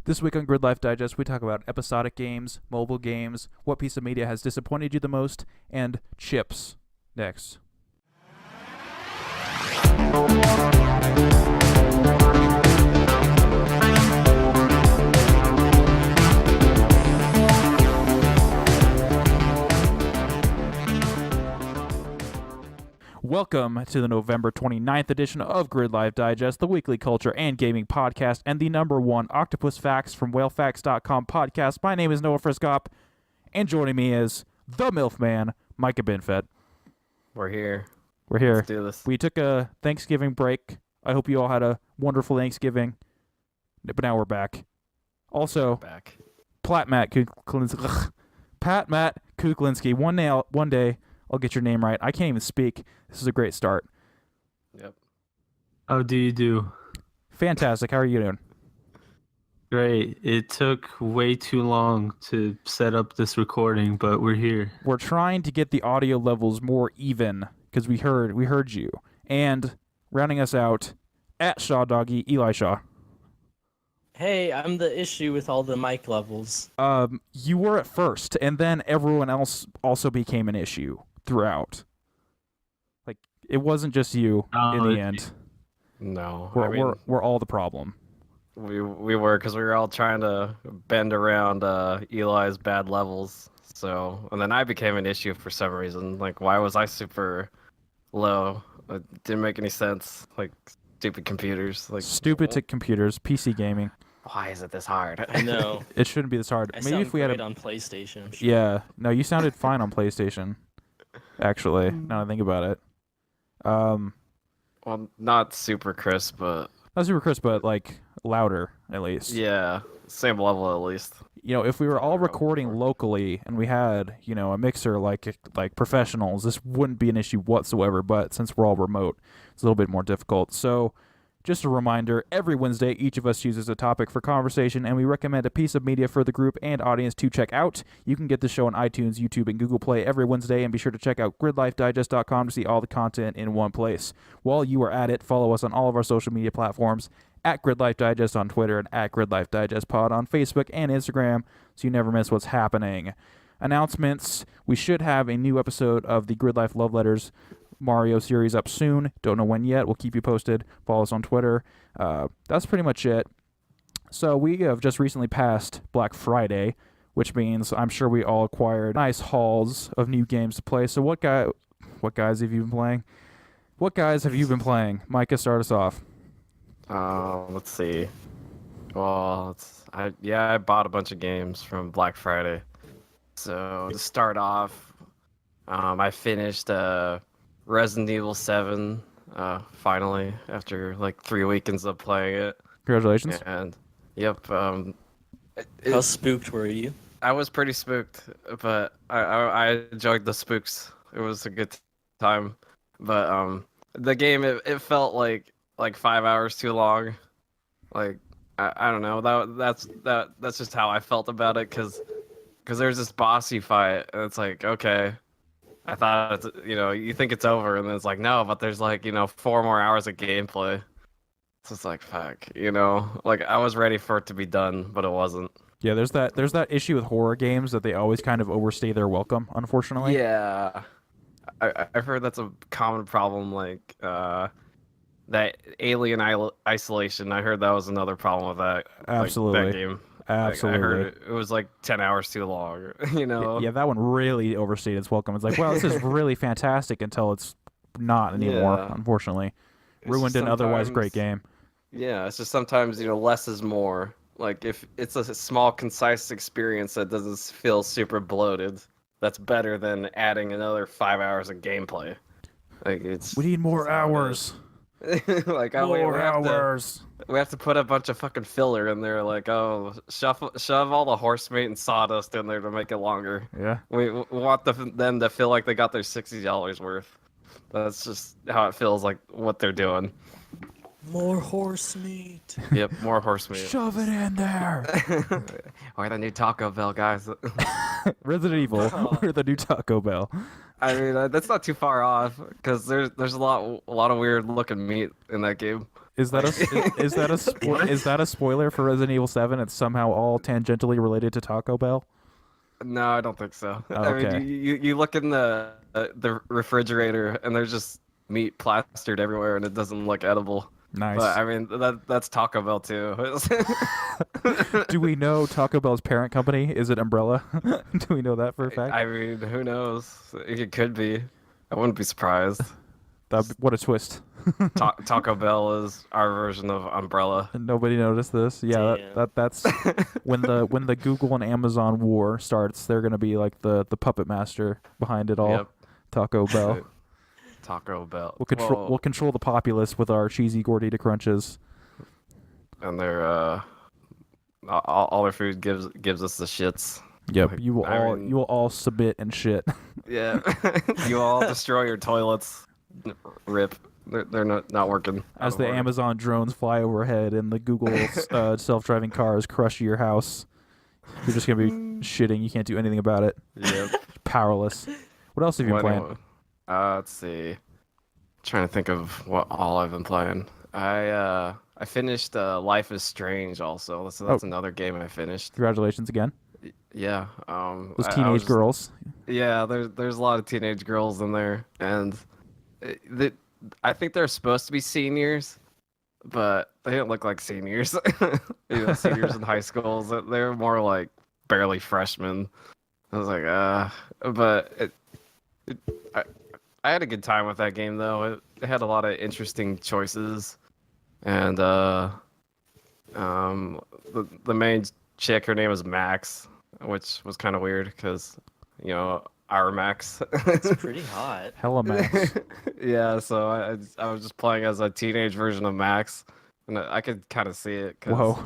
This week on Gridlife Digest, we talk about episodic games, mobile games, what piece of media has disappointed you the most, and chips. Next. Welcome to the November 29th edition of Gridlife Digest, the weekly culture and gaming podcast, and the number one Octopus Facts from whalefacts.com podcast. My name is Noah Friskop, and joining me is the MILF man, Micah Binfet. We're here. Let's do this. We took a Thanksgiving break. I hope you all had a wonderful Thanksgiving, but now we're back. Also, Pat Matt Kuklinski. One day, I'll get your name right. I can't even speak. This is a great start. Yep. How do you do? Fantastic. How are you doing? Great. It took way too long to set up this recording, but we're here. We're trying to get the audio levels more even because we heard you. And rounding us out, at Shaw Doggy, Eli Shaw. Hey, I'm the issue with all the mic levels. You were at first, and then everyone else also became an issue throughout. Like, it wasn't just you in the end. No. We're all the problem. We were, because we were all trying to bend around Eli's bad levels. So, and then I became an issue for some reason. Like, why was I super low? It didn't make any sense. Like, stupid computers. Like Stupid computers, PC gaming. Why is it this hard? I know. It shouldn't be this hard. I Maybe sound if we great had on PlayStation. I'm sure. Yeah. No, you sounded fine on PlayStation. Actually, now that I think about it. Well, not super crisp, but Not super crisp, but like louder at least. yeah, same level at least. You know, if we were all recording locally and we had, you know, a mixer like professionals, this wouldn't be an issue whatsoever. But since we're all remote, it's a little bit more difficult. So, just a reminder, every Wednesday, each of us chooses a topic for conversation, and we recommend a piece of media for the group and audience to check out. You can get the show on iTunes, YouTube, and Google Play every Wednesday, and be sure to check out gridlifedigest.com to see all the content in one place. While you are at it, follow us on all of our social media platforms, at Gridlife Digest on Twitter and at Gridlife Digest Pod on Facebook and Instagram, so you never miss what's happening. Announcements: we should have a new episode of the Gridlife Love Letters Mario series up soon. Don't know when yet. We'll keep you posted. Follow us on Twitter. That's pretty much it. So we have just recently passed Black Friday, which means I'm sure we all acquired nice hauls of new games to play. So what guys have you been playing? What guys have you been playing? Micah, start us off. Let's see. Well, I bought a bunch of games from Black Friday. So to start off, I finished Resident Evil 7 finally after like 3 weekends of playing it. Congratulations. And yep. How spooked were you? I was pretty spooked, but I enjoyed the spooks. It was a good time. But the game it felt like 5 hours too long. Like I don't know. That's just how I felt about it because there's this bossy fight and it's like, okay, I thought you think it's over and then it's like no, but there's 4 more hours of gameplay. So it's like fuck, like I was ready for it to be done, but it wasn't. Yeah, there's that issue with horror games that they always kind of overstay their welcome, unfortunately. Yeah. I've heard that's a common problem, like that Alien Isolation. I heard that was another problem with that. Absolutely. That game. Absolutely. I heard it was like 10 hours too long, Yeah, that one really overstayed its welcome. It's like, wow, this is really fantastic until it's not anymore, unfortunately. Ruined an otherwise great game. Yeah, it's just sometimes, less is more. Like, if it's a small, concise experience that doesn't feel super bloated, that's better than adding another 5 hours of gameplay. Like, We need more hours. Like, more hours. We have to put a bunch of fucking filler in there, like, oh, shove all the horse meat and sawdust in there to make it longer. Yeah. We want them to feel like they got their $60 worth. That's just how it feels like what they're doing. More horse meat. Yep, more horse meat. Shove it in there. Or the new Taco Bell, guys. Resident Evil, or the new Taco Bell. I mean, that's not too far off because there's a lot of weird looking meat in that game. Is that is that a spoiler for Resident Evil 7? It's somehow all tangentially related to Taco Bell. No, I don't think so. Oh, I mean, okay. you look in the refrigerator and there's just meat plastered everywhere and it doesn't look edible. Nice. But I mean, that's Taco Bell too. Do we know Taco Bell's parent company? Is it Umbrella? Do we know that for a fact? I mean, who knows? It could be. I wouldn't be surprised. What a twist. Taco Bell is our version of Umbrella. And nobody noticed this. Yeah, Damn. that's when the Google and Amazon war starts. They're gonna be like the puppet master behind it all. Yep. Taco Bell. Taco Bell. We'll control the populace with our cheesy gordita crunches. And their all their food gives us the shits. Yep. Like, You will all submit and shit. Yeah. You all destroy your toilets. Rip. They're not working. As the Amazon drones fly overhead and the Google self-driving cars crush your house, you're just gonna be shitting. You can't do anything about it. Yep. Powerless. What else have you been playing? Anyway, let's see. Trying to think of what all I've been playing. I finished Life is Strange also. So that's another game I finished. Congratulations again. Yeah. Those I teenage was- girls. Yeah, there's a lot of teenage girls in there, and I think they're supposed to be seniors, but they didn't look like seniors. Seniors in high schools. They're more like barely freshmen. I was like, but I had a good time with that game though. It had a lot of interesting choices, and the main chick, her name was Max, which was kind of weird because, our Max. It's pretty hot. Hella Max. Yeah, so I was just playing as a teenage version of Max, and I could kind of see it. Whoa.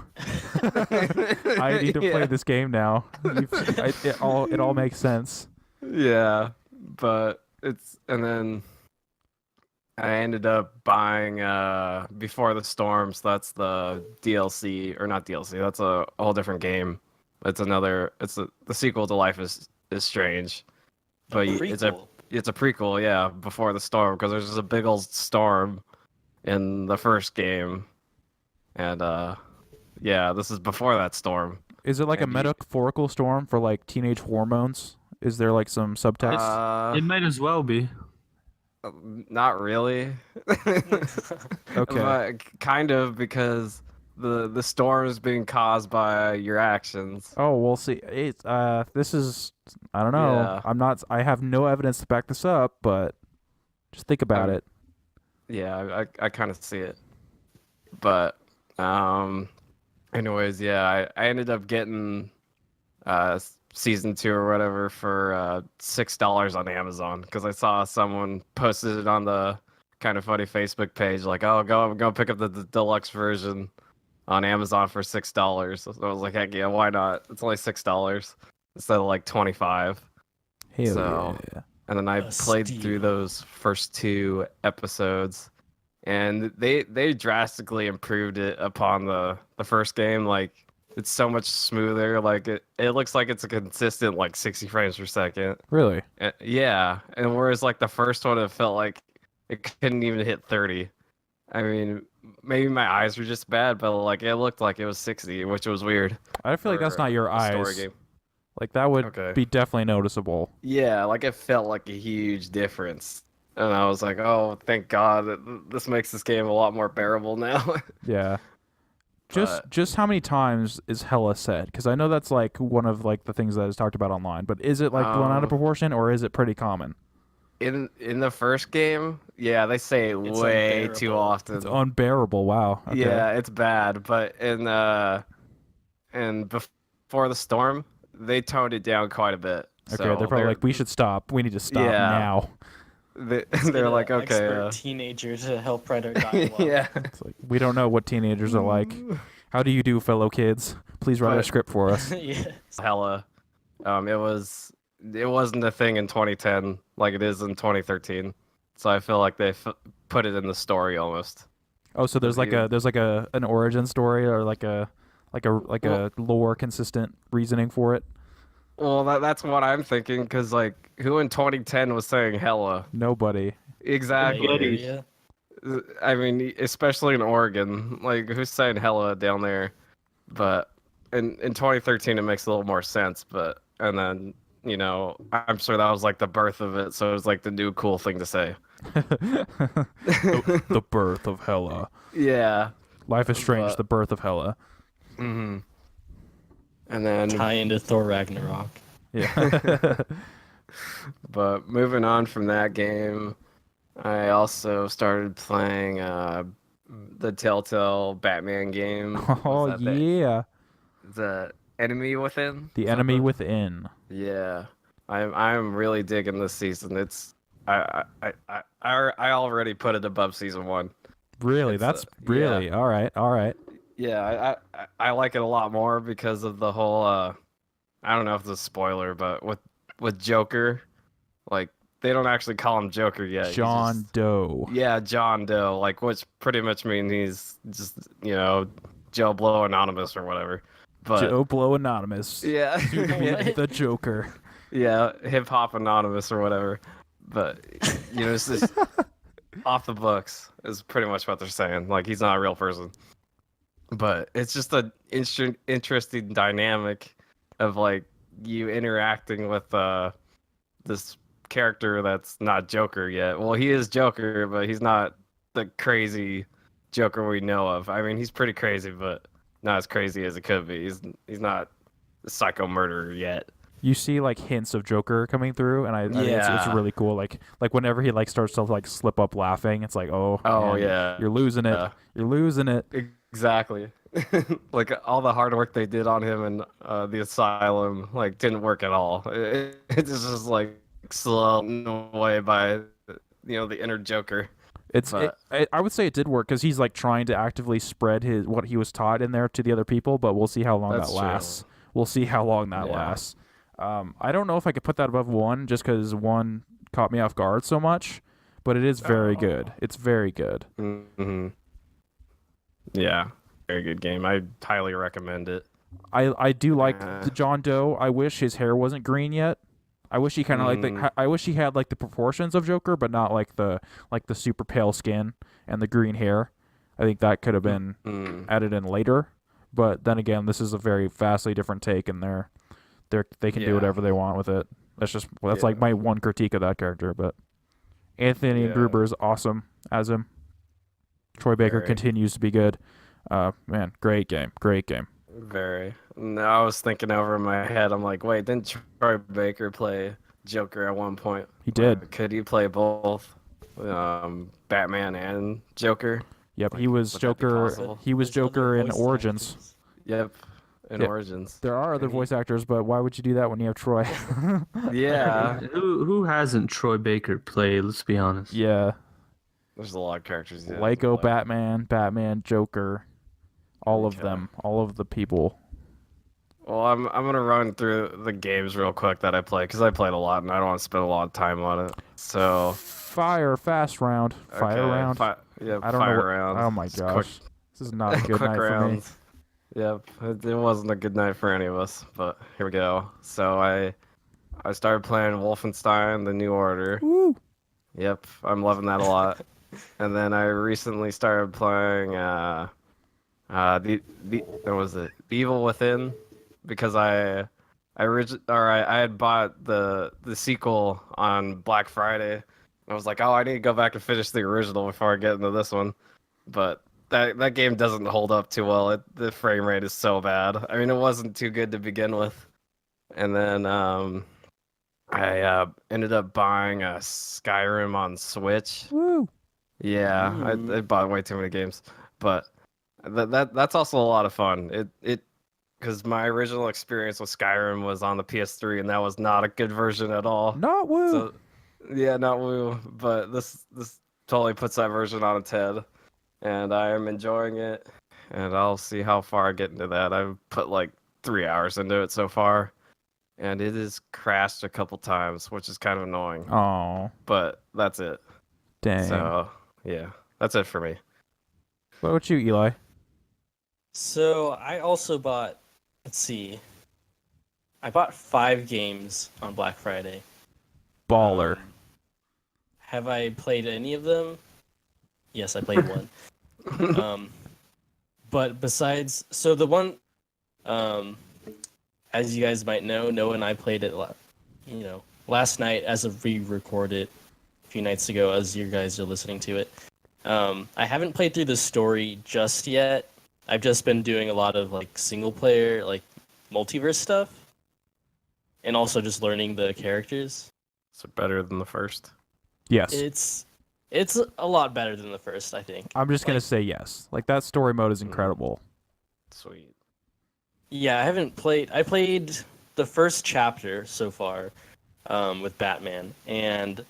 I need to play this game now. It all makes sense. Yeah, but and then I ended up buying Before the Storm, so that's the DLC, or not DLC, that's a whole different game. It's the sequel to Life is Strange. But it's a prequel, yeah, Before the Storm, because there's just a big old storm in the first game. And yeah, this is before that storm. Is it like a And metaphorical storm for like teenage hormones? Is there like some subtext? It might as well be. Not really. Okay. But kind of, because the storm is being caused by your actions. Oh, we'll see. This is, I don't know. Yeah. I have no evidence to back this up, but just think about it. Yeah, I kind of see it. But anyways, yeah, I ended up getting season 2 or whatever for $6 on Amazon, because I saw someone posted it on the Kind of Funny Facebook page, like, oh, go pick up the deluxe version on Amazon for $6. So I was like, heck yeah, why not? It's only $6 instead of like 25. Hell So- yeah. And then I played through those first 2 episodes, and they drastically improved it upon the first game. Like, it's so much smoother. Like, it looks like it's a consistent like 60 frames per second. Really? Yeah, and whereas like the first one, it felt like it couldn't even hit 30. I mean, maybe my eyes were just bad, but like it looked like it was 60, which was weird. I feel like that's for not your a story eyes. game. Like that would Okay. be definitely noticeable. Yeah, like it felt like a huge difference. And I was like, oh, thank God, this makes this game a lot more bearable now. Yeah. But- Just how many times is hella said? Because I know that's like one of like the things that is talked about online. But is it like blown out of proportion, or is it pretty common? In the first game, yeah, they say it It's way too unbearable. often. It's unbearable. Wow. Okay. Yeah, it's bad. But in Before the Storm, they toned it down quite a bit. Okay. So they're probably like, we should stop. We need to stop Yeah. now. they're like, okay, expert teenager to help write our dialogue. yeah. It's like we don't know what teenagers are like. How do you do, fellow kids? Please write a But- script for us. Yeah. Hella. It wasn't a thing in 2010 like it is in 2013. So I feel like they put it in the story almost. Oh, so there's like an origin story or like a lore consistent reasoning for it. Well, that's what I'm thinking, because like, who in 2010 was saying hella? Nobody. Bay Exactly. Nobody. Area. I mean, especially in Oregon, like, who's saying hella down there? But in 2013, it makes a little more sense. But and then I'm sure that was like the birth of it, so it was like the new cool thing to say. The birth of Hela. Yeah, Life is Strange, but the birth of Hela. and then Tie into Thor Ragnarok. Yeah. but moving on from that game, I also started playing the Telltale Batman game. Oh, Was that yeah. the Enemy Within? The Is that Enemy Within. Yeah, I'm really digging this season. It's I already put it above season one. Really? It's, That's yeah. really all right. All right. Yeah, I like it a lot more because of the whole I don't know if it's a spoiler, but with Joker, like they don't actually call him Joker yet. He's John just, Doe. yeah, John Doe, like which pretty much means he's just Joe Blow Anonymous or whatever. But Joe Blow Anonymous. yeah, What? The Joker. yeah, Hip Hop Anonymous or whatever. But it's just off the books is pretty much what they're saying. Like he's not a real person. But it's just a interesting dynamic of like you interacting with this character that's not Joker yet. Well, he is Joker, but he's not the crazy Joker we know of. I mean, he's pretty crazy, but not as crazy as it could be. He's not a psycho murderer yet. You see like hints of Joker coming through, and I think it's Yeah. really cool. Like whenever he like starts to like slip up laughing, it's like, oh man, Yeah. you're losing it. Yeah. You're losing it. Exactly. Like all the hard work they did on him in the asylum, like didn't work at all. It's just like slowed away by the inner Joker. I would say it did work because he's like trying to actively spread what he was taught in there to the other people, but we'll see how long That's that true. lasts. We'll see how long that Yeah. lasts. I don't know if I could put that above one just because one caught me off guard so much, but it is very good. It's very good. Mm-hmm. Yeah, very good game. I highly recommend it. I do like Uh. the John Doe. I wish his hair wasn't green yet. I wish he kind of I wish he had like the proportions of Joker, but not like the super pale skin and the green hair. I think that could have been added in later. But then again, this is a very vastly different take, and they can do whatever they want with it. That's like my one critique of that character. But Anthony Gruber is awesome as him. Troy Baker continues to be good. Man, great game. Very. Now I was thinking over in my head. I'm like, wait, didn't Troy Baker play Joker at one point? He did. Could he play both, Batman and Joker? Yep, Like, he was would that be Joker. possible? He was There's other Joker in voice Origins. actors. Yep. In Yeah. Origins. There are other And he- voice actors, but why would you do that when you have Troy? Yeah. Who hasn't Troy Baker played? Let's be honest. Yeah. There's a lot of characters. he hasn't Lego played. Batman, Joker, all of Okay. them, all of the people. Well, I'm gonna run through the games real quick that I play because I played a lot and I don't want to spend a lot of time on it. So Fast round. Fire okay, round. yeah, I don't fire know. round. Oh my It's gosh. quick, This is not a good quick night for me. rounds. Yep, it wasn't a good night for any of us, but here we go. So I started playing Wolfenstein: The New Order. Woo. Yep, I'm loving that a lot. And then I recently started playing the what was it? The Evil Within, because I had bought the sequel on Black Friday. I was like, oh, I need to go back and finish the original before I get into this one. But that game doesn't hold up too well. The frame rate is so bad. I mean, it wasn't too good to begin with. And then I ended up buying a Skyrim on Switch. Woo. Yeah, I bought way too many games, but that's also a lot of fun. It because my original experience with Skyrim was on the PS3, and that was not a good version at all. Not woo. So yeah, not woo. But this totally puts that version on its head, and I am enjoying it. And I'll see how far I get into that. I've put like 3 hours into it so far, and it has crashed a couple times, which is kind of annoying. Oh, But that's it. dang. So yeah, that's it for me. What about you, Eli? So I also bought. Let's see. I bought 5 games on Black Friday. Baller. Have I played any of them? Yes, I played one. But besides, so the one, as you guys might know, Noah and I played it, last night as of we-record it a few nights ago as you guys are listening to it. I haven't played through the story just yet. I've just been doing a lot of like single player, like multiverse stuff, and also just learning the characters. Is it better than the first? Yes. It's a lot better than the first, I think. I'm just gonna say yes. Like that story mode is incredible. Sweet. Yeah, I played the first chapter so far, with Batman, and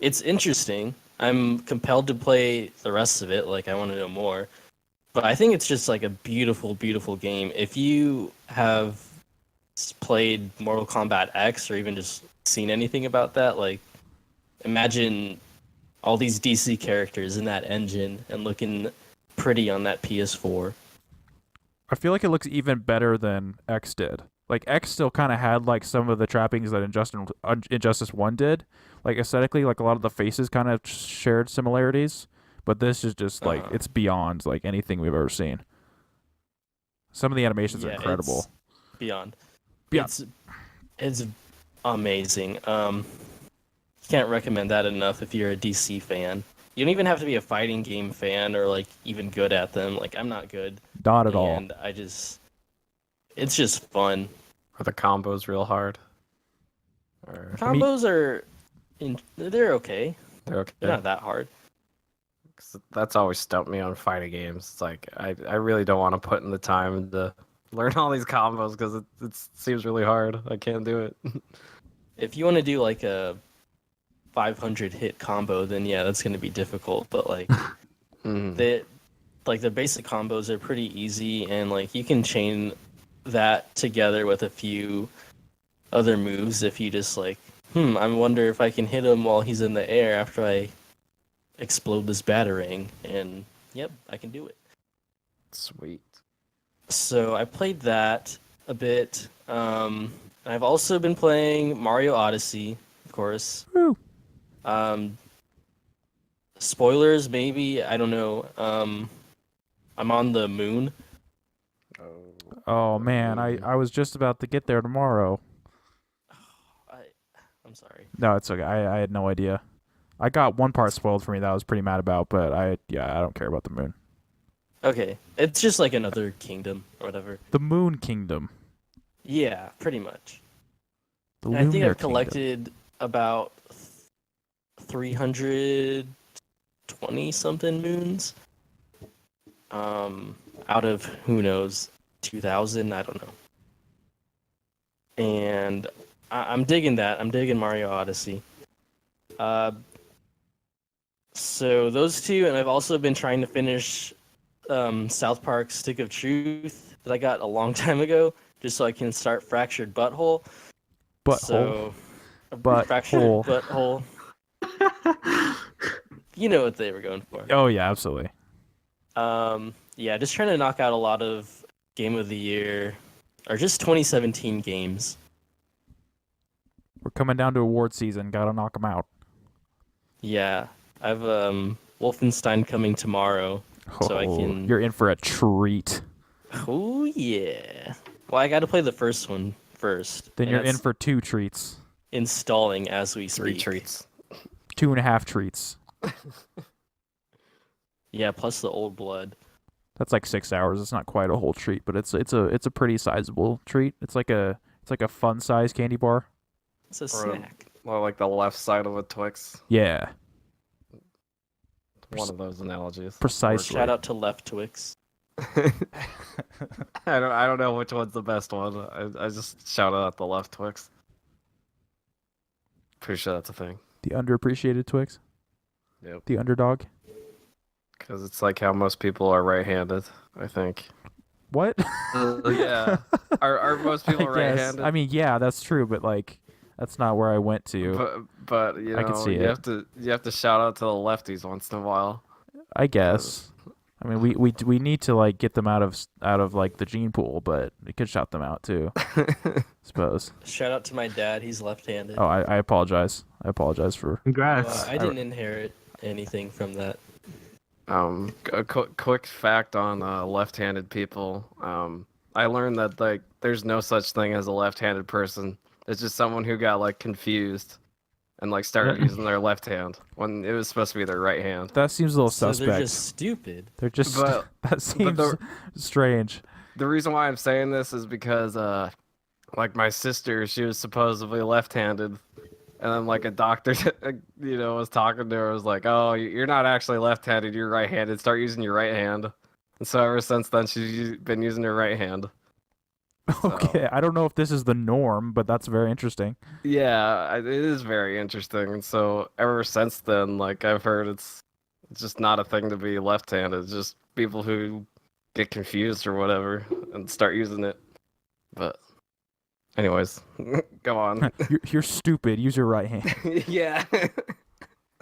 it's interesting. I'm compelled to play the rest of it, like I want to know more. But I think it's just like a beautiful, beautiful game. If you have played Mortal Kombat X or even just seen anything about that, like imagine all these DC characters in that engine and looking pretty on that PS4. I feel like it looks even better than X did. Like X still kind of had like some of the trappings that Injustice 1 did. Like aesthetically, like a lot of the faces kind of shared similarities, but this is just like it's beyond like anything we've ever seen. Some of the animations are incredible. It's beyond. Yeah. It's amazing. Can't recommend that enough if you're a DC fan. You don't even have to be a fighting game fan or like even good at them. Like I'm not good. Not at all. And it's just fun. Are the combos real hard? Combos they're okay. They're okay. They're not that hard. 'Cause that's always stumped me on fighting games. It's like I really don't want to put in the time to learn all these combos because it seems really hard. I can't do it. If you want to do like a 500 hit combo, then yeah, that's going to be difficult. But like the basic combos are pretty easy, and like you can chain that together with a few other moves if you just like, I wonder if I can hit him while he's in the air after I explode this batarang, and yep, I can do it. Sweet. So I played that a bit. I've also been playing Mario Odyssey, of course. Woo. Spoilers, maybe, I don't know. I'm on the moon. Oh man, I was just about to get there tomorrow. I'm sorry. No, it's okay. I had no idea. I got one part spoiled for me that I was pretty mad about, but I don't care about the moon. Okay, it's just like another kingdom or whatever. The Moon Kingdom. Yeah, pretty much. The And I think Lunar I've collected about 320 something moons. Out of who knows, 2,000, I don't know. And I'm digging that. I'm digging Mario Odyssey. So those two, and I've also been trying to finish South Park Stick of Truth that I got a long time ago, just so I can start Fractured Butthole. Butthole. Fractured Butthole. You know what they were going for. Oh yeah, absolutely. Yeah, just trying to knock out a lot of Game of the Year, or just 2017 games. We're coming down to award season. Gotta knock them out. Yeah, I've Wolfenstein coming tomorrow, so I can. You're in for a treat. Oh yeah. Well, I got to play the first one first. Then and you're in that's for 2 treats. installing as we 3 speak. treats. 2.5 treats. Yeah, plus the old blood. That's like 6 hours. It's not quite a whole treat, but it's a pretty sizable treat. It's like a fun size candy bar. It's a Or snack. Or like the left side of a Twix. Yeah, One of those analogies. precisely. Shout out to Left Twix. I don't know which one's the best one. I just shouted out the left Twix. Pretty sure that's a thing. The underappreciated Twix. Yep. The underdog. Because it's like how most people are right-handed, I think. What? Yeah. Are most people I guess. right-handed? I mean, yeah, that's true, but like, that's not where I went to. But you know, I can see you it. have to shout out to the lefties once in a while. I guess. I mean, we need to like get them out of like the gene pool, but we could shout them out too, I suppose. Shout out to my dad. He's left-handed. Oh, I apologize. I apologize for. Congrats. I didn't inherit anything from that. A quick fact on left-handed people. I learned that like there's no such thing as a left-handed person. It's just someone who got like confused and like started using their left hand when it was supposed to be their right hand. That seems a little So suspect. they're just stupid. But- that seems the- strange. The reason why I'm saying this is because like my sister, she was supposedly left-handed, and then like a doctor, was talking to her, was like, "Oh, you're not actually left-handed. You're right-handed. Start using your right hand." And so ever since then, she's been using her right hand. So, Okay, I don't know if this is the norm, but that's very interesting. yeah, it is very interesting. And so ever since then, like I've heard it's just not a thing to be left-handed. It's just people who get confused or whatever and start using it. But anyways, go on. You're stupid. Use your right hand. Yeah.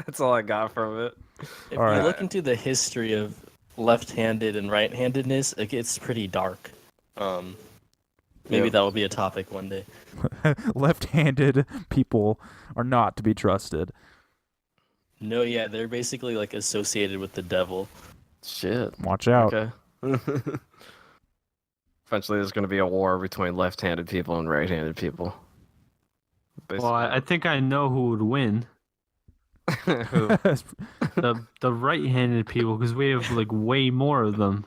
That's all I got from it. If All you right. look into the history of left-handed and right-handedness, it gets pretty dark. Maybe Yeah. that'll be a topic one day. Left-handed people are not to be trusted. No, yeah, they're basically like associated with the devil. Shit. Watch out. Okay. Eventually, there's going to be a war between left-handed people and right-handed people. Well, I think I know who would win. Who? The right-handed people, because we have like way more of them.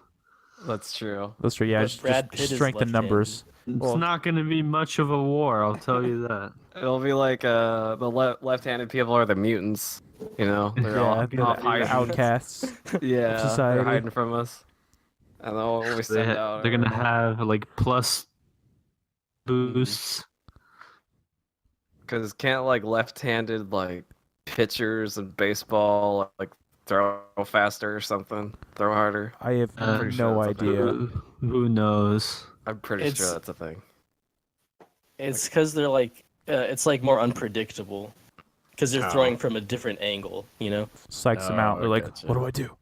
That's true. That's true. Yeah, But just Brad Pitt is strength in numbers. It's Well- not going to be much of a war, I'll tell you that. It'll be like the left-handed people are the mutants. They're all Yeah, off the hiding. outcasts. Yeah, society. they're hiding from us. And then when we They send out, they're going to have like plus boosts. because can't like left-handed like pitchers in baseball like throw faster or something, throw harder. I have I'm pretty sure no that's a idea. Who knows? I'm pretty It's- sure that's a thing. It's because they're like, it's like more unpredictable. Because they're Oh. throwing from a different angle, Psychs them Oh, out. They're like, gotcha. "What do I do?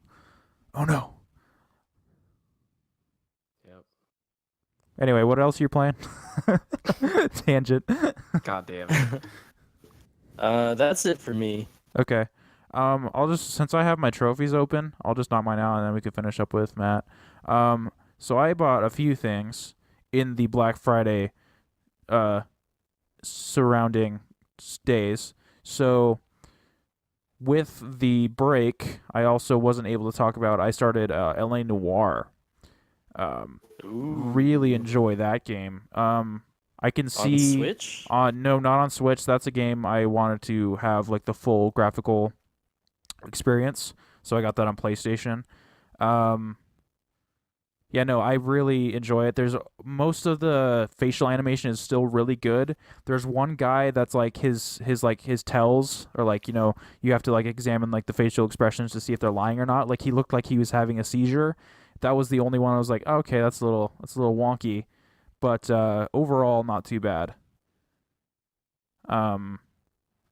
Oh no." Yep. Anyway, what else are you playing? Tangent. God damn it. That's it for me. Okay. I'll just since I have my trophies open, I'll just knock mine out and then we can finish up with Matt. So I bought a few things in the Black Friday surrounding days. So with the break, I also wasn't able to talk about I started LA Noire. Really enjoy that game. I can see On the Switch? no, not on Switch. That's a game I wanted to have like the full graphical experience, so I got that on PlayStation. Yeah, no, I really enjoy it. There's most of the facial animation is still really good. There's one guy that's like his tells or like, you have to like examine like the facial expressions to see if they're lying or not. Like he looked like he was having a seizure. That was the only one I was like, okay, that's a little wonky. But overall, not too bad.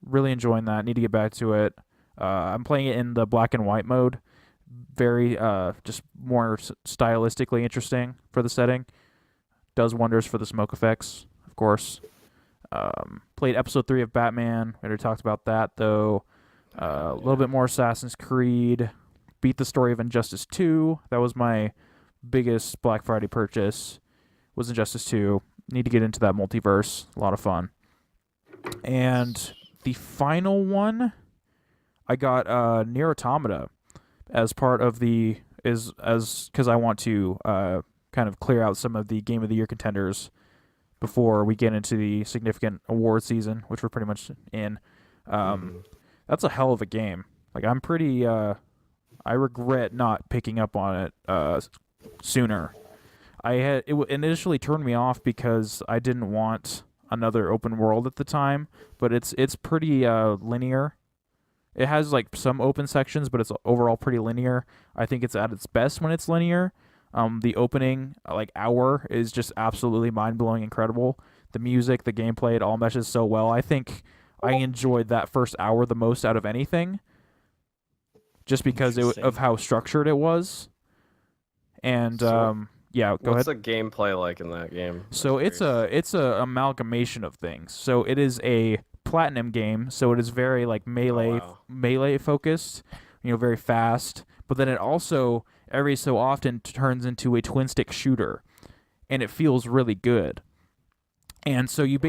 Really enjoying that. Need to get back to it. I'm playing it in the black and white mode. Very just more stylistically interesting for the setting. Does wonders for the smoke effects, of course. Played episode 3 of Batman. We already talked about that though. A little bit more Assassin's Creed. Beat the story of Injustice 2. That was my biggest Black Friday purchase. Was Injustice 2. Need to get into that multiverse. A lot of fun. And the final one, I got Nier Automata as part of the because I want to kind of clear out some of the Game of the Year contenders before we get into the significant award season, which we're pretty much in. That's a hell of a game. Like I'm pretty. I regret not picking up on it sooner. It initially turned me off because I didn't want another open world at the time, but it's pretty linear. It has like some open sections, but it's overall pretty linear. I think it's at its best when it's linear. The opening like hour is just absolutely mind-blowing, incredible. The music, the gameplay, it all meshes so well. I think I enjoyed that first hour the most out of anything, just because of how structured it was. And So yeah, go ahead. What's the gameplay like in that game? So I'm curious. it's a amalgamation of things. So it is a platinum game, so it is very like Oh wow. melee focused, very fast. But then it also every so often turns into a twin stick shooter, and it feels really good. And so you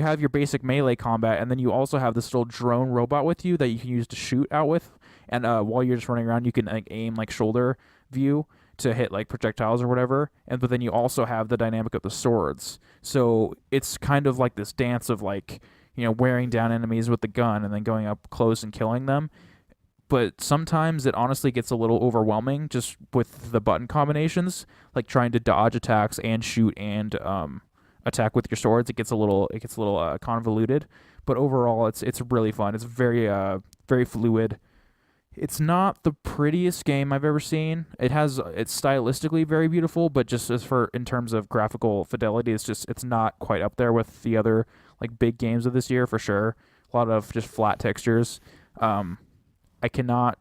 have your basic melee combat, and then you also have this little drone robot with you that you can use to shoot out with. And while you're just running around, you can like aim like shoulder view to hit like projectiles or whatever. And but then you also have the dynamic of the swords. So it's kind of like this dance of like wearing down enemies with the gun and then going up close and killing them. But sometimes it honestly gets a little overwhelming just with the button combinations, like trying to dodge attacks and shoot and attack with your swords. It gets a little convoluted, but overall it's really fun. It's very fluid. It's not the prettiest game I've ever seen. It's stylistically very beautiful, but just as for in terms of graphical fidelity, it's not quite up there with the other like big games of this year for sure. A lot of just flat textures. I cannot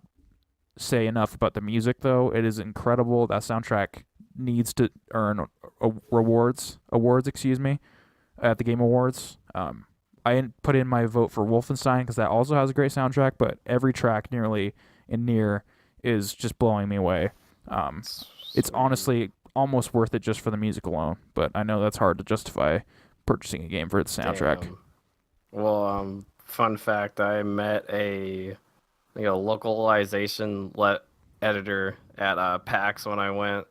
say enough about the music though. It is incredible. That soundtrack needs to earn awards, excuse me, at the Game Awards. I put in my vote for Wolfenstein because that also has a great soundtrack, but every track nearly in Nier is just blowing me away. It's Sweet. honestly almost worth it just for the music alone, but I know that's hard to justify purchasing a game for its soundtrack. Damn. Well, fun fact: I met a localization editor at PAX when I went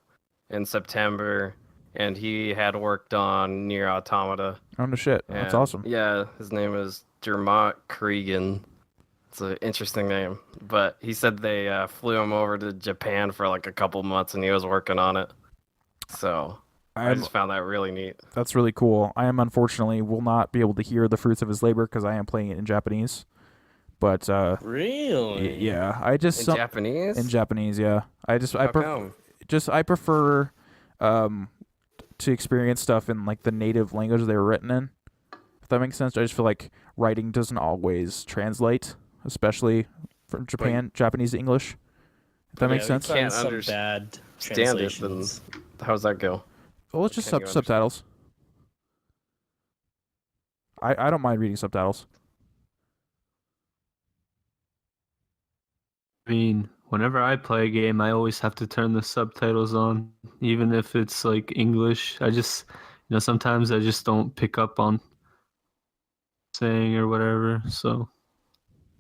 in September, and he had worked on Near Automata. Oh no shit, that's And awesome. yeah, his name is Dermot Cregan. It's an interesting name, but he said they flew him over to Japan for like a couple months, and he was working on it. So I I'm just found that really neat. That's really cool. I am unfortunately will not be able to hear the fruits of his labor because I am playing it in Japanese. But Really? yeah, I just In Japanese? in Japanese. Yeah, How come? I prefer um to experience stuff in like the native language they were written in. If that makes sense. I just feel like writing doesn't always translate, especially from Japan, Japanese to English. If that Yeah, makes we sense. found Can't some understand bad Stand it, then translations. how's that go? Well, it's just Can you understand? subtitles. I don't mind reading subtitles. I mean, whenever I play a game, I always have to turn the subtitles on, even if it's like English. I just, sometimes I just don't pick up on saying or whatever. So,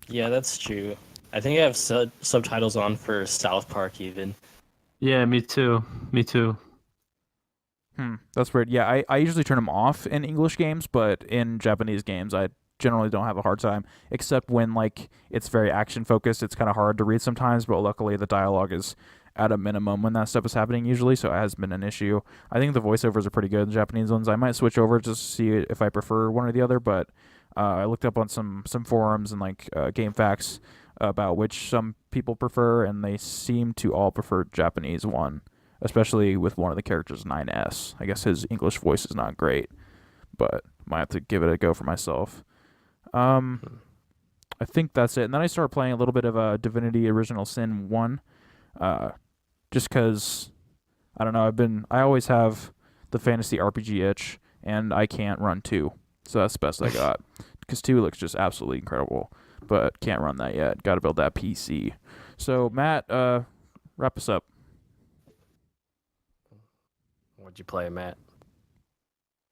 Yeah, that's true. I think I have subtitles on for South Park even. yeah, me too. Me too. That's weird. Yeah, I usually turn them off in English games, but in Japanese games, I generally don't have a hard time, except when like it's very action focused. It's kind of hard to read sometimes, but luckily the dialogue is at a minimum when that stuff is happening usually, so it has been an issue. I think the voiceovers are pretty good, the Japanese ones. I might switch over just to see if I prefer one or the other, but I looked up on some forums and like game facts about which some people prefer, and they seem to all prefer Japanese one, especially with one of the characters, 9S. I guess his English voice is not great, but might have to give it a go for myself. Um, I think that's it. And then I started playing a little bit of Divinity Original Sin 1, just because, I don't know, I always have the fantasy RPG itch, and I can't run 2. So that's the best I got. Because 2 looks just absolutely incredible, but can't run that yet. Got to build that PC. So, Matt, wrap us up. What'd you play, Matt?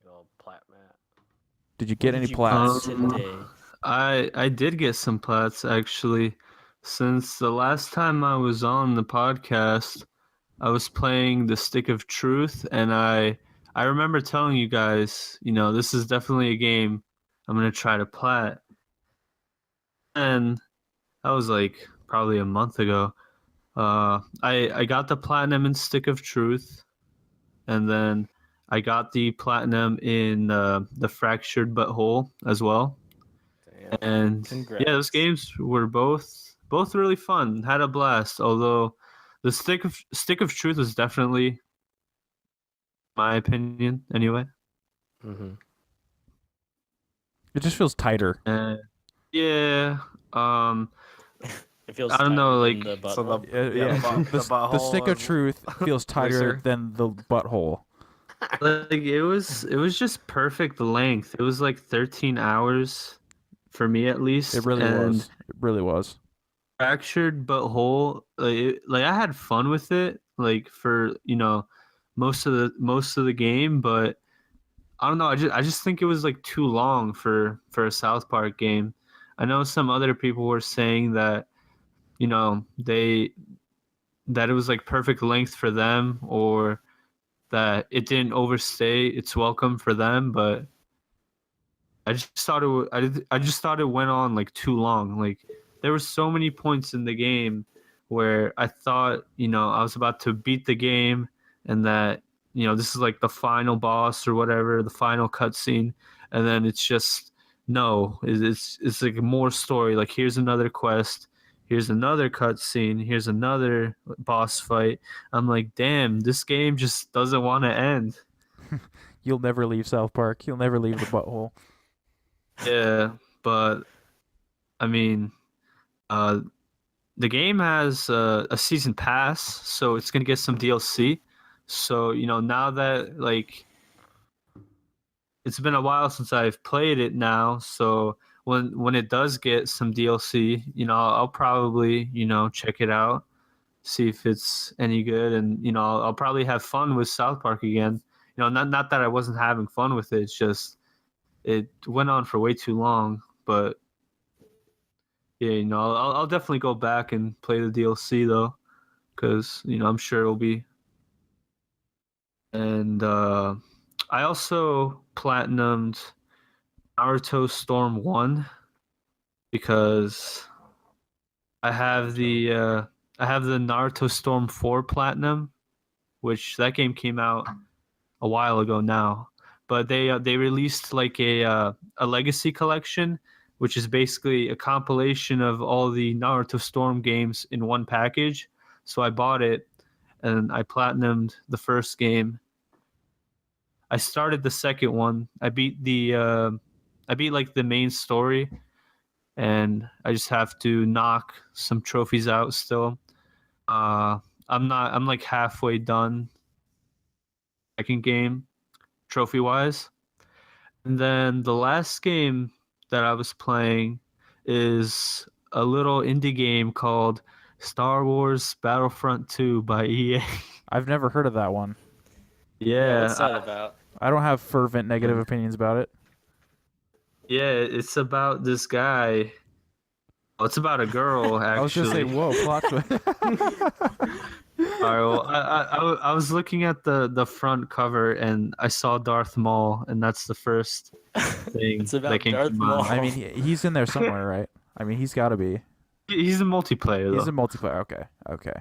Good old Plat Matt. Did you get What any did you plats? play today? I did get some plats actually. Since the last time I was on the podcast, I was playing the Stick of Truth, and I remember telling you guys, this is definitely a game I'm gonna try to plat. And that was like probably a month ago. I got the platinum in Stick of Truth, and then I got the platinum in the Fractured But Whole as well. Damn. And Congrats. yeah, those games were both really fun. Had a blast. Although the Stick of Truth was definitely my opinion anyway. Mm-hmm. It just feels tighter. Yeah. Um It feels I don't tighter know, than like- the So butthole. Yeah, the the butthole stick of is truth feels tighter looser. than the butthole. Like it was just perfect length. It was like 13 hours for me at least. It really and was. It really was. Fractured but whole. Like I had fun with it, like for most of the game, but I don't know. I just think it was like too long for a South Park game. I know some other people were saying that they that it was like perfect length for them, or that it didn't overstay its welcome for them, but I just thought I just thought it went on like too long. Like there were so many points in the game where I thought, I was about to beat the game, and that, this is like the final boss or whatever, the final cutscene, and then it's just no, it's like more story. Like here's another quest, here's another cutscene, here's another boss fight. I'm like, damn, this game just doesn't want to end. You'll never leave South Park. You'll never leave the butthole. Yeah, but I mean, uh, the game has a season pass, so it's gonna get some DLC. So now that like it's been a while since I've played it now, so when it does get some DLC, I'll probably check it out, see if it's any good, and I'll probably have fun with South Park again. Not that I wasn't having fun with it, it's just it went on for way too long, but. Yeah, I'll definitely go back and play the DLC though, because I'm sure it'll be. And I also platinumed Naruto Storm 1 because I have the Naruto Storm 4 Platinum, which that game came out a while ago now, but they released like a legacy collection, which is basically a compilation of all the Naruto Storm games in one package. So I bought it and I platinumed the first game. I started the second one. I beat like the main story, and I just have to knock some trophies out still. Uh, I'm like halfway done. Second game, trophy wise. And then the last game that I was playing is a little indie game called Star Wars Battlefront 2 by EA. I've never heard of that one. Yeah, Yeah, what's that about? I don't have fervent negative opinions about it. yeah, it's about this guy. Oh, it's about a girl, I was just actually. saying, whoa, plot twist. All right, well, I was looking at the front cover and I saw Darth Maul, and that's the first thing It's about that came Darth to mind. Maul. I mean, he's in there somewhere, right? I mean, he's got to be. He's a multiplayer He's though. a multiplayer. Okay, okay.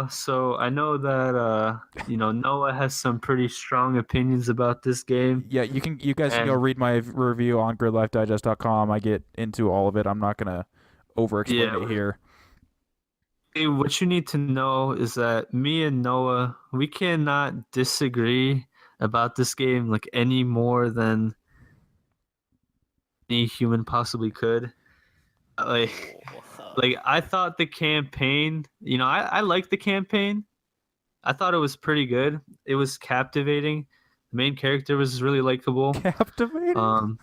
So I know that Noah has some pretty strong opinions about this game. Yeah, you guys can go And- read my review on gridlifedigest.com. I get into all of it. I'm not gonna over explain Yeah. it here. Hey, what you need to know is that me and Noah, we cannot disagree about this game like any more than any human possibly could. Like, like I thought the campaign, I liked the campaign. I thought it was pretty good. It was captivating. The main character was really likable. Captivating.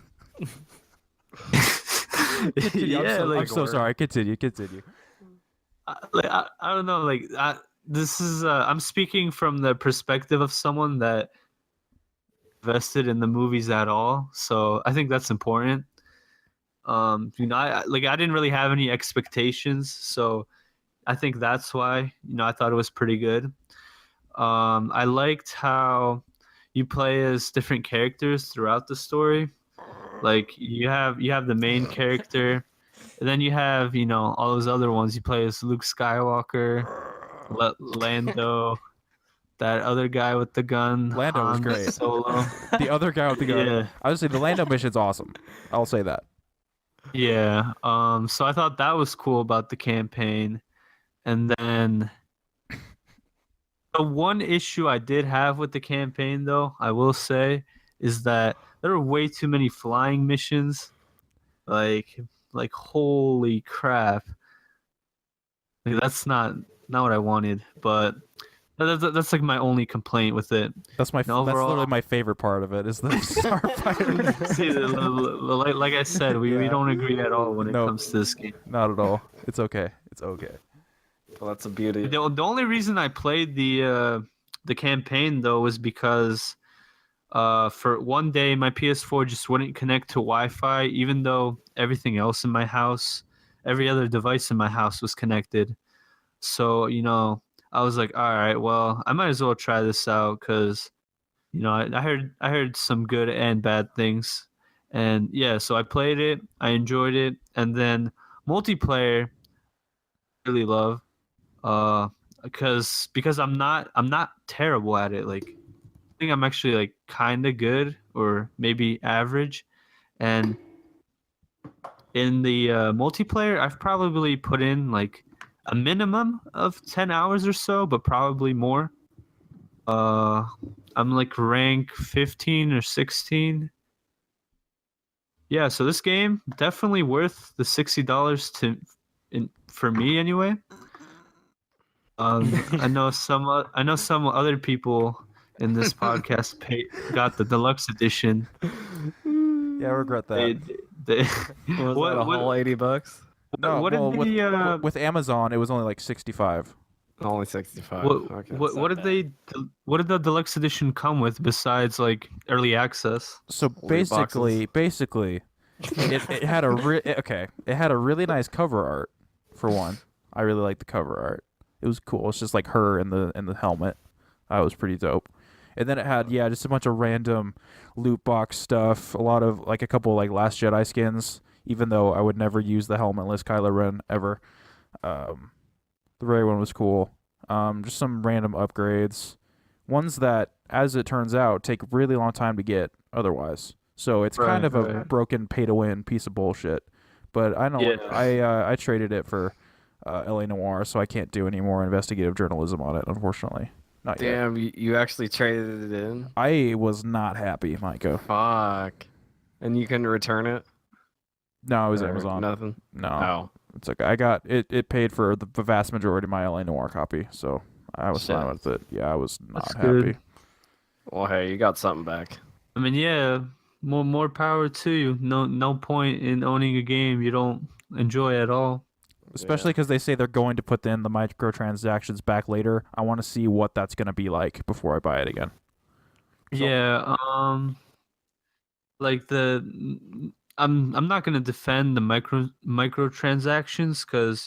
Continue. I'm so sorry. Continue. I don't know. Like this is I'm speaking from the perspective of someone that invested in the movies at all. So I think that's important. I didn't really have any expectations, so I think that's why I thought it was pretty good. I liked how you play as different characters throughout the story. Like you have the main character, and then you have all those other ones. You play as Luke Skywalker, Lando, that other guy with the gun. Lando was Han great. Solo. The other guy with the gun. Yeah. I would say the Lando mission's awesome. I'll say that. Yeah. So I thought that was cool about the campaign. And then the one issue I did have with the campaign, though, I will say, is that there were way too many flying missions. Like holy crap. That's not what I wanted, but that's like my only complaint with it. That's my And that's literally overall, my favorite part of it is the starfighter. see, like I said, we Yeah. don't agree at all when it Nope. comes to this game. Not at all. It's okay. It's okay. Well, that's a beauty. The only reason I played the campaign though was because for one day my PS4 just wouldn't connect to Wi-Fi, even though everything else in my house, every other device in my house was connected. So I was like, all right, well, I might as well try this out because I heard some good and bad things, and yeah, so I played it, I enjoyed it, and then multiplayer, really love, uh, because I'm not terrible at it. Like I think I'm actually like kind of good or maybe average, and in the multiplayer, I've probably put in like a minimum of 10 hours or so, but probably more. Uh, I'm like rank 15 or 16. Yeah, so this game definitely worth the $60 for me anyway. I know some other people in this podcast got the deluxe edition. Yeah, I regret that. They Was that a whole $80? No, what did well, they with Amazon, it was only like 65. Only 65. what Okay. what did the deluxe edition come with besides like early access? So Loot boxes. basically, it had it had a really nice cover art for one. I really liked the cover art. It was cool. It's just like her in the helmet. That was pretty dope. And then it had just a bunch of random loot box stuff. A lot of like a couple like Last Jedi skins. Even though I would never use the helmetless Kylo Ren ever. The Ray one was cool. Just some random upgrades, ones that, as it turns out, take a really long time to get otherwise. So it's kind of a broken pay-to-win piece of bullshit. But I know I traded it for LA Noire, so I can't do any more investigative journalism on it, unfortunately. Not yet. Damn, you actually traded it in? I was not happy, Micah. Fuck. And you couldn't return it? No, it was Or Amazon. Nothing? No. Oh. It's okay. I got it. It paid for the vast majority of my LA Noire copy, so I was fine with it. Yeah, I was not That's happy. good. Well, hey, you got something back. I mean, yeah, more power to you. No point in owning a game you don't enjoy at all. Especially because they say they're going to put in the microtransactions back later. I want to see what that's going to be like before I buy it again. So, Yeah, like I'm not gonna defend the microtransactions because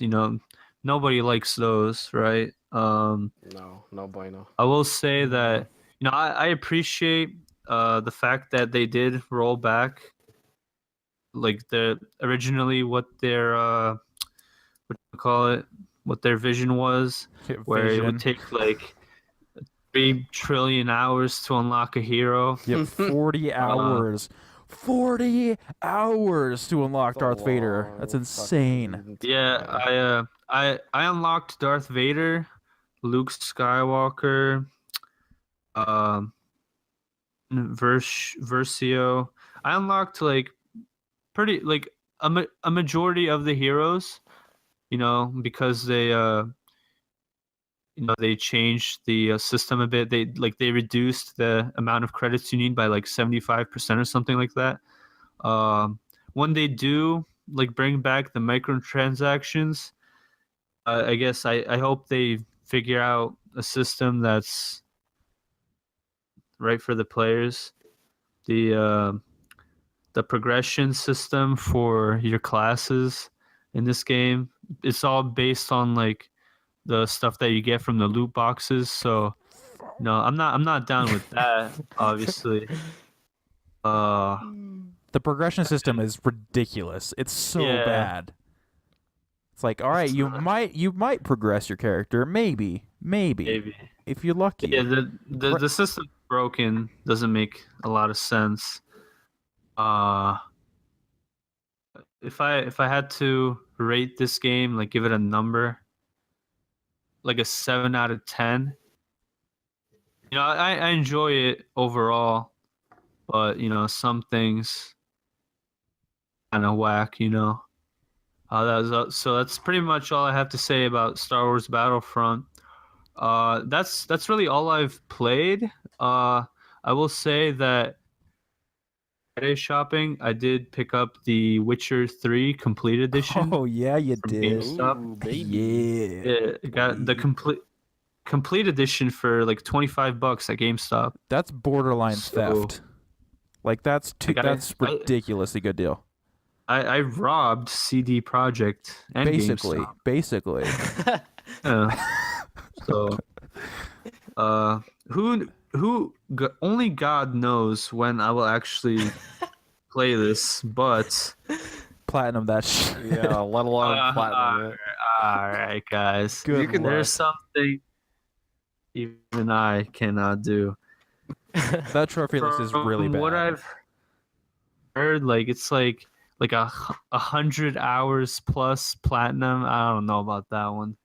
nobody likes those, right? No bueno. I will say that I appreciate the fact that they did roll back like the originally what their what do you call it, what their vision was, where it would take like 3 trillion hours to unlock a hero. Yep, 40 hours. 40 hours to unlock Darth Vader. That's insane. Yeah, I unlocked Darth Vader, Luke Skywalker, Versio. I unlocked like pretty like a majority of the heroes, because they changed the system a bit. They reduced the amount of credits you need by like 75% or something like that. When they do like bring back the microtransactions, I guess I hope they figure out a system that's right for the players. The progression system for your classes in this game, it's all based on like the stuff that you get from the loot boxes. So no, I'm not down with that, obviously. The progression system is ridiculous. It's so bad. It's like, all right, you might progress your character, maybe if you're lucky. Yeah, the system broken doesn't make a lot of sense. If I had to rate this game, like give it a number, like a 7 out of 10. I enjoy it overall, but some things kind of whack. So that's pretty much all I have to say about Star Wars Battlefront. That's really all I've played. I will say that Friday shopping, I did pick up the Witcher 3 Complete Edition Oh yeah, you from did. GameStop. Ooh, baby. Yeah. Yeah, I got the complete edition for like $25 at GameStop. That's borderline So, theft. Like that's like that's ridiculously good deal. I robbed CD Projekt and Basically, GameStop. basically. Yeah. So, only God knows when I will actually play this, but Platinum that shit. Yeah, let alone platinum it. all right, guys. Good luck. There's something even I cannot do. That trophy list is really From bad. what I've heard, like it's like 100 hours plus platinum. I don't know about that one.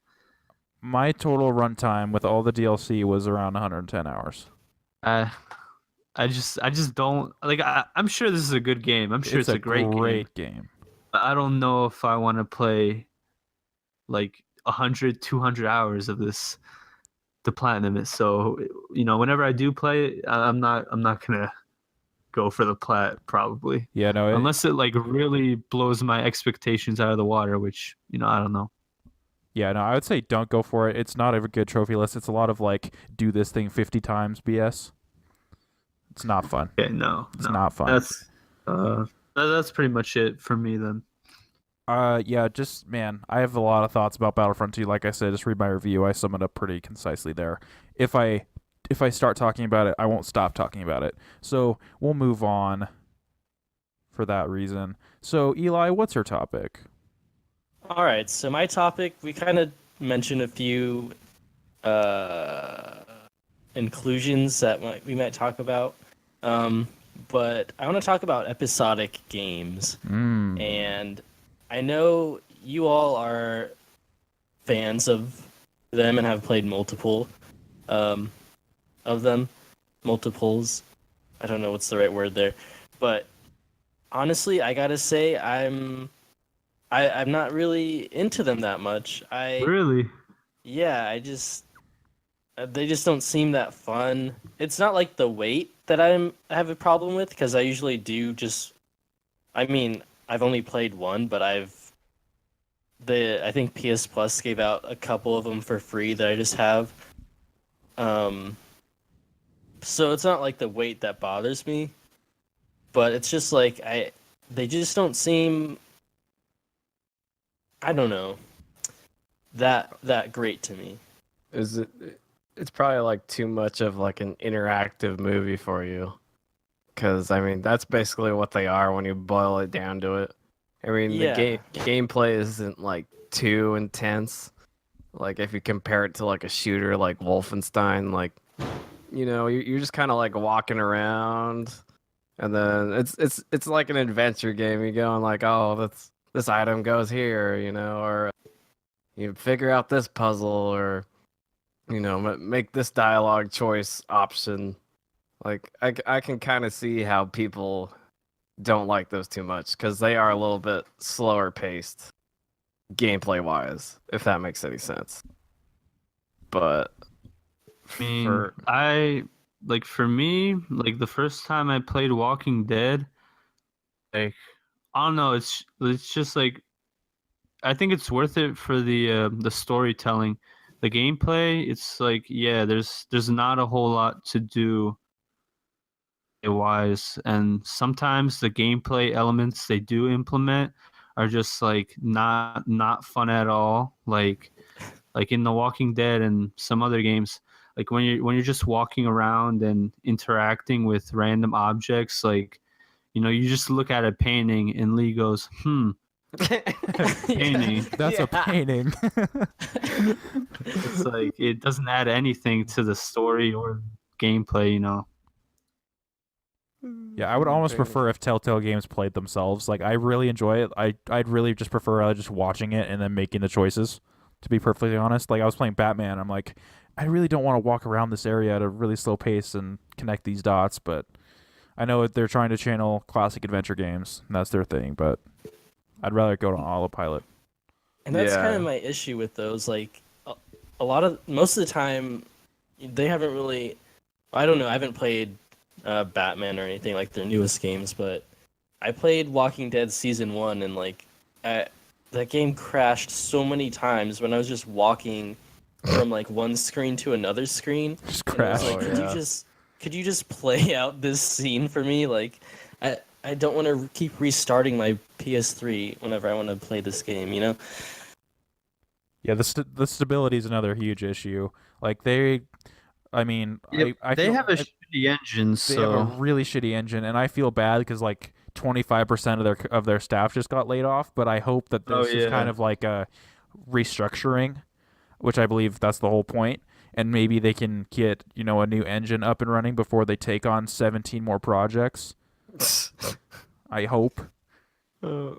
My total runtime with all the DLC was around 110 hours. I just don't like. I'm sure this is a good game. I'm sure it's a great game. game. But I don't know if I want to play like 100, 200 hours of this to platinum it. So whenever I do play it, I'm not gonna go for the plat probably. Yeah, no. Unless it like really blows my expectations out of the water, which I don't know. Yeah, no. I would say don't go for it. It's not a good trophy list. It's a lot of like do this thing 50 times BS. It's not fun. Yeah, no, It's not fun. That's pretty much it for me then. Yeah, just man, I have a lot of thoughts about Battlefront 2. Like I said, just read my review. I sum it up pretty concisely there. If I start talking about it, I won't stop talking about it. So we'll move on for that reason. So Eli, what's your topic? All right, so my topic, we kind of mentioned a few inclusions that we might talk about, but I want to talk about episodic games. And I know you all are fans of them and have played multiple of them, multiples. I don't know what's the right word there, but honestly, I gotta say I'm not really into them that much. Really? Yeah, they just don't seem that fun. It's not like the wait that I have a problem with, because I usually do just. I mean, I've only played one, but I think PS Plus gave out a couple of them for free that I just have. So it's not like the wait that bothers me, but it's just like they just don't seem. I don't know. That great to me. It's probably like too much of like an interactive movie for you. Because, I mean, that's basically what they are when you boil it down to it. I mean, Yeah. the gameplay isn't like too intense. Like if you compare it to like a shooter like Wolfenstein, like you're just kind of like walking around, and then it's like an adventure game. You're going like, oh, this item goes here, or you figure out this puzzle, or make this dialogue choice option. Like I can kind of see how people don't like those too much, because they are a little bit slower paced gameplay wise, if that makes any sense. But I mean, for me, like the first time I played Walking Dead, like I don't know, it's just like I think it's worth it for the storytelling. The gameplay, it's like there's not a whole lot to do wise, and sometimes the gameplay elements they do implement are just like not fun at all. Like in The Walking Dead and some other games, like when you're just walking around and interacting with random objects, like you just look at a painting and Lee goes, painting. That's a painting. It's like it doesn't add anything to the story or gameplay. Yeah, I would almost prefer if Telltale games played themselves. Like I really enjoy it. I'd really just prefer just watching it and then making the choices. To be perfectly honest, like I was playing Batman, I'm like, I really don't want to walk around this area at a really slow pace and connect these dots, but I know they're trying to channel classic adventure games, and that's their thing. But I'd rather go on autopilot. And that's kind of Yeah. my issue with those. Like, most of the time, they haven't really. I don't know. I haven't played Batman or anything like their newest games, but I played Walking Dead season 1, and like, that game crashed so many times when I was just walking from like one screen to another screen, Just and it was crash. like, Oh, yeah. could you just play out this scene for me? Like, I don't want to keep restarting my PS3 whenever I want to play this game, you know? Yeah, the stability is another huge issue. Like I mean, Yep. I They feel have a shitty engine, they have a so really shitty engine, and I feel bad because like 25% of their staff just got laid off. But I hope that oh this is kind yeah. of like a restructuring, which I believe that's the whole point. And maybe they can get a new engine up and running before they take on 17 more projects. I hope. Well,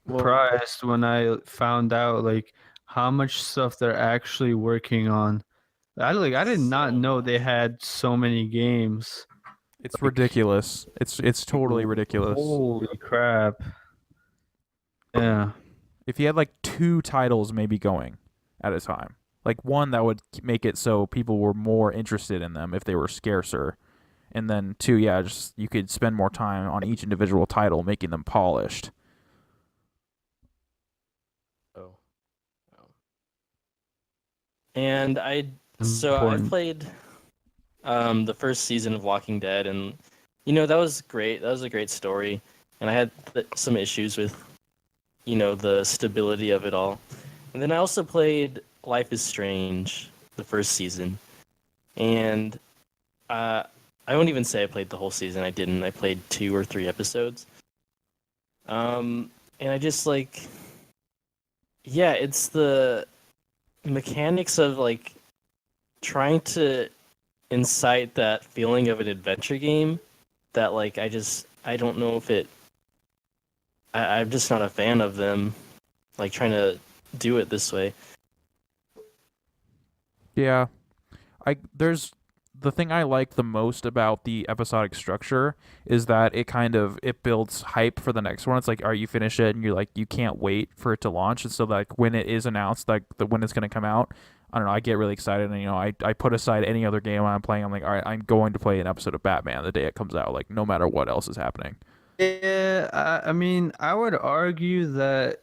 Surprised when I found out like how much stuff they're actually working on. I did not So know much. they had so many games. It's Like, ridiculous. It's totally ridiculous. holy crap. Yeah. If you had like 2 titles maybe going at a time, like one that would make it so people were more interested in them if they were scarcer, and then 2, yeah, just you could spend more time on each individual title making them polished. Oh. And I've Important. played the first season of Walking Dead, and that was great. That was a great story, and I had some issues with the stability of it all. And then I also played Life is Strange, the first season, and I won't even say I played the whole season. I didn't. I played 2 or 3 episodes. And I just like, yeah, it's the mechanics of like trying to incite that feeling of an adventure game that like I don't know if I'm just not a fan of them like trying to do it this way. Yeah, there's the thing I like the most about the episodic structure is that it builds hype for the next one. It's like, all right, you finish it and you're like you can't wait for it to launch, and so like when it is announced like when it's going to come out, I don't know, I get really excited, and I put aside any other game I'm playing. I'm like, all right, I'm going to play an episode of Batman the day it comes out, like no matter what else is happening. Yeah, I mean, I would argue that,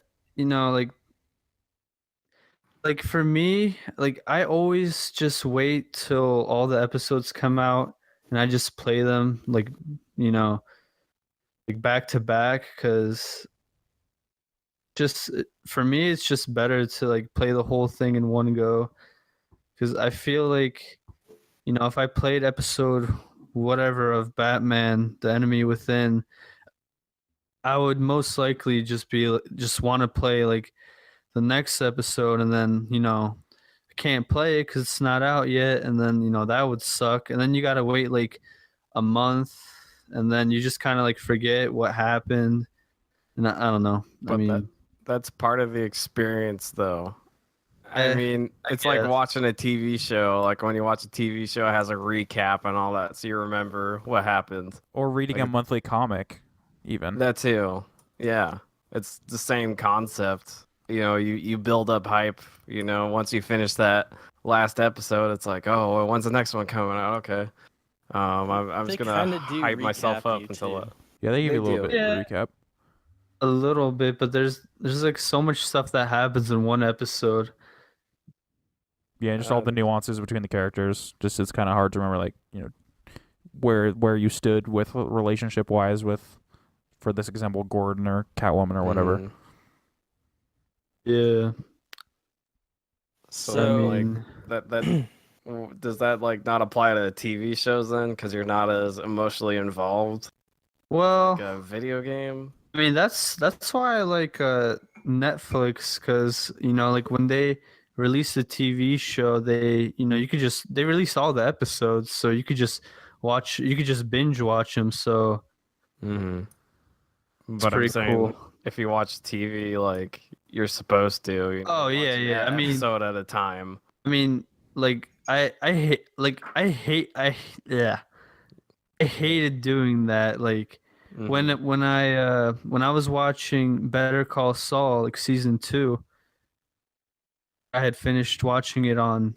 like for me, like I always just wait till all the episodes come out and I just play them you know, like back to back cuz just for me it's just better to like play the whole thing in one go cuz I feel like if I played episode whatever of Batman, The Enemy Within, I would most likely just want to play like the next episode and then I can't play it because it's not out yet and then that would suck and then you gotta wait like a month and then you just kind of like forget what happened and I don't know. I But mean, that's part of the experience, though. I eh, mean, I it's like guess. watching a TV show. Like when you watch a TV show, it has a recap and all that, so you remember what happened. Or reading Like a monthly comic, even. that too. Yeah, it's the same concept. You build up hype. Once you finish that last episode, it's like, oh, well, when's the next one coming out? Okay. I'm They just gonna kind of do hype myself recap up you until too. Yeah, they give they you a little do. bit Yeah, recap. a little bit, but there's like so much stuff that happens in one episode. Yeah, and just all the Um, nuances between the characters. Just it's kind of hard to remember, like where you stood with relationship wise with, for this example, Gordon or Catwoman or whatever. mhm. Yeah. So I then, like mean, that does that like not apply to TV shows then? Because you're not as emotionally involved well, like a video game. I mean that's why I like Netflix because like when they release a TV show they you could just they release all the episodes so you could just binge watch them so Hmm. it's But I'm pretty saying cool. if you watch TV like you're supposed to, Oh watch yeah, an yeah. episode at a time. I mean like I yeah I hated doing that like Hmm. when I was watching Better Call Saul like season 2. I had finished watching it on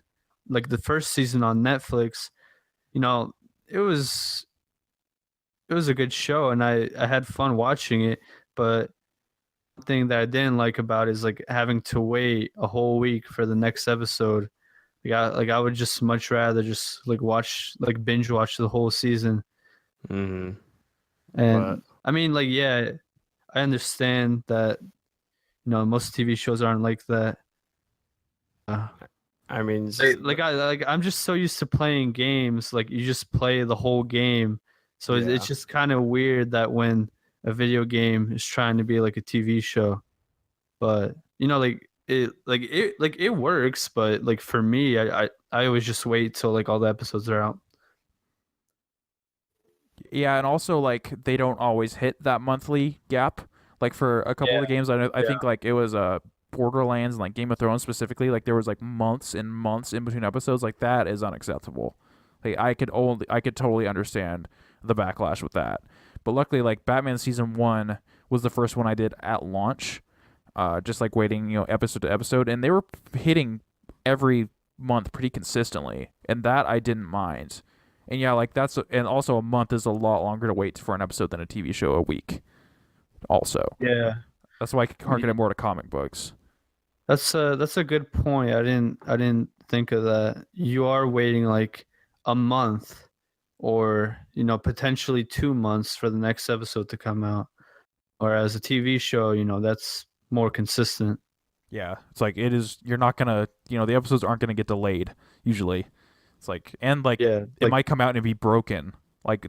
like the first season on Netflix. You know, it was a good show, and I had fun watching it. But one thing that I didn't like about it is like having to wait a whole week for the next episode. I would just much rather just like binge watch the whole season. Mm-hmm. And I mean, like, yeah, I understand that most TV shows aren't like that. I mean, just, I'm just so used to playing games. Like you just play the whole game, so it's just kind of weird that when a video game is trying to be like a TV show, but it works. But like for me, I always just wait till like all the episodes are out. Yeah, and also like they don't always hit that monthly gap. Like for a couple of the games, I think like it was Borderlands and like Game of Thrones specifically. Like there was like months and months in between episodes. Like that is unacceptable. Like I could totally understand the backlash with that. But luckily, like Batman season 1 was the first one I did at launch, just like waiting episode to episode, and they were hitting every month pretty consistently, and that I didn't mind. And yeah, like and also a month is a lot longer to wait for an episode than a TV show a week. Also, Yeah, that's why I harken it more to comic books. that's a good point. I didn't think of that. You are waiting like a month, or potentially 2 months for the next episode to come out. Whereas a TV show, that's more consistent. Yeah, it's like it is. You're not gonna, the episodes aren't gonna get delayed usually. It's like, and like Yeah, it might come out and be broken, like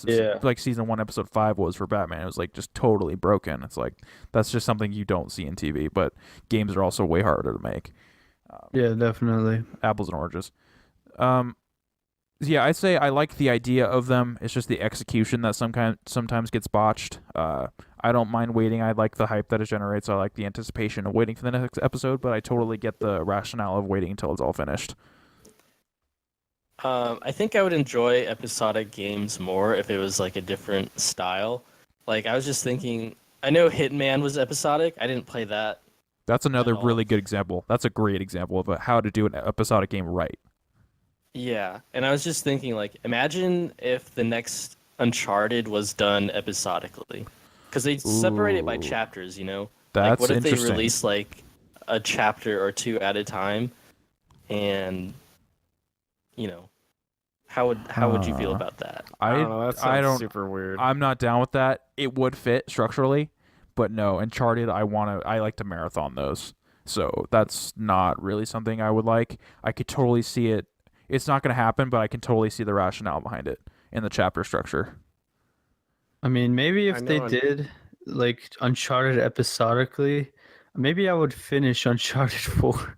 Yeah. like season 1 episode 5 was for Batman. It was like just totally broken. It's like that's just something you don't see in TV. But games are also way harder to make. Yeah, definitely. Apples and oranges. Yeah, I'd say I like the idea of them. It's just the execution that sometimes gets botched. I don't mind waiting. I like the hype that it generates. I like the anticipation of waiting for the next episode, but I totally get the rationale of waiting until it's all finished. I think I would enjoy episodic games more if it was like a different style. Like I was just thinking, I know Hitman was episodic. I didn't play that. That's another At all. really good example. That's a great example of how to do an episodic game right. Yeah, and I was just thinking, like, imagine if the next Uncharted was done episodically, because they separate it by Ooh. chapters. That's like, what if interesting. they release like a chapter or two at a time, and how would you feel about that? I don't know. That sounds I don't. super weird. I'm not down with that. It would fit structurally, but no. Uncharted, I like to marathon those. So that's not really something I would like. I could totally see it. It's not going to happen, but I can totally see the rationale behind it in the chapter structure. I mean, maybe I if know they in- did like Uncharted episodically, maybe I would finish Uncharted 4.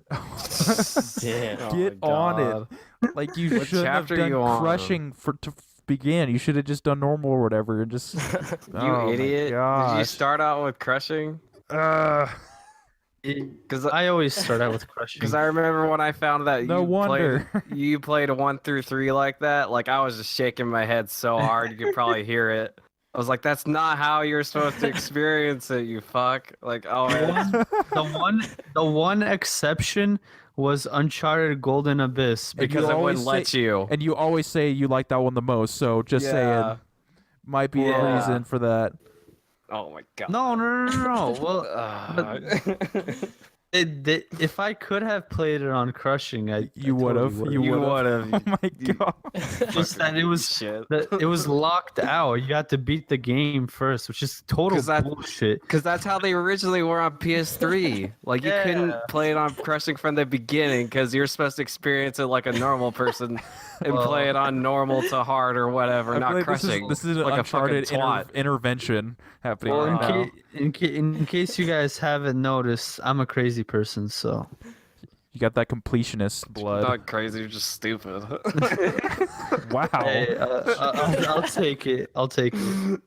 Damn. Oh Get my on God. it. Like you What shouldn't have chapter done you on? crushing to begin. You should have just done normal or whatever and just You idiot! Did you start out with crushing? Because I always start out with crushing. I remember when I found that No wonder. you played a 1 through 3 like that. Like I was just shaking my head so hard you could probably hear it. I was like, "That's not how you're supposed to experience it, you fuck!" Like, oh, man. The one exception was Uncharted Golden Abyss Because you it always wouldn't let say- you. And you always say you like that one the most, so just Yeah. saying might be a Yeah. reason for that. Oh my god. No. Well, Uh, if I could have played it on crushing, You would have. totally You You would have. would've. Oh my god. Just that it was shit. it was locked out. You had to beat the game first, which is total 'Cause that- bullshit. Because that's how they originally were on PS3. Like, you couldn't Yeah. play it on crushing from the beginning because you're supposed to experience it like a normal person and Well- play it on normal to hard or whatever, I not feel like crushing. This is an like Uncharted a fucking twat. intervention happening Well, right now. in case you guys haven't noticed, I'm a crazy person, so You got that completionist blood. Not crazy, you're just stupid. Wow. hey, I'll take it. I'll take it.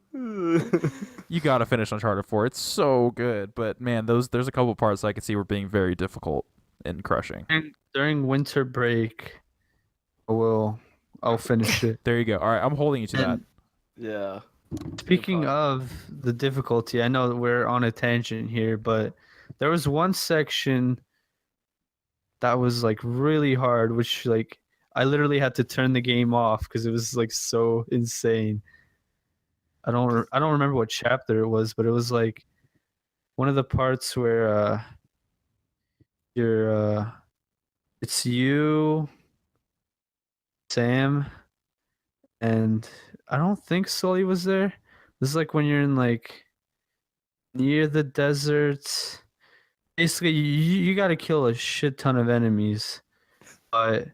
You gotta finish Uncharted 4. It's so good, but man, there's a couple parts I could see were being very difficult in crushing. During winter break, I'll finish it. There you go. All right, I'm holding you to that. And Yeah. speaking of the difficulty, I know that we're on a tangent here, but there was one section that was like really hard, which like I literally had to turn the game off because it was like so insane. I don't remember what chapter it was, but it was like one of the parts where you're it's you, Sam, and I don't think Sully was there. This is like when you're in like near the desert. Basically, you got to kill a shit ton of enemies, but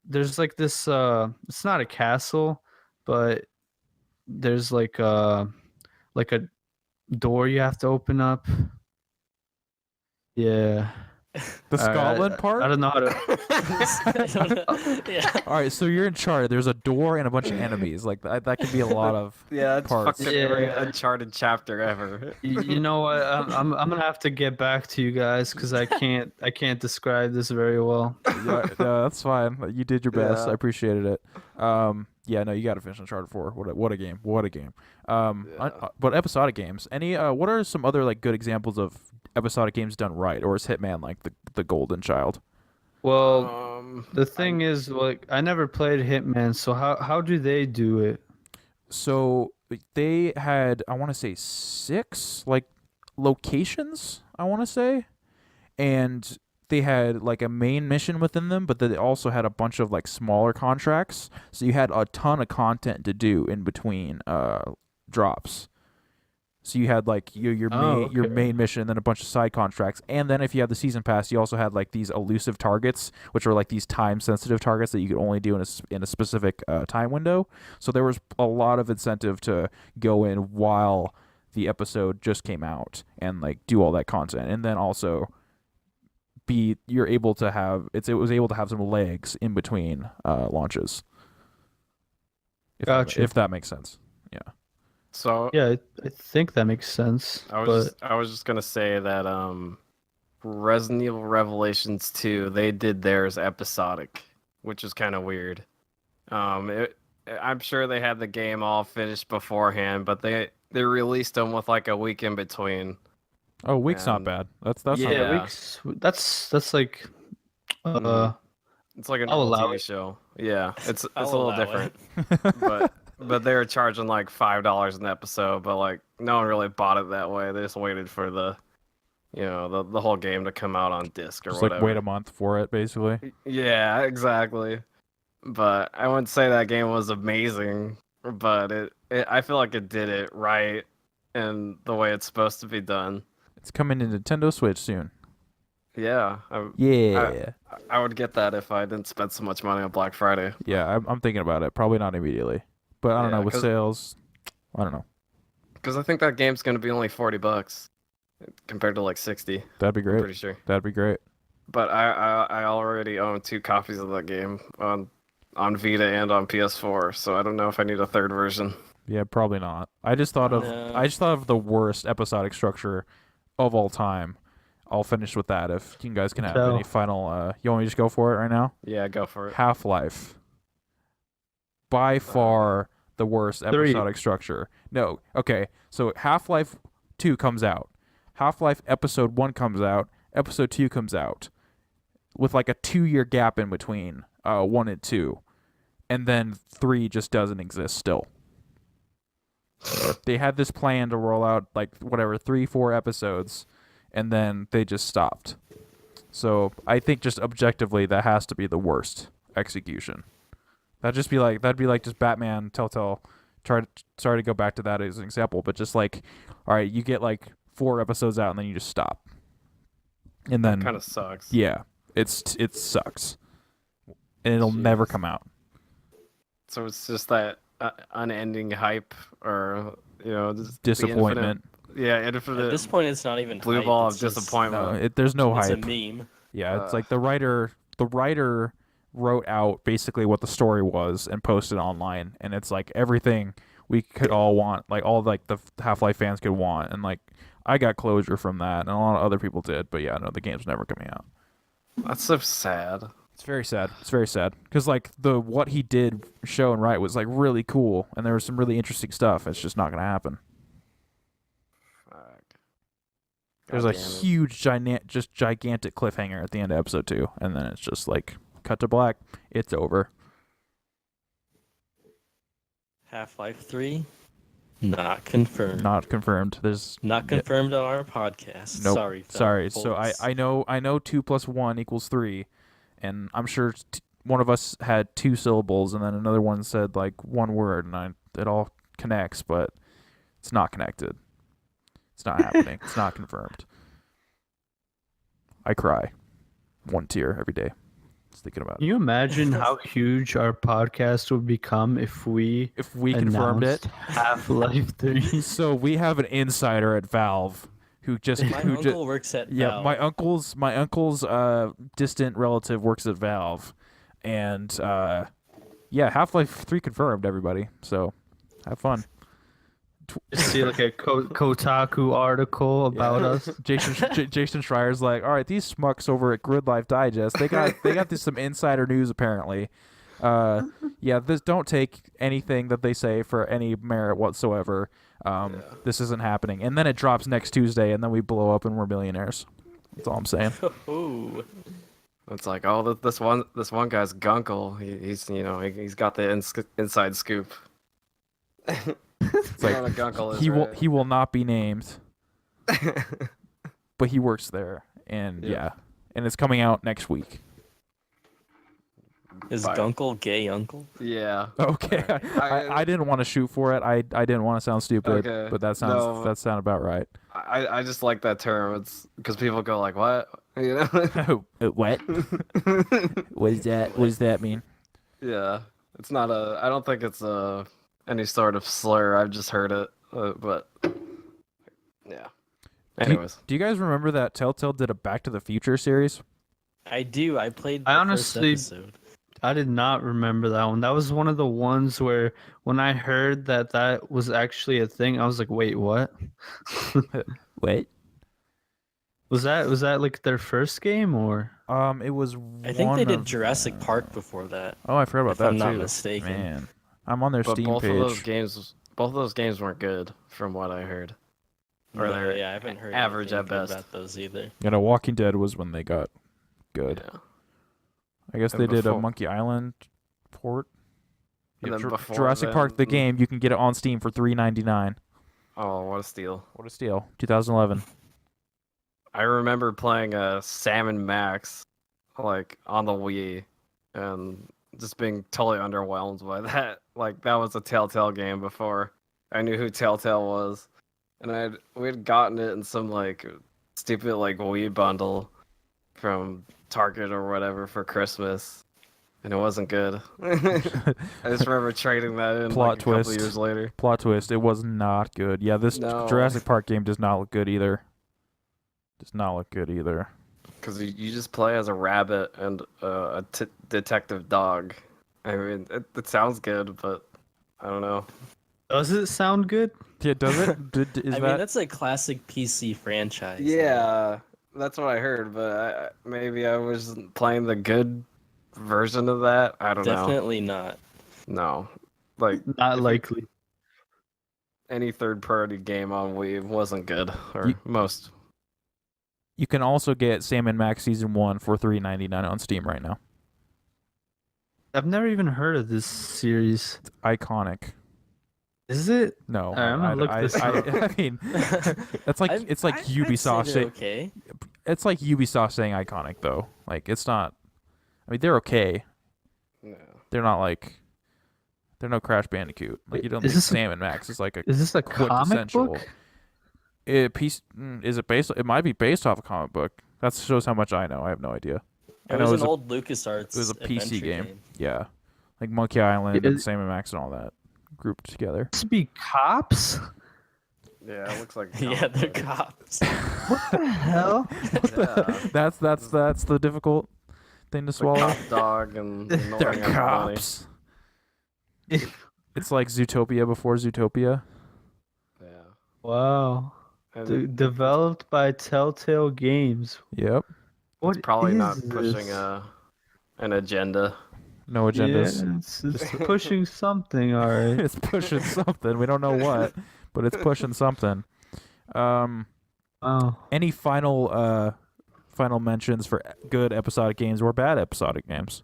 there's like this it's not a castle, but there's like a door you have to open up. Yeah. The Scotland I part? don't know how to. I don't know. Yeah. All right, so you're in charge. There's a door and a bunch of enemies. Like that could be a lot of Yeah, that's parts. fucking every Yeah. Uncharted chapter ever. You know what? I'm gonna have to get back to you guys because I can't describe this very well. Yeah, no, that's fine. You did your best. Yeah. I appreciated it. Yeah, no, you got to finish Uncharted 4. What a game. What a game. But episodic games. What are some other like good examples of episodic games done right, or is Hitman like the golden child? Well, the thing is, like, I never played Hitman, so how do they do it? So they had, I want to say 6 like locations, I want to say, and they had like a main mission within them, but they also had a bunch of like smaller contracts. So you had a ton of content to do in between drops. So you had like your main mission, and then a bunch of side contracts, and then if you had the season pass, you also had like these elusive targets, which are like these time sensitive targets that you could only do in a specific time window. So there was a lot of incentive to go in while the episode just came out and like do all that content, and then also it was able to have some legs in between launches. Gotcha. If that makes sense. Yeah. So Yeah, I think that makes sense. I was just gonna say that Resident Evil Revelations 2, they did theirs episodic, which is kind of weird. I'm sure they had the game all finished beforehand, but they released them with like a week in between. Oh, week's not And- bad. That's not Yeah. bad. weeks. That's like It's like an I'll old allow TV it. show. Yeah, it's a I'll little allow different. it. but they were charging like $5 an episode, but like no one really bought it that way. They just waited for the whole game to come out on disc or Just whatever. like wait a month for it, basically. Yeah, exactly. But I wouldn't say that game was amazing, but I feel like it did it right and the way it's supposed to be done. It's coming to Nintendo Switch soon. Yeah, Yeah, I would get that if I didn't spend so much money on Black Friday. yeah. I'm thinking about it. Probably not immediately, but I don't Yeah, know with 'cause- sales. I don't know. Because I think that game's gonna be only $40 compared to like 60. That'd be I'm great. pretty sure. That'd be great. But I already own 2 copies of that game on Vita and on PS4, so I don't know if I need a third version. Yeah, probably not. I just thought of the worst episodic structure of all time. I'll finish with that. If you guys can have So- any final, you want me to just go for it right now? Yeah, go for it. Half-Life. By far the worst 3. episodic structure. No, okay. So Half-Life 2 comes out. Half-Life Episode 1 comes out. Episode 2 comes out. With like a 2-year gap in between 1 and 2. And then 3 just doesn't exist still. They had this plan to roll out like whatever 3-4 episodes, and then they just stopped. So I think just objectively that has to be the worst execution. That'd be like just Batman Telltale. Sorry to go back to that as an example, but just like, all right, you get like 4 episodes out and then you just stop, and then Kind of sucks. yeah, it sucks, and it'll never come out. So it's just that unending hype, or just the Disappointment. infinite At this point, it's not even blue hype, ball it's of just- disappointment. No, there's no It's hype. a meme. Yeah, it's like the writer wrote out basically what the story was and posted online, and it's like everything we could all want, like all like the Half-Life fans could want, and like I got closure from that, and a lot of other people did, but yeah, no, the game's never coming out. That's so sad. It's very sad. It's very sad because like what he did show and write was like really cool, and there was some really interesting stuff. It's just not gonna happen. Fuck. There's a huge, gigantic cliffhanger at the end of episode 2, and then it's just like cut to black. It's over. Half-Life 3, not confirmed. Not confirmed. There's Not confirmed on our podcast. Nope. Sorry. Sorry. folks. So I know 2 + 1 = 3, and I'm sure one of us had 2 syllables, and then another one said like 1 word, and it all connects, but it's not connected. It's not happening. It's not confirmed. I cry 1 tear every day just thinking about Can it. you imagine how huge our podcast would become if we Confirmed announced it? Half-Life 3? So we have an insider at Valve who just My uncle works at Valve. my uncle's distant relative works at Valve, and Half-Life 3 confirmed, everybody. So have fun. Just see like a Kotaku article about us. Jason Schreier's like, all right, these schmucks over at Gridlife Digest, they got this some insider news apparently. This don't take anything that they say for any merit whatsoever. This isn't happening, and then it drops next Tuesday, and then we blow up and we're millionaires. That's all I'm saying. Ooh. It's like, oh, this one guy's Gunkle. He's got the inside scoop. It's like he will not be named, but he works there, and and it's coming out next week. Is Gunkle gay uncle? Yeah. Okay, I didn't want to shoot for it. I didn't want to sound stupid, Okay. but that sounds about right. I just like that term. It's because people go like, what? You know? What? What is that? What does that mean? Yeah. It's not I don't think it's any sort of slur. I've just heard it, but yeah. Anyways, do you guys remember that Telltale did a Back to the Future series? I do. I played the I honestly- first episode. I did not remember that one. That was one of the ones where when I heard that was actually a thing, I was like, wait, what? Wait. Was that like their first game or? It was. I think they did Jurassic Park before that. Oh, I forgot about if that I'm not too. mistaken. Man, I'm on their but Steam both page. of those games weren't good, from what I heard. Or No, they're yeah, I haven't heard average anything at good best. about those either. Walking Dead was when they got good. Yeah. I guess And they did a before- Monkey Island port. And then before Jurassic then- Park the game, you can get it on Steam for $3.99. Oh, what a steal! What a steal! 2011. I remember playing Sam and Max, like on the Wii, and just being totally underwhelmed by that. Like that was a Telltale game before I knew who Telltale was, and we'd gotten it in some like stupid like Wii bundle from Target or whatever for Christmas, and it wasn't good. I just remember trading that in Plot like a couple twist. years later. Plot twist: it was not good. Yeah, this No. Jurassic Park game does not look good either. Does not look good either. Because you just play as a rabbit and a detective dog. I mean, it sounds good, but I don't know. Does it sound good? Yeah, does it? I mean, that's a classic PC franchise. Yeah, that's what I heard, but maybe I was playing the good version of that. I don't know. Definitely not. No. Like, Not likely. any third-party game on Wii wasn't good, or most. You can also get Sam and Max Season 1 for $3.99 on Steam right now. I've never even heard of this series. It's iconic. Is it? No, Alright, I'm gonna look this up. I mean, that's like it's like Ubisoft. I'd say they're okay. It's like Ubisoft saying iconic though. Like it's not. I mean, they're okay. No. They're not like. They're no Crash Bandicoot. Like you don't Is think this a- Sam and Max is like a Is this a comic quintessential. book? Is it based? It might be based off a comic book. That shows how much I know. I have no idea. I It know was an old LucasArts. It was a PC adventure game. Yeah, like Monkey Island Is- and Sam and Max and all that grouped together. This be cops? Yeah, it looks like. Yeah, they're comic cops. What the hell? book. Yeah. That's the difficult thing to The swallow. cop dog and They're annoying everybody. cops. It's like Zootopia before Zootopia. Yeah. Wow. And Developed by Telltale Games. Yep. What it's probably is not pushing this? an agenda. No agendas. Yeah, it's pushing something, alright. It's pushing something. We don't know what, but it's pushing something. Oh, Any final mentions for good episodic games or bad episodic games?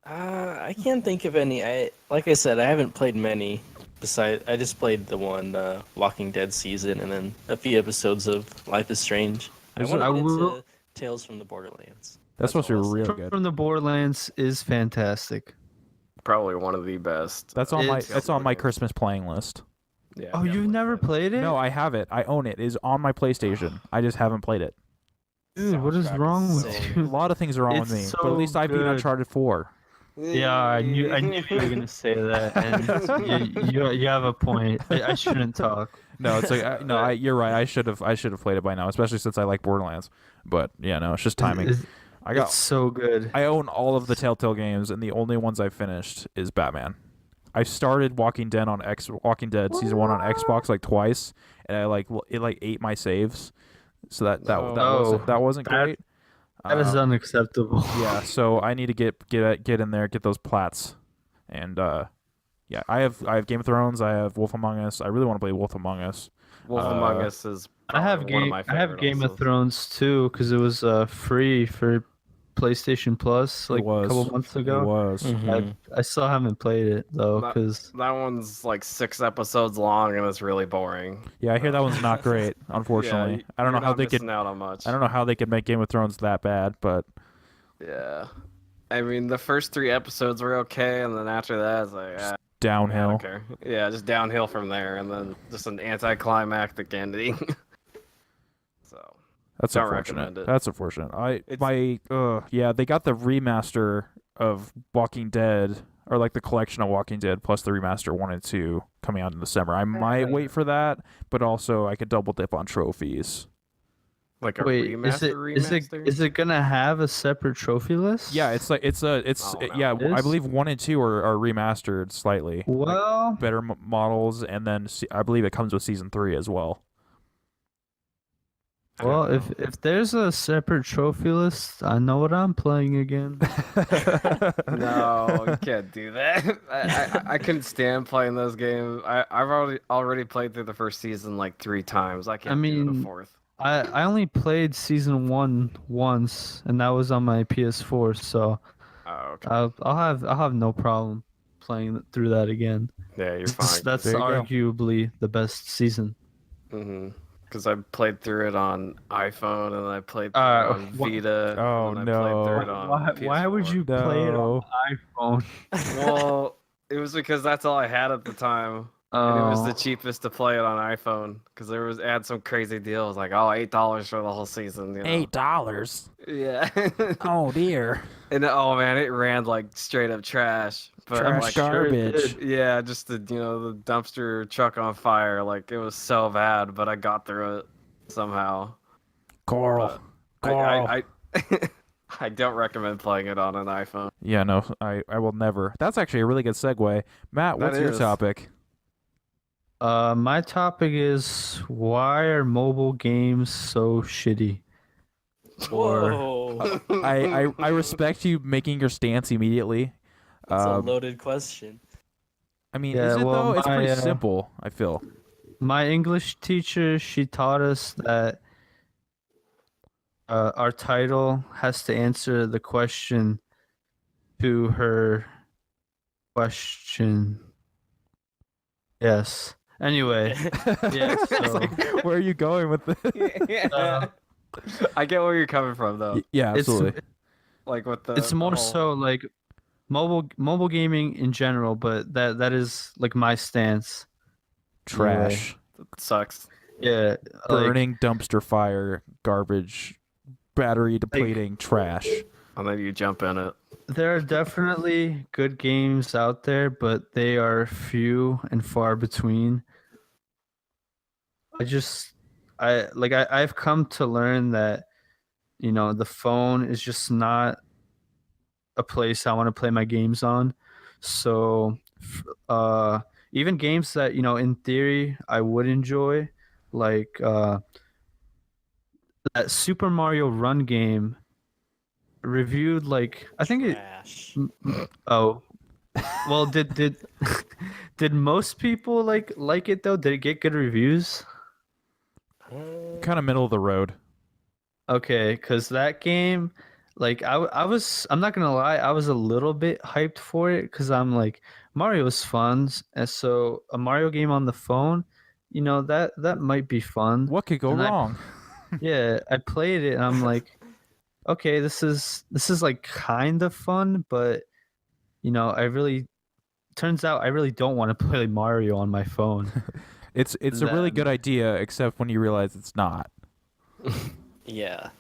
I can't think of any. Like I said, I haven't played many. Besides, I just played the one Walking Dead season, and then a few episodes of Life is Strange. I want to I get will. into Tales from the Borderlands. That's supposed to be all I'll say. real good. From the Borderlands is fantastic. Probably one of the best. That's on It's- that's on my Christmas playing list. Yeah. Oh, you've never played it? No, I have it. I own it. It is on my PlayStation. I just haven't played it. Dude, what is Soundtrack wrong is with so A you? lot of things are wrong with It's me, but at so least I beat good. Uncharted 4. Yeah, I knew you were gonna say that, and you have a point. I shouldn't talk. No, it's like no, you're right. I should have played it by now, especially since I like Borderlands. But yeah, no, it's just timing. It's, I got it's so good. I own all of the Telltale games, and the only ones I finished is Batman. I started Walking Dead season 1 on Xbox like twice, and it ate my saves, so that wasn't that- great. That is unacceptable. Yeah, so I need to get in there, get those plats, and yeah, I have Game of Thrones, I have Wolf Among Us. I really want to play Wolf Among Us. Wolf Among Us is I have probably one of my I have favorite Game also. of Thrones too because it was free for PlayStation Plus like It was. a couple months It ago. was. Mhm. I still haven't played it though That- because That one's like 6 episodes long and it's really boring. Yeah, I hear that one's not great. Unfortunately, Yeah, I don't know you're how not they could. missing out on much. I don't know how they could make Game of Thrones that bad, but Yeah. I mean, the first 3 episodes were okay, and then after that, it's like, I downhill. don't care. Yeah, just downhill from there, and then just an anticlimactic ending. So, That's Don't unfortunate. recommend it. That's unfortunate. It's- Yeah, they got the remaster of Walking Dead, or like the collection of Walking Dead plus the remaster 1 and 2 coming out in December. I might wait for that, but also I could double dip on trophies. like a wait, remaster. is it gonna have a separate trophy list? Yeah, it's like Oh, no. yeah. It I is? believe 1 and 2 are remastered slightly, Well, better models, and then I believe it comes with season 3 as well. if there's a separate trophy list, I know what I'm playing again. No, you can't do that. I couldn't stand playing those games. I've already played through the first season like 3 times. I can't do it a mean, 4th. I only played season 1 once, and that was on my PS4. So Oh, okay. I'll have no problem playing through that again. Yeah, you're fine. That's There you go. arguably the best season. Because I played through it on iPhone and I played through Uh, it on Vita. Oh, and I played through it no. on Why would PS4. you play it on No. iPhone? Well, it was because that's all I had at the time. And it was the cheapest to play it on iPhone because they had some crazy deals like $8 for the whole season. You know? $8. Yeah. Oh dear. And oh man, it ran like straight up trash. But Trash like, garbage. yeah, just the the dumpster truck on fire. Like it was so bad, but I got through it somehow. Carl. Carl. I don't recommend playing it on an iPhone. Yeah, no, I will never. That's actually a really good segue. Matt, what's That your is. topic? My topic is why are mobile games so shitty? Whoa, I respect you making your stance immediately. that's a loaded question. I mean, Yeah, is it well, though? It's pretty my, simple, I feel. My English teacher, she taught us that our title has to answer the question to her question. Yes. Anyway, yeah. It's So, like, where are you going with this? Yeah. I get where you're coming from though. Yeah, it's absolutely. Like with the it's more whole- so like mobile gaming in general, but that is like my stance. Trash, it sucks. Yeah, like, burning, dumpster fire, garbage, battery depleting, trash. And then you jump in it. there are definitely good games out there, but they are few and far between. I've come to learn that the phone is just not a place I want to play my games on. So even games that in theory I would enjoy, like that Super Mario Run game reviewed like I think it Trash. oh well did did most people like it though? Did it get good reviews? Kind of middle of the road. Okay, because that game, like I'm not gonna lie, I was a little bit hyped for it because I'm like Mario's fun, and so a Mario game on the phone, that might be fun. What could go And wrong? Yeah, I played it and I'm like, okay, this is like kind of fun, but I really turns out I really don't want to play Mario on my phone. It's a really good Then- idea, except when you realize it's not. Yeah.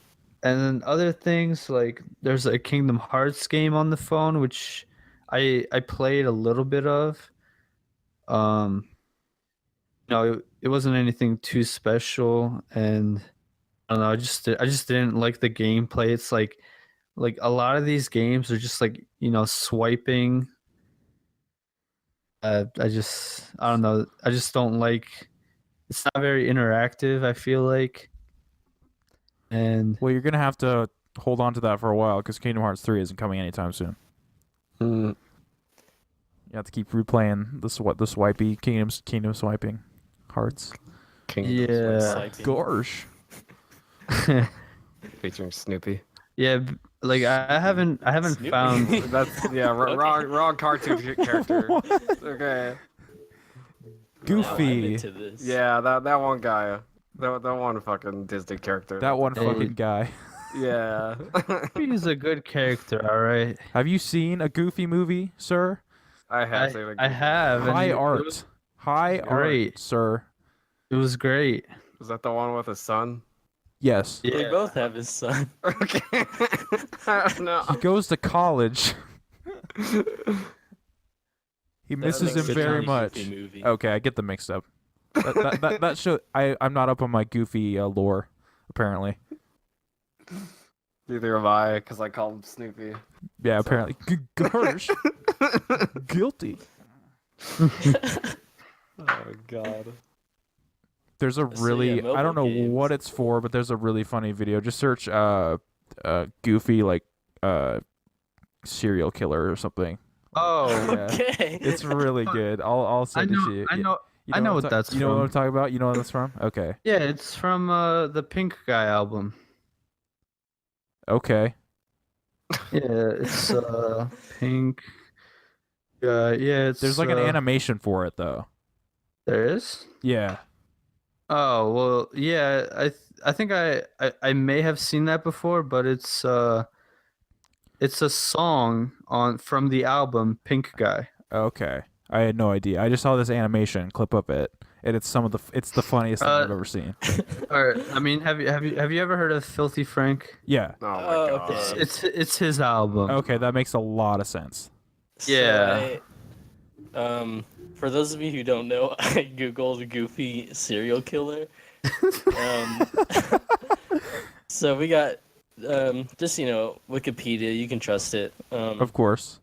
And then other things like there's a Kingdom Hearts game on the phone which I played a little bit of. Um, it wasn't anything too special, and I don't know. I just didn't like the gameplay. It's like a lot of these games are just like swiping. I don't know. I just don't like. It's not very interactive. I feel like, and Well, you're gonna have to hold on to that for a while because Kingdom Hearts 3 isn't coming anytime soon. Mm. You have to keep replaying the swipey kingdom swiping hearts. yeah, Swiping. Gosh. Featuring Snoopy. yeah. Like I haven't Snoopy. found. That's wrong cartoon character. Okay. Goofy. I'm into this. Yeah, that one guy. That one fucking Disney character. That one Hey. fucking guy. Yeah. He's a good character. All right. Have you seen a Goofy movie, sir? I have seen it. I have. and High it art. was- High great. art, sir. It was great. Is that the one with his son? Yes. They Yeah. both have his son. Okay. I don't know. He goes to college. He That misses makes him a very Johnny much. Goofy movie. Okay, I get them mixed up. That show. I'm not up on my Goofy lore, apparently. Neither am I, because I call him Snoopy. Yeah, apparently. Gosh. Guilty. Oh god. There's a So, really yeah, I don't know mobile games. what it's for, but there's a really funny video. Just search Goofy serial killer or something. Oh, Yeah. Okay. It's really good. I'll I send it know. to you. I know. You I know what what I'm that's You know what from. I'm talking about? You know what that's from? Okay. Yeah, it's from the Pink Guy album. Okay. Yeah, it's Pink Guy. Yeah, it's There's like an animation for it though. There is. Yeah. Oh well, yeah. I think I may have seen that before, but it's a song from the album Pink Guy. Okay. I had no idea. I just saw this animation clip of it, and it's it's the funniest thing I've ever seen. Or I mean, have you ever heard of Filthy Frank? Yeah. Oh my Oh, god. okay. It's his album. Okay, that makes a lot of sense. Yeah. For those of you who don't know, I googled Goofy serial killer. So we got just Wikipedia. You can trust it. Of course.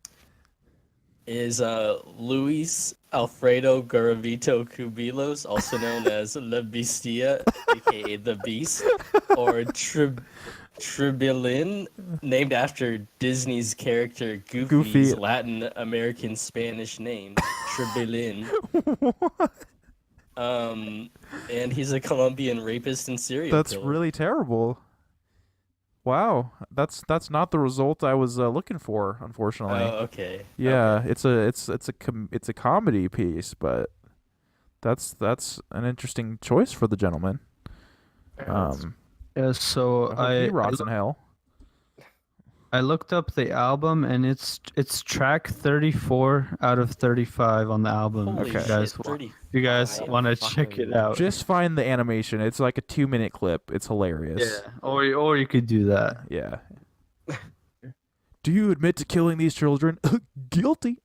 Is Luis Alfredo Garavito Cubilos, also known as La Bestia, aka the Beast, or Tribilin, named after Disney's character Goofy's Goofy. Latin American Spanish name, Tribilin. And he's a Colombian rapist and serial That's killer. really terrible. Wow, that's not the result I was looking for, unfortunately. Oh, okay. Yeah, it's a comedy piece, but that's an interesting choice for the gentleman. Yeah, so I hope he rots in hell. I looked up the album and it's track 34 out of 35 on the album. Holy If Okay. you guys, shit, 30. if you guys Wow. want to check it out. Just find the animation. It's like a 2-minute clip. It's hilarious. Yeah, or you could do that. Yeah. Do you admit to killing these children? Guilty.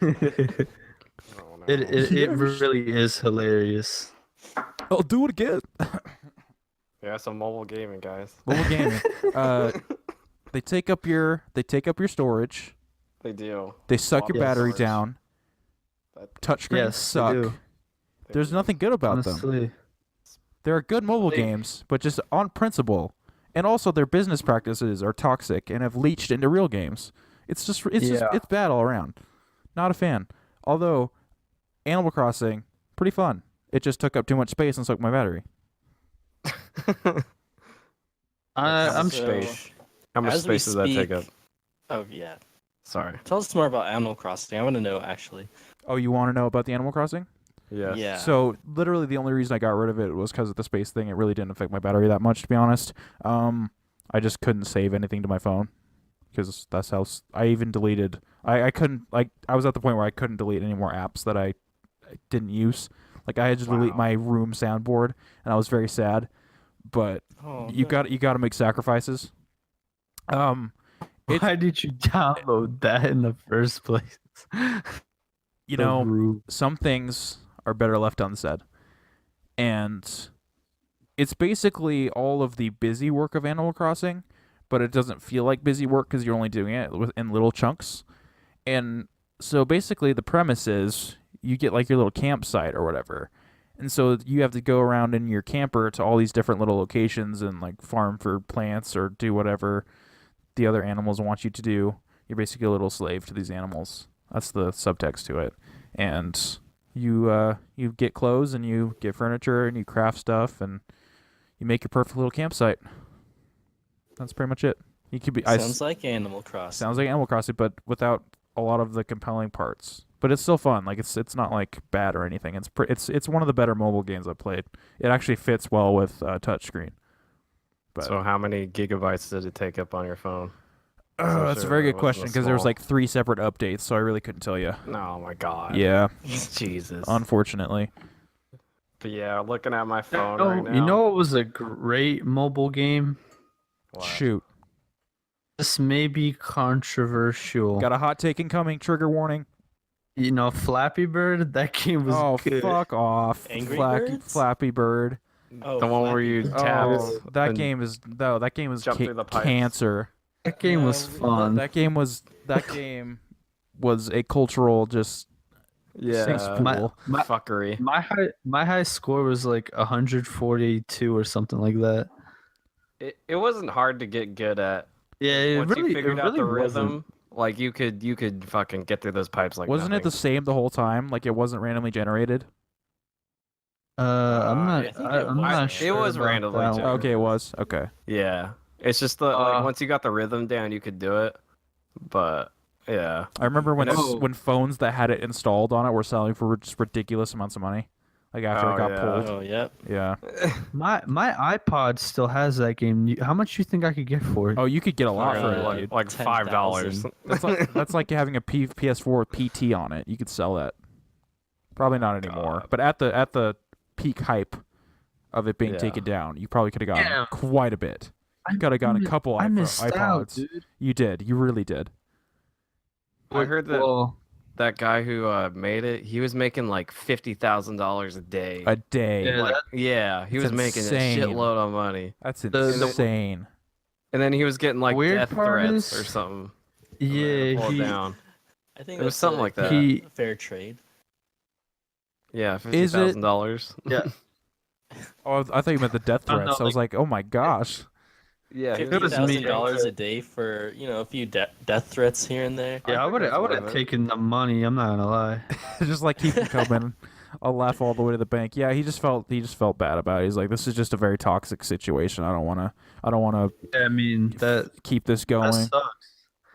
Oh, no. It Yes. really is hilarious. I'll do it again. Yeah, some mobile gaming, guys. Mobile gaming. They take up your storage. They do. They suck your Yes. battery down. Touchscreens Yes, they suck. do. There's nothing good about them. Honestly, There are good mobile They- games, but just on principle. And also their business practices are toxic and have leached into real games. It's Yeah. bad all around. Not a fan. Although Animal Crossing, pretty fun. It just took up too much space and sucked my battery. I'm So, space. How much as we space does that take up? speak- Oh yeah. Sorry. Tell us more about Animal Crossing. I want to know actually. Oh, you want to know about the Animal Crossing? Yes. Yeah. So literally the only reason I got rid of it was because of the space thing. It really didn't affect my battery that much, to be honest. I just couldn't save anything to my phone because that's how I even deleted. I couldn't I was at the point where I couldn't delete any more apps that I didn't use. Like I had to delete Wow. my room soundboard, and I was very sad. But Oh, you no. got to make sacrifices. It's- Why did you download that in the first place? You The know, roof. some things are better left unsaid. And it's basically all of the busy work of Animal Crossing, but it doesn't feel like busy work because you're only doing it in little chunks. And so basically the premise is you get like your little campsite or whatever. And so you have to go around in your camper to all these different little locations and like farm for plants or do whatever the other animals want you to do. You're basically a little slave to these animals. That's the subtext to it. And you get clothes and you get furniture and you craft stuff and you make your perfect little campsite. That's pretty much it. You could be Sounds like Animal Crossing. sounds like Animal Crossing, but without a lot of the compelling parts. But it's still fun. Like it's not like bad or anything. It's one of the better mobile games I've played. It actually fits well with touchscreen. But So how many gigabytes did it take up on your phone? that's a sure very that good wasn't question a because there was small- like 3 separate updates, so I really couldn't tell you. Oh my god. Yeah, Jesus. unfortunately. But yeah, looking at my phone Oh, right now. you know what was a great mobile game? What? Shoot, This may be controversial. got a hot take incoming. Trigger warning. You know, Flappy Bird. That game was Oh, good. fuck off, Angry Birds? Flappy Bird. Oh, The one where Flappy you Bird. tap. Oh, that and game is no, that game is jump through the pipes. cancer. That game was No, fun. That game was a cultural just Yeah. cesspool. My- fuckery. My high score was like 142 or something like that. It wasn't hard to get good at. Yeah, it Once really, you figured it out the really wasn't. rhythm, like you could fucking get through those pipes like Wasn't it the nothing. same the whole time? Like it wasn't randomly generated? I'm not. I think I'm it not was. sure. It was about randomly that one. generated. Okay, it was. Okay. Yeah. It's just the like once you got the rhythm down, you could do it. But yeah. I remember when Oh. when phones that had it installed on it were selling for just ridiculous amounts of money. Like after Oh, it got yeah. pulled. Oh, yep. Yeah. My iPod still has that game. How much you think I could get for it? Oh, you could get a lot for it, like, dude. like $5. That's like having a PS4 with PT on it. You could sell that. Probably not anymore. God. But at the peak hype of it being Yeah. taken down, you probably could have gotten Yeah. quite a bit. You could have gotten a couple I missed out, iPods. dude. You did. You really did. I heard that Well, that guy who made it, he was making like $50,000 a day. A day. Yeah, Like, yeah, he That's was making a insane. shitload of money. That's the- insane. And then he was getting like Weird death part threats is- or something. yeah, Pull it he, down. I think It was that's something a like that. he fair trade. Yeah, Is it- $50,000. yeah. Oh, I thought you meant the death Oh, no, threats. I was like, oh my gosh. Yeah, he If it was me- $50,000 a day for a few death threats here and there. Yeah, I think would that's have worth it. taken the money. I'm not gonna lie. Just like keep him coming. I'll laugh all the way to the bank. Yeah, he just felt bad about it. He's like, this is just a very toxic situation. I don't wanna I mean that keep this going. sucks.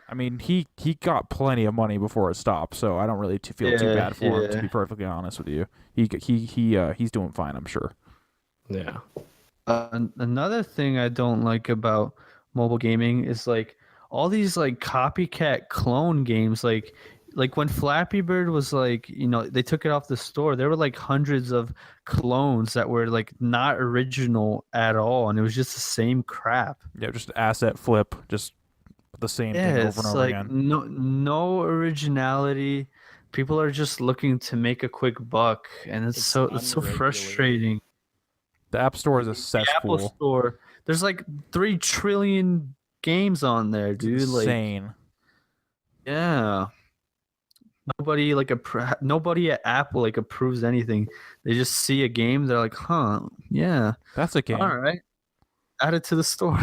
I mean, he got plenty of money before it stopped, so I don't really feel too Yeah, bad for him. To yeah. be perfectly honest with you, he's doing fine, I'm sure. Yeah. Another thing I don't like about mobile gaming is like all these like copycat clone games. Like when Flappy Bird was like, they took it off the store. There were like hundreds of clones that were like not original at all, and it was just the same crap. Yeah, just asset flip, just the same Yeah, thing it's over and over like again. no originality. People are just looking to make a quick buck, and it's It's so unregulated. frustrating. The App Store is a The Apple cesspool. Store, there's like 3 trillion games on there, dude. Like, Insane. yeah. Nobody at Apple like approves anything. They just see a game, they're like, huh, yeah, That's a game. all right, add it to the store.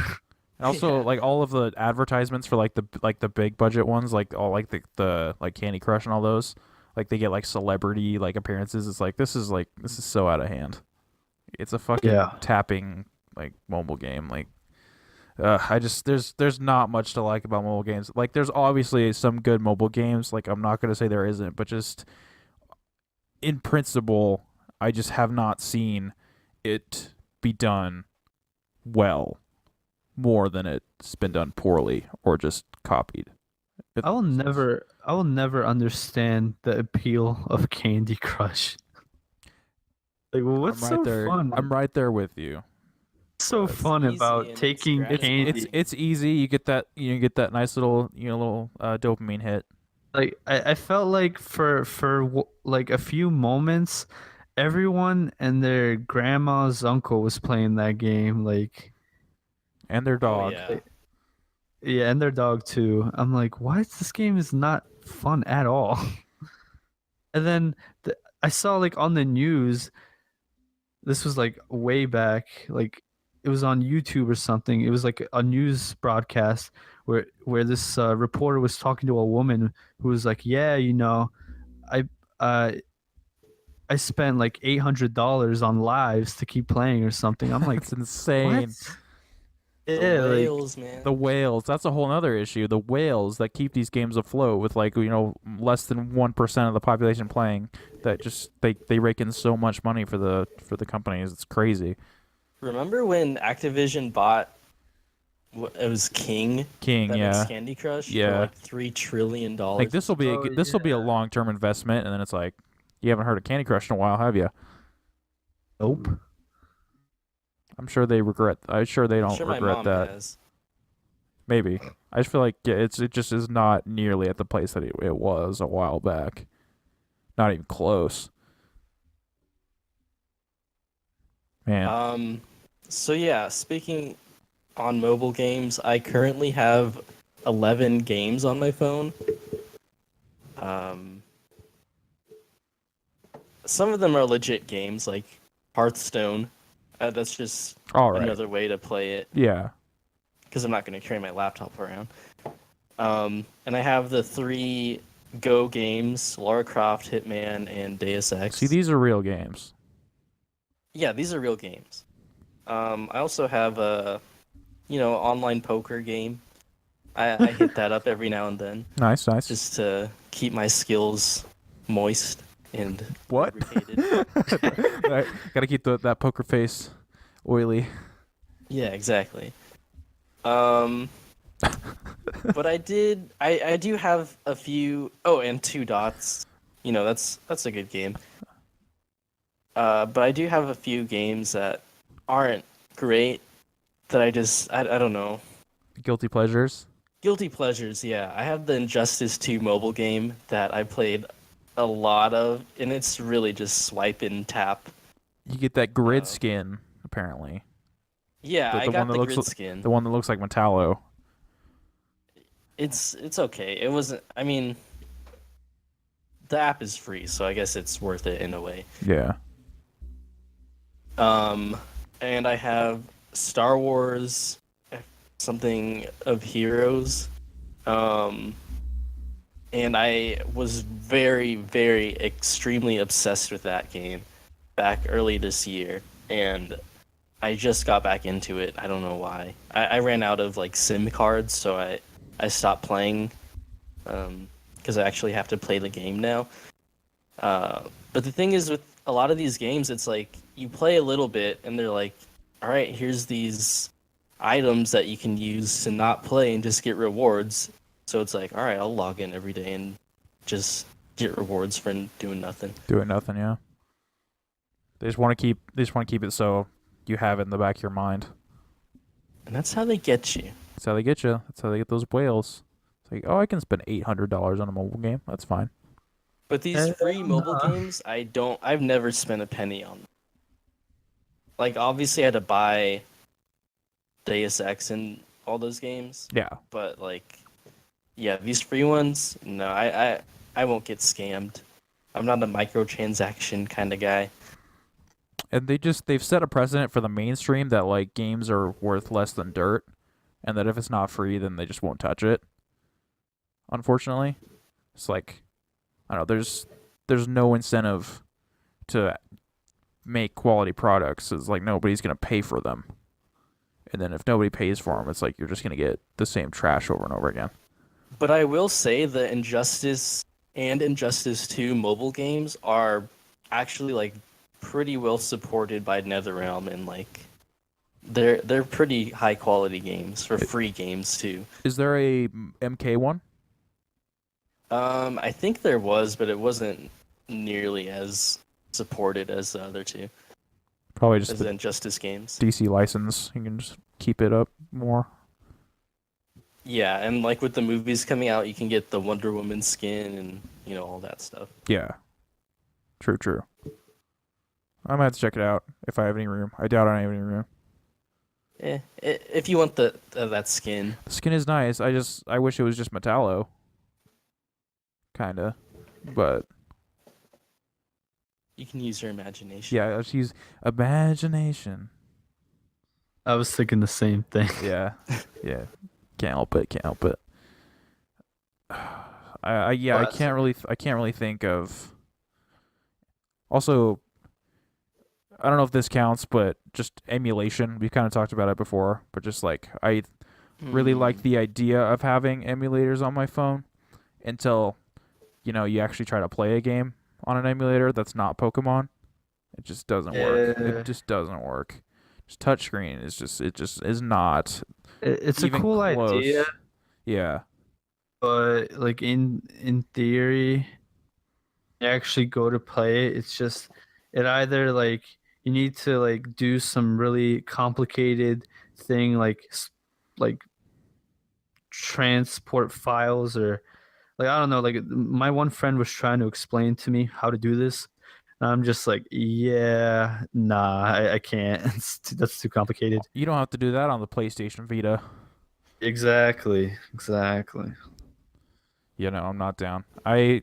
And also, like all of the advertisements for like the big budget ones, like all like the like Candy Crush and all those, like they get like celebrity like appearances. It's like this is so out of hand. It's a fucking Yeah. tapping like mobile game. Like I just there's not much to like about mobile games. Like there's obviously some good mobile games. Like I'm not gonna say there isn't, but just in principle, I just have not seen it be done well more than it's been done poorly or just copied. I will never understand the appeal of Candy Crush. Like, what's I'm right so there. fun? I'm right there with you. so It's fun easy about and it's taking gratifying. candy. It's easy. You get that nice little dopamine hit. Like I felt like like a few moments, everyone and their grandma's uncle was playing that game. Like, And their Oh dog. yeah. yeah, and their dog too. I'm like, what? This game is not fun at all. And then I saw like on the news, this was like way back, like it was on YouTube or something. It was like a news broadcast where this reporter was talking to a woman who was like, "Yeah, I uh I spent like $800 on lives to keep playing or something." I'm like, It's insane. what? The Yeah, like whales, man. The whales. That's a whole other issue. The whales that keep these games afloat with like less than 1% of the population playing. That just they rake in so much money for the companies. It's crazy. Remember when Activision bought? It was King. King, That yeah. makes Candy Crush Yeah. for like $3 trillion. Like this will be Oh, this will be a long term investment, and then it's like you haven't heard of Candy Crush in a while, have you? nope. I'm sure they regret. I'm sure they don't I'm sure my regret mom that. has. Maybe. I just feel like it just is not nearly at the place that it was a while back. Not even close. Man. So yeah, speaking on mobile games, I currently have 11 games on my phone. Some of them are legit games, like Hearthstone. That's just All right. another way to play it, Yeah. because I'm not going to carry my laptop around. And I have the 3 Go games: Lara Croft, Hitman, and Deus Ex. See, these are real games. Yeah, these are real games. I also have a, online poker game. I hit that up every now and then Nice. just to keep my skills moist and What? lubricated. Right. Gotta keep that poker face oily. Yeah, exactly. But I do have a few. Oh, and Two Dots. That's a good game. But I do have a few games that aren't great that I don't know. Guilty pleasures. Guilty pleasures, yeah. I have the Injustice 2 mobile game that I played a lot of, and it's really just swipe and tap. You get that grid Oh. skin, apparently. Yeah, I got the grid skin. The one that looks like Metallo. It's okay. It wasn't. I mean, the app is free, so I guess it's worth it in a way. Yeah. And I have Star Wars, something of Heroes. And I was very, very, extremely obsessed with that game back early this year, and I just got back into it. I don't know why. I ran out of like SIM cards, so I stopped playing because I actually have to play the game now. But the thing is, with a lot of these games, it's like you play a little bit, and they're like, all right, here's these items that you can use to not play and just get rewards. So it's like, all right, I'll log in every day and just get rewards for doing nothing. Doing nothing, yeah. They just want to keep it so you have it in the back of your mind. And that's how they get you. That's how they get you. That's how they get those whales. It's like, oh, I can spend $800 on a mobile game. That's fine. But these free mobile games, I've never spent a penny on them. Like, obviously I had to buy Deus Ex and all those games, Yeah. but like, yeah, these free ones, no, I won't get scammed. I'm not a microtransaction kind of guy. And they've set a precedent for the mainstream that like games are worth less than dirt, and that if it's not free, then they just won't touch it. Unfortunately, it's like, I don't know. there's no incentive to make quality products. It's like nobody's gonna pay for them, and then if nobody pays for them, it's like you're just gonna get the same trash over and over again. But I will say the Injustice and Injustice 2 mobile games are actually like pretty well supported by NetherRealm, and like they're pretty high quality games for free games too. Is there a MK one? I think there was, but it wasn't nearly as supported as the other two, Probably just as the the Injustice games. DC license. You can just keep it up more. Yeah, and like with the movies coming out, you can get the Wonder Woman skin and all that stuff. Yeah. True. I might have to check it out if I have any room. I doubt I have any room. If you want that skin. The skin is nice. I wish it was just Metallo. Kinda. But You can use your imagination. yeah, let's use imagination. I was thinking the same thing. Yeah. Yeah. Can't help it. I can't really think of. Also, I don't know if this counts, but just emulation. We kind of talked about it before, but just like I really like the idea of having emulators on my phone until you actually try to play a game on an emulator that's not Pokemon. It just doesn't work. Yeah. It just doesn't work. Just touchscreen is just is not It's a even cool close. idea, Yeah. but like in theory, you actually go to play it. It's just it either like you need to like do some really complicated thing like transport files, or like I don't know, like my one friend was trying to explain to me how to do this, and I'm just like, yeah, nah, I can't. That's too complicated. You don't have to do that on the PlayStation Vita. Exactly. I'm not down. I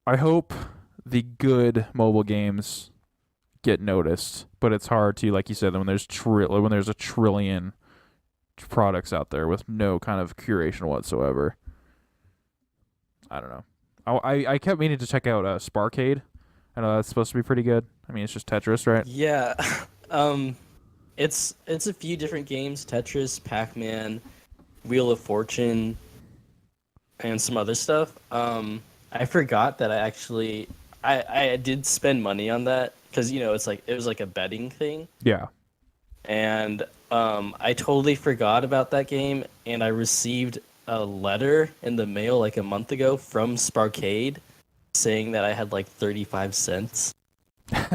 hope the good mobile games get noticed, but it's hard to, like you said, when there's a trillion products out there with no kind of curation whatsoever. I don't know. I kept meaning to check out Sparkade. I know that's supposed to be pretty good. I mean, it's just Tetris, right? Yeah. It's a few different games: Tetris, Pac-Man, Wheel of Fortune, and some other stuff. I forgot that I did spend money on that because it was like a betting thing, Yeah. and I totally forgot about that game, and I received a letter in the mail like a month ago from Sparkade saying that I had like 35 cents.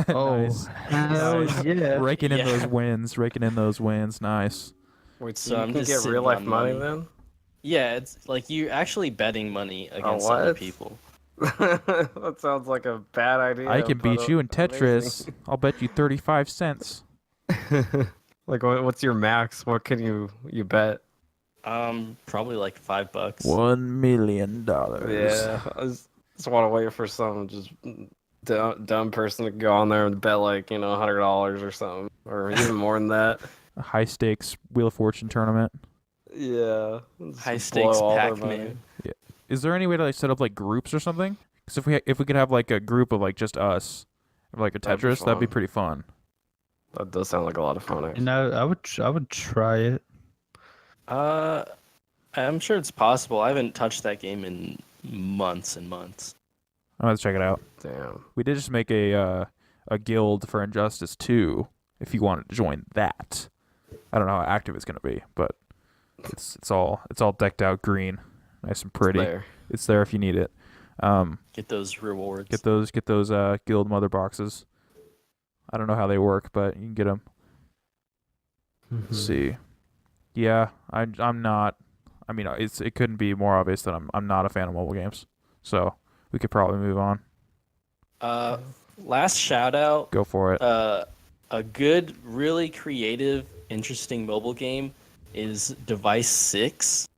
Oh, Nice. hell Nice. yeah. Raking in Yeah. those wins. Nice. Wait, So so I'm you can just get sitting real life on money money. then? Yeah, it's like you're actually betting money against other what? people. That sounds like a bad idea. I can but, beat you in Tetris. amazing. I'll bet you 35 cents. Like, what's your max? What can you bet? Probably like $5. $1 million. Yeah, I just want to wait for some just dumb person to go on there and bet like $100 or something, or even more than that. A high stakes Wheel of Fortune tournament. Yeah, just High blow stakes all their Pac-Man. money. Is there any way to like set up like groups or something? Because if we could have like a group of like just us, of like a That'd be Tetris, that'd be fun. pretty fun. That does sound like a lot of fun. Actually. And I would try it. I'm sure it's possible. I haven't touched that game in months and months. I'm gonna check it out. Damn. We did just make a guild for Injustice 2. If you wanted to join that, I don't know how active it's gonna be, but it's all decked out green, nice and pretty. There. It's there if you need it. Get those rewards. Get those guild mother boxes. I don't know how they work, but you can get them. Let's see. Yeah, I'm not. I mean, it couldn't be more obvious that I'm not a fan of mobile games. So we could probably move on. Last shout out. Go for it. A good, really creative, interesting mobile game is Device 6.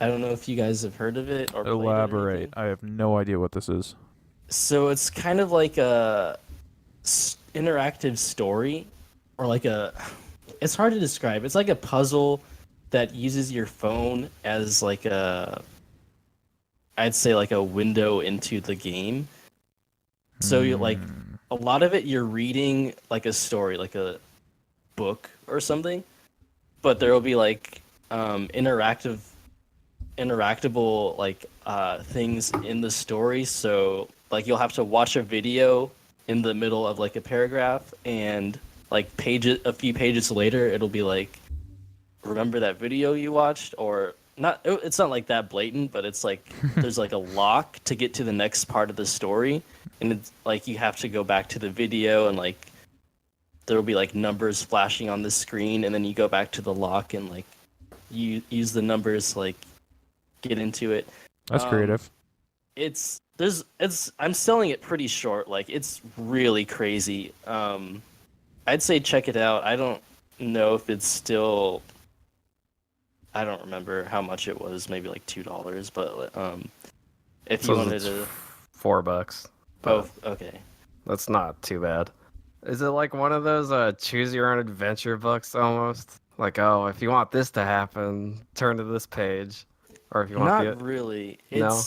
I don't know if you guys have heard of it or played it or Elaborate. anything. I have no idea what this is. So it's kind of like a interactive story, or like it's hard to describe. It's like a puzzle that uses your phone as like I'd say like a window into the game. So you like Mm. a lot of it you're reading like a story, like a book or something, but there will be like interactable like things in the story. So like you'll have to watch a video in the middle of like a paragraph, and like a few pages later it'll be like, remember that video you watched? Or not, it's not like that blatant, but it's like there's like a lock to get to the next part of the story, and it's like you have to go back to the video, and like there'll be like numbers flashing on the screen, and then you go back to the lock and like you use the numbers to, like, get into it. That's creative. It's I'm selling it pretty short. Like it's really crazy. I'd say check it out. I don't know if it's still. I don't remember how much it was. Maybe like $2. But if you So wanted it's to. $4. Oh, okay. That's not too bad. Is it like one of those choose your own adventure books almost? Like, oh, if you want this to happen, turn to this page. Or if you want Not the really. No?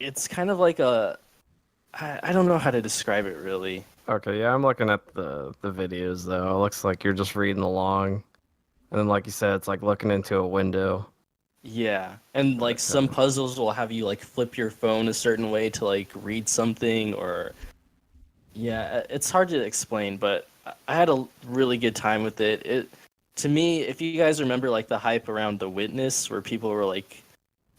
It's kind of like a. I don't know how to describe it really. Okay, yeah, I'm looking at the videos though. It looks like you're just reading along. And then like you said, it's like looking into a window. Yeah, and like some puzzles will have you like flip your phone a certain way to like read something, or yeah, it's hard to explain, but I had a really good time with it. It to me, if you guys remember like the hype around The Witness, where people were like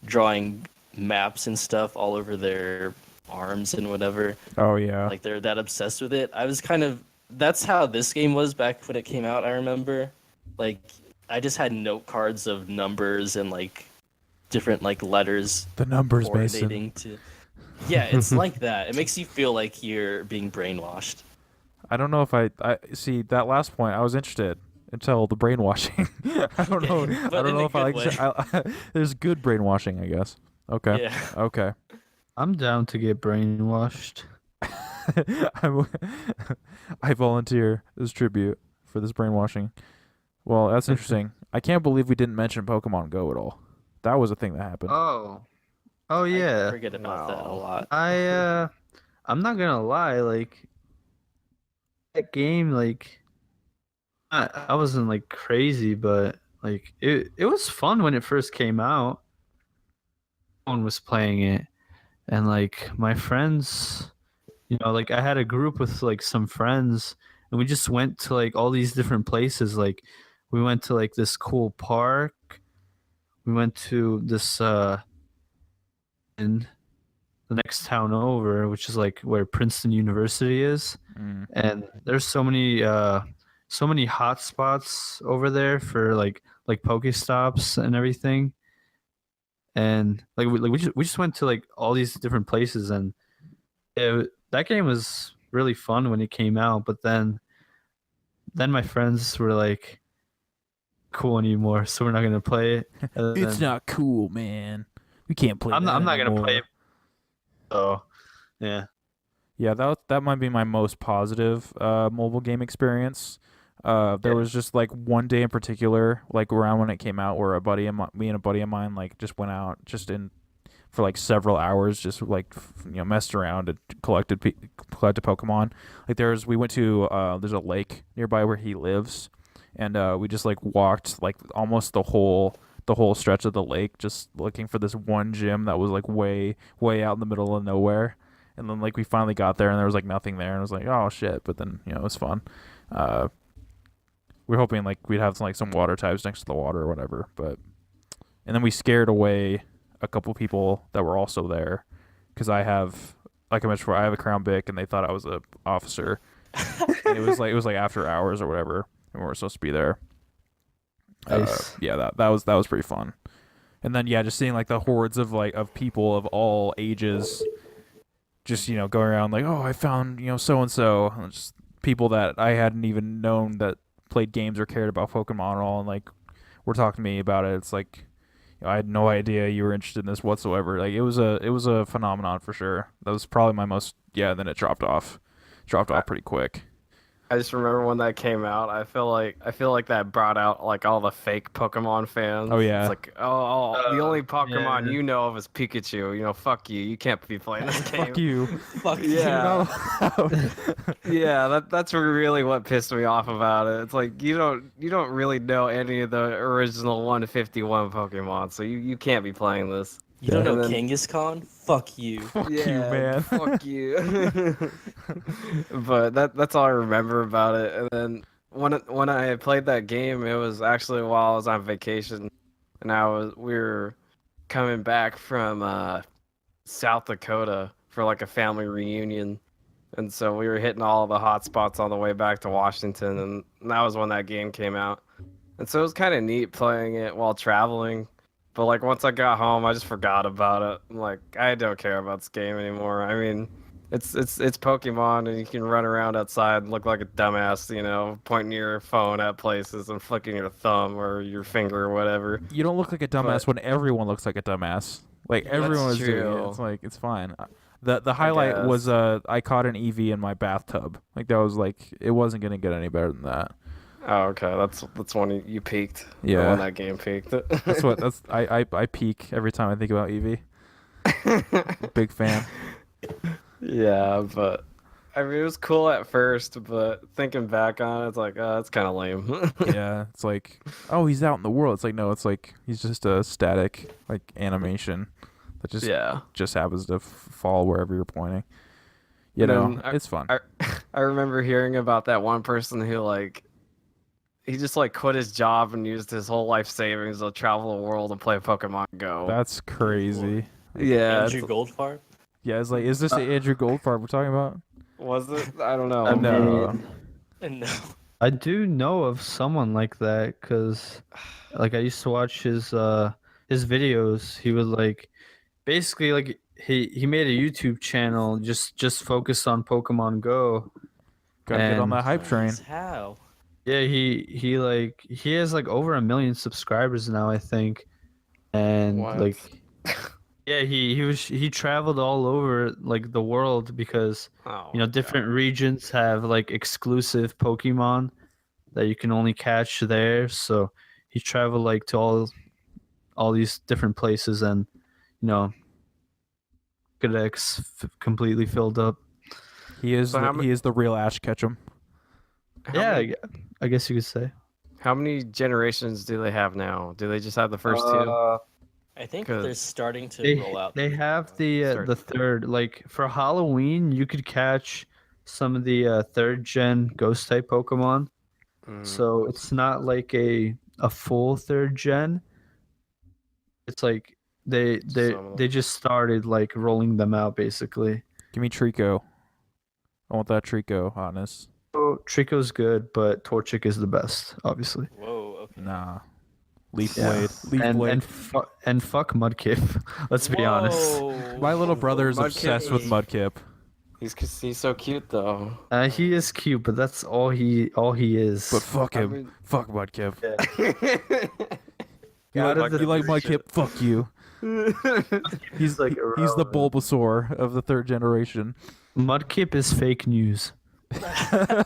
drawing maps and stuff all over their arms and whatever, Oh yeah. like they're that obsessed with it. I was kind of that's how this game was back when it came out. I remember, like I just had note cards of numbers and like different like letters The numbers, Mason. coordinating to. Yeah, it's like that. It makes you feel like you're being brainwashed. I don't know if I see that last point. I was interested until the brainwashing. I don't know. I But don't in know a if I like. good There's good brainwashing, I guess. Okay. Yeah. Okay. I'm down to get brainwashed. I'm- I volunteer as tribute for this brainwashing. Well, that's interesting. I can't believe we didn't mention Pokemon Go at all. That was a thing that happened. Oh I yeah. forget about that a Wow. lot. I'm not gonna lie, like that game, like I wasn't like crazy, but like it was fun when it first came out. One was playing it, and like my friends, like I had a group with like some friends, and we just went to like all these different places. Like we went to like this cool park. We went to this in the next town over, which is like where Princeton University is. Mm. And there's so many hot spots over there for like Pokestops and everything. And we just went to like all these different places, and that game was really fun when it came out. But then my friends were like, "Cool anymore, so we're not gonna play it." And It's then not cool, man. We can't play. I'm that not gonna play anymore. it. So yeah. Yeah, that might be my most positive mobile game experience. There Yeah. was just like one day in particular, like around when it came out, where me and a buddy of mine, like just went out just in for like several hours, just like messed around and collected Pokemon. Like we went to there's a lake nearby where he lives, and we just like walked like almost the whole stretch of the lake, just looking for this one gym that was like way out in the middle of nowhere. And then like we finally got there and there was like nothing there, and I was like, oh shit. But then it was fun. We are hoping like we'd have some water types next to the water or whatever. And then we scared away a couple people that were also there, because I have, like I mentioned before, I have a Crown Vic, and they thought I was a officer. And it was like after hours or whatever, and we were supposed to be there. Nice. Yeah, that was pretty fun. And then just seeing like the hordes of people of all ages, just going around like, oh, I found so and so, just people that I hadn't even known that played games or cared about Pokemon at all, and like were talking to me about it. It's like I had no idea you were interested in this whatsoever. Like it was a phenomenon for sure. That was probably my most. Yeah, then it dropped off pretty quick. I just remember when that came out. I feel like that brought out like all the fake Pokemon fans. Oh, yeah. It's like, the only Pokemon yeah. you know of is Pikachu. You know, fuck you. You can't be playing this game. Fuck you. Fuck Yeah. You're not allowed. Yeah, that's really what pissed me off about it. It's like you don't really know any of the original 151 Pokemon, so you can't be playing this. You don't And know then- Kangaskhan? Fuck you. Fuck you, Yeah, man. fuck you. But that's all I remember about it. And then when I played that game, it was actually while I was on vacation, and we were coming back from South Dakota for like a family reunion. And so we were hitting all the hot spots on the way back to Washington, and that was when that game came out. And so it was kind of neat playing it while traveling. But like once I got home, I just forgot about it. I'm like, I don't care about this game anymore. I mean, it's Pokemon, and you can run around outside and look like a dumbass, you know, pointing your phone at places and flicking your thumb or your finger or whatever. You don't look like a dumbass when everyone looks like a dumbass. Like everyone was doing it. true. It's like it's fine. The highlight was guess. I caught an EV in my bathtub. Like that was like it wasn't gonna get any better than that. Oh, okay, that's when you peaked. Yeah. When that game peaked. That's I peak every time I think about EV. Big fan. Yeah, but I mean, it was cool at first, but thinking back on it, it's like, it's kind of lame. Yeah, it's like, oh, he's out in the world. It's like, no, it's like he's just a static like animation that just happens to fall wherever you're pointing. You And know, then it's fun. I remember hearing about that one person who like he just like quit his job and used his whole life savings to travel the world and play Pokemon Go. That's crazy. Yeah, Andrew Goldfarb? Yeah, it's like, is this the Andrew Goldfarb we're talking about? was it? I don't know. I No. mean, No. I do know of someone like that because, like, I used to watch his videos. He was like, basically, like he made a YouTube channel just focused on Pokemon Go. Gotta get on And- that hype train. Jeez, how? Yeah, he has like over 1 million subscribers now, I think, and What? like, yeah, he traveled all over like the world because Oh, you know different regions have like exclusive Pokemon that you can only catch there. So he traveled like to all these different places, and you know, Pokedex completely filled up. He is So how he is the real Ash Ketchum. Yeah, I guess you could say. How many generations do they have now? Do they just have the first two? I think 'Cause they're starting to They, roll out. they have Sorry. the third, like for Halloween you could catch some of the third gen ghost type Pokemon. Mm. So it's not like a full third gen. It's like they just started like rolling them out basically. Give me Trico. I want that Trico hotness. So Trico's good, but Torchic is the best, obviously. Whoa, okay. Nah. Leaf Yeah. Blade. Leaf Blade. And fuck Mudkip. Let's be honest. Whoa. My little brother is Mudkip obsessed with is- Mudkip. He's so cute though. He is cute, but that's all he is. But fuck I him. mean- Fuck Mudkip. You Out like, of the you like three Mudkip? Fuck you. He's like he's the irrelevant. Bulbasaur of the third generation. Mudkip is fake news. But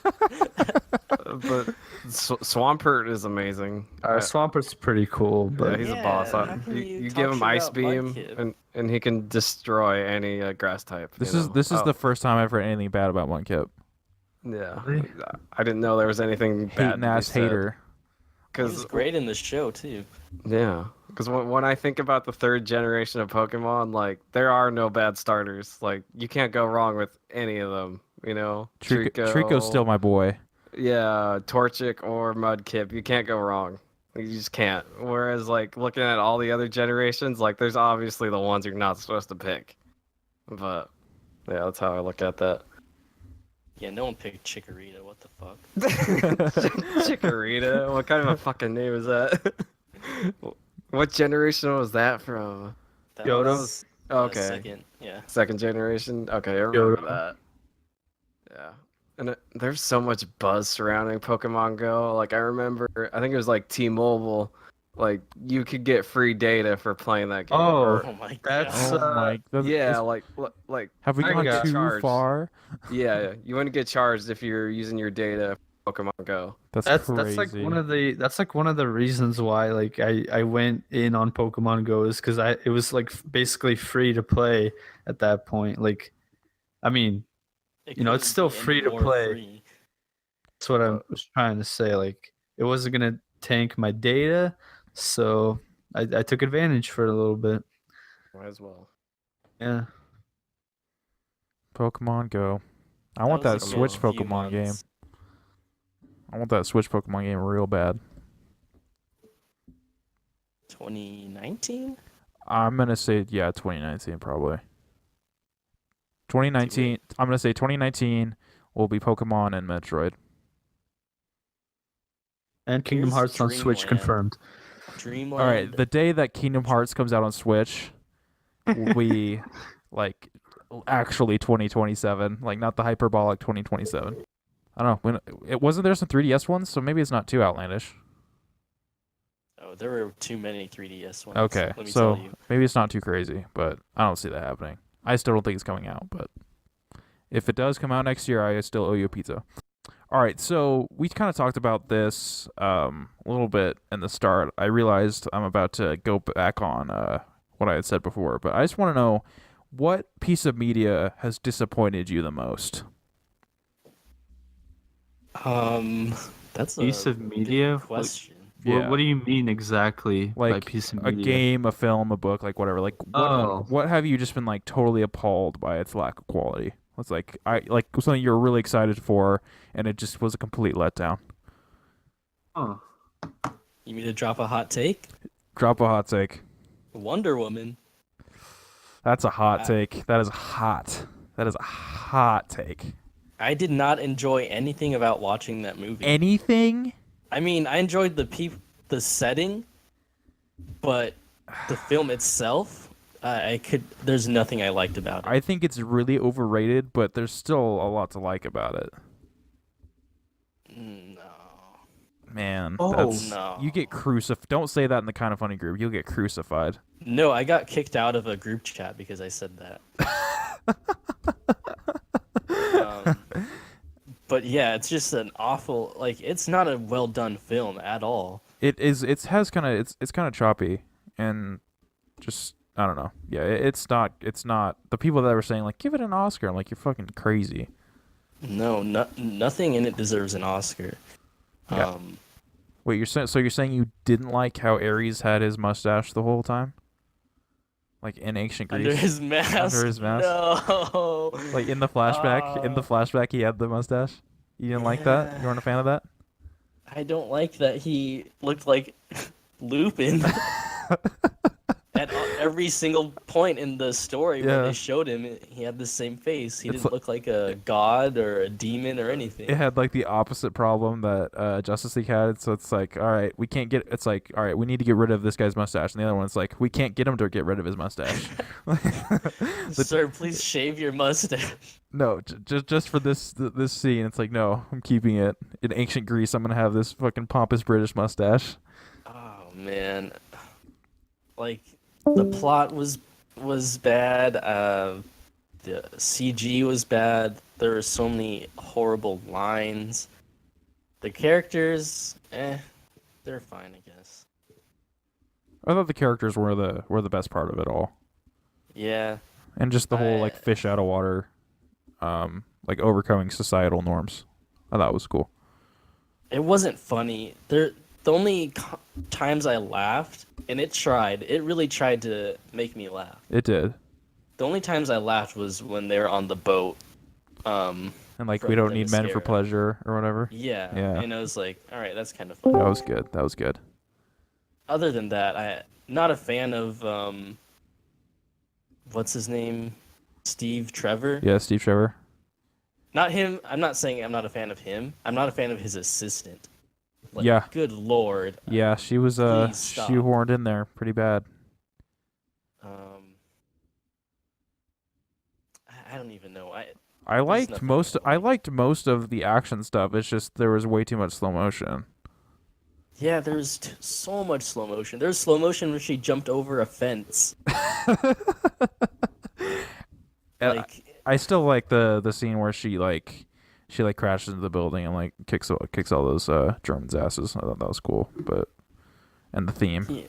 Swampert is amazing. Swampert's pretty cool, Yeah, but he's a Yeah, boss. how can You, you you talk give him shit Ice about Beam, Mudkip? and he can destroy any grass type. This you is know? this is Oh, the first time I've heard anything bad about Mudkip. yeah. Really? I didn't know there was anything bad. Hating ass hater. He was Because great in the show too. yeah, because when I think about the third generation of Pokemon, like there are no bad starters. Like you can't go wrong with any of them. You know, Trico's still my boy. Yeah, Torchic or Mudkip, you can't go wrong. You just can't. Whereas, like, looking at all the other generations, like, there's obviously the ones you're not supposed to pick. But, yeah, that's how I look at that. Yeah, no one picked Chikorita. What the fuck? Chikorita? What kind of a fucking name is that? What generation was that from? That Yoda? was, Okay. Second, yeah. Second generation? Okay, I remember Yoda. that. Yeah. And there's so much buzz surrounding Pokemon Go. Like, I remember, I think it was like T-Mobile like you could get free data for playing that game. Oh, Oh my that's god. Oh my! Yeah, Is- like have we I gone got too charged. far? Yeah, you wouldn't get charged if you're using your data for Pokemon Go. That's that's like crazy. one of the reasons why like I went in on Pokemon Go is because it was like basically free to play at that point. Like, I mean, It you know, it's couldn't still be any free to more play. free. That's what I But was trying to say. Like, it wasn't gonna tank my data, so I took advantage for a little bit. might as well. Yeah. Pokemon Go. I That want was a that good Switch few Pokemon game. months. I want that Switch Pokemon game real bad. 2019? I'm gonna say 2019 probably. 2019. I'm gonna say 2019 will be Pokemon and Metroid. And Kingdom Here's Hearts on Switch Dreamland. confirmed. Dreamland. All right, the day that Kingdom Hearts comes out on Switch will be like actually 2027, like not the hyperbolic 2027. I don't know. When it wasn't there some 3DS ones, so maybe it's not too outlandish. Oh, there were too many 3DS ones. Okay, Let me so tell you. maybe it's not too crazy, but I don't see that happening. I still don't think it's coming out, but if it does come out next year, I still owe you a pizza. All right, so we kind of talked about this a little bit in the start. I realized I'm about to go back on what I had said before, but I just want to know what piece of media has disappointed you the most? That's a Piece of good media? Like, question. Yeah. What do you mean exactly by Like piece of a media? game, a film, a book, like whatever. Like Oh. what have you just been like totally appalled by its lack of quality? It's like something you were really excited for and it just was a complete letdown. Huh. You mean to drop a hot take? Drop a hot take. Wonder Woman. That's a hot I- take. That is hot. That is a hot take. I did not enjoy anything about watching that movie. Anything? I mean, I enjoyed the setting, but the film itself, there's nothing I liked about it. I think it's really overrated, but there's still a lot to like about it. No. Man, Oh, that's no. you get crucified. Don't say that in the Kind of Funny group. You'll get crucified. No, I got kicked out of a group chat because I said that. But yeah, it's just an awful, like, it's not a well done film at all. It is. It's kind of choppy and just I don't know. Yeah, it's not. It's not. The people that were saying like give it an Oscar, I'm like you're fucking crazy. No, nothing in it deserves an Oscar. Yeah. Wait, you're saying you didn't like how Ares had his mustache the whole time? Like in ancient Greece? Under his mask. Under his mask? No. Like in the flashback, he had the mustache. You didn't like that? You weren't a fan of that? I don't like that he looked like Lupin at every single point in the story where Yeah. they showed him. He had the same face. He It's didn't look like a god or a demon or anything. It had like the opposite problem that Justice League had. So it's like, all right, we can't get. It's like, all right, we need to get rid of this guy's mustache, and the other one's like, we can't get him to get rid of his mustache. Sir, please shave your mustache. No, just for this scene, it's like, no, I'm keeping it. In ancient Greece, I'm gonna have this fucking pompous British mustache. Oh man, like the plot was bad. The CG was bad. There were so many horrible lines. The characters, they're fine, I guess. I thought the characters were the best part of it all, Yeah, and just the whole like fish out of water, like overcoming societal norms. I thought it was cool. it wasn't funny. The only times I laughed, and it really tried to make me laugh. It did, The only times I laughed was when they were on the boat. and like From we don't the need men for mascara. pleasure or whatever. Yeah, Yeah. and I was like, all right, that's kind of funny. That was good. That was good. Other than that, I'm not a fan of what's his name, Steve Trevor. Yeah, Steve Trevor. Not him. I'm not saying I'm not a fan of him. I'm not a fan of his assistant. Like, Yeah. Good lord. Yeah, she was Please stop. shoehorned in there pretty bad. I don't even know. I liked nothing most. I I like. liked most of the action stuff. It's just there was way too much slow motion. Yeah, there's so much slow motion. There's slow motion when she jumped over a fence. And Like, I still like the scene where she like crashes into the building and like kicks all those Germans' asses. I thought that was cool, but and the theme. yeah,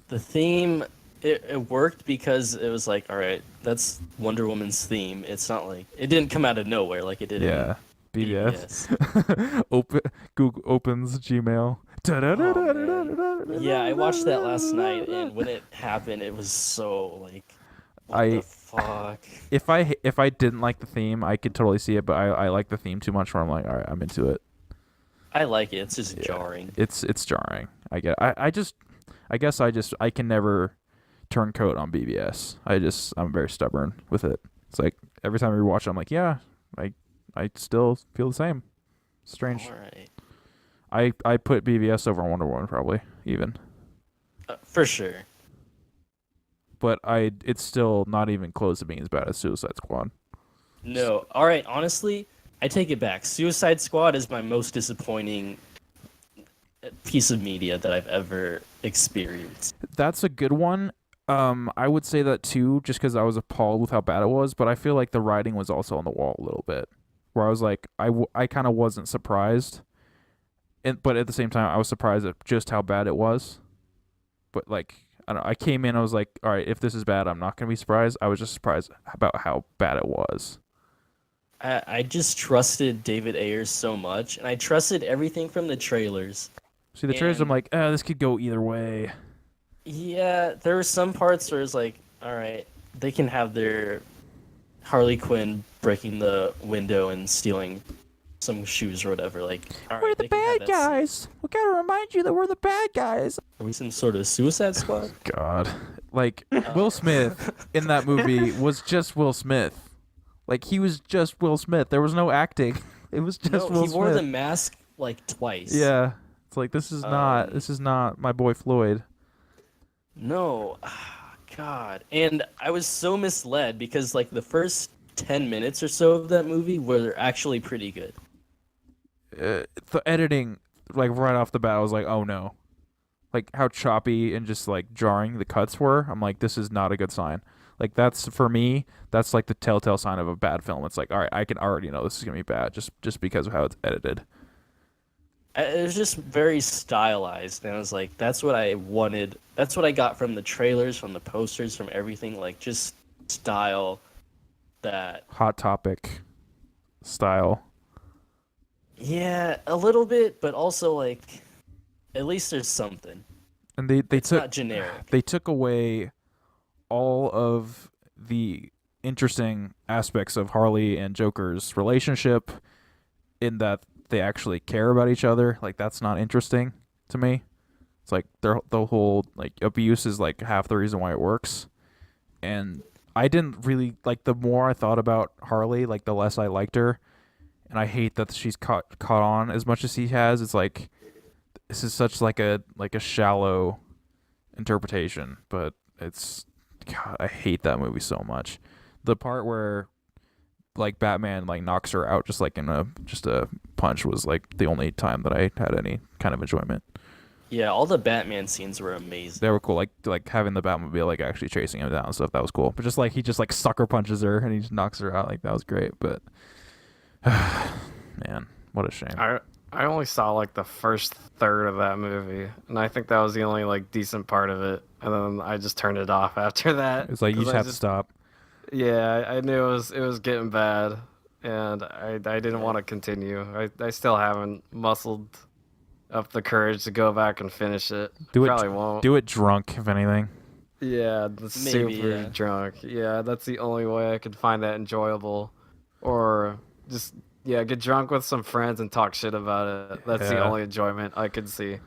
the theme, it worked because it was like, all right, that's Wonder Woman's theme. It's not like it didn't come out of nowhere like it did Yeah. in BBS. BBS. Google opens Gmail. Oh, man. Yeah, I watched that last night, and when it happened, it was so like, what the fuck? If I didn't like the theme, I could totally see it, but I like the theme too much where I'm like, all right, I'm into it. I like it. It's just jarring. It's jarring. I get. I guess I can never turn coat on BBS. I'm very stubborn with it. It's like every time I rewatch it, I'm like, yeah, I still feel the same. Strange. All right. I put BBS over Wonder Woman probably even, For sure. but it's still not even close to being as bad as Suicide Squad. No. All right. Honestly, I take it back. Suicide Squad is my most disappointing piece of media that I've ever experienced. That's a good one. I would say that too, just because I was appalled with how bad it was. But I feel like the writing was also on the wall a little bit, where I was like, I kind of wasn't surprised, but at the same time, I was surprised at just how bad it was. But like, I don't know, I came in, I was like, all right, if this is bad, I'm not gonna be surprised. I was just surprised about how bad it was. I just trusted David Ayers so much, and I trusted everything from the trailers. See, the trailers, I'm And- like, this could go either way. Yeah, there were some parts where it's like, all right, they can have their Harley Quinn breaking the window and stealing some shoes or whatever. Like, all right, they can have that scene. guys. We gotta remind you that we're the bad guys. Are we some sort of Suicide Squad? God, like Will Smith in that movie was just Will Smith. Like he was just Will Smith. There was no acting. It was just No, Will he Smith. wore the mask like twice. Yeah, it's like this is not my boy Floyd. No, God. And I was so misled because like the first 10 minutes or so of that movie were actually pretty good. The editing, like right off the bat, I was like, oh no, like how choppy and just like jarring the cuts were. I'm like, this is not a good sign. Like that's for me, that's like the telltale sign of a bad film. It's like, all right, I can already know this is gonna be bad just because of how it's edited. It was just very stylized, and I was like, that's what I wanted. That's what I got from the trailers, from the posters, from everything. Like, just style that. Hot Topic style. Yeah, a little bit, but also, like, at least there's something. And they It's took not generic. they took away all of the interesting aspects of Harley and Joker's relationship in that they actually care about each other. Like that's not interesting to me. It's like the whole like abuse is like half the reason why it works. And I didn't really like the more I thought about Harley, like the less I liked her. And I hate that she's caught on as much as he has. It's like this is such like a shallow interpretation, but it's God, I hate that movie so much. The part where like Batman like knocks her out just like in a punch was like the only time that I had any kind of enjoyment. Yeah, all the Batman scenes were amazing. They were cool, like having the Batmobile like actually chasing him down and stuff. That was cool. But just like he just like sucker punches her and he just knocks her out. Like that was great. But man, what a shame. I only saw like the first third of that movie, and I think that was the only like decent part of it. And then I just turned it off after that. It's like you 'cause just I have to stop. Yeah, I knew it was getting bad, and I didn't want to continue. I still haven't muscled up the courage to go back and finish it. Probably won't. Do it drunk, if anything. Yeah, Maybe, super yeah. drunk. Yeah, that's the only way I could find that enjoyable. Or just get drunk with some friends and talk shit about it. That's the Yeah. only enjoyment I could see.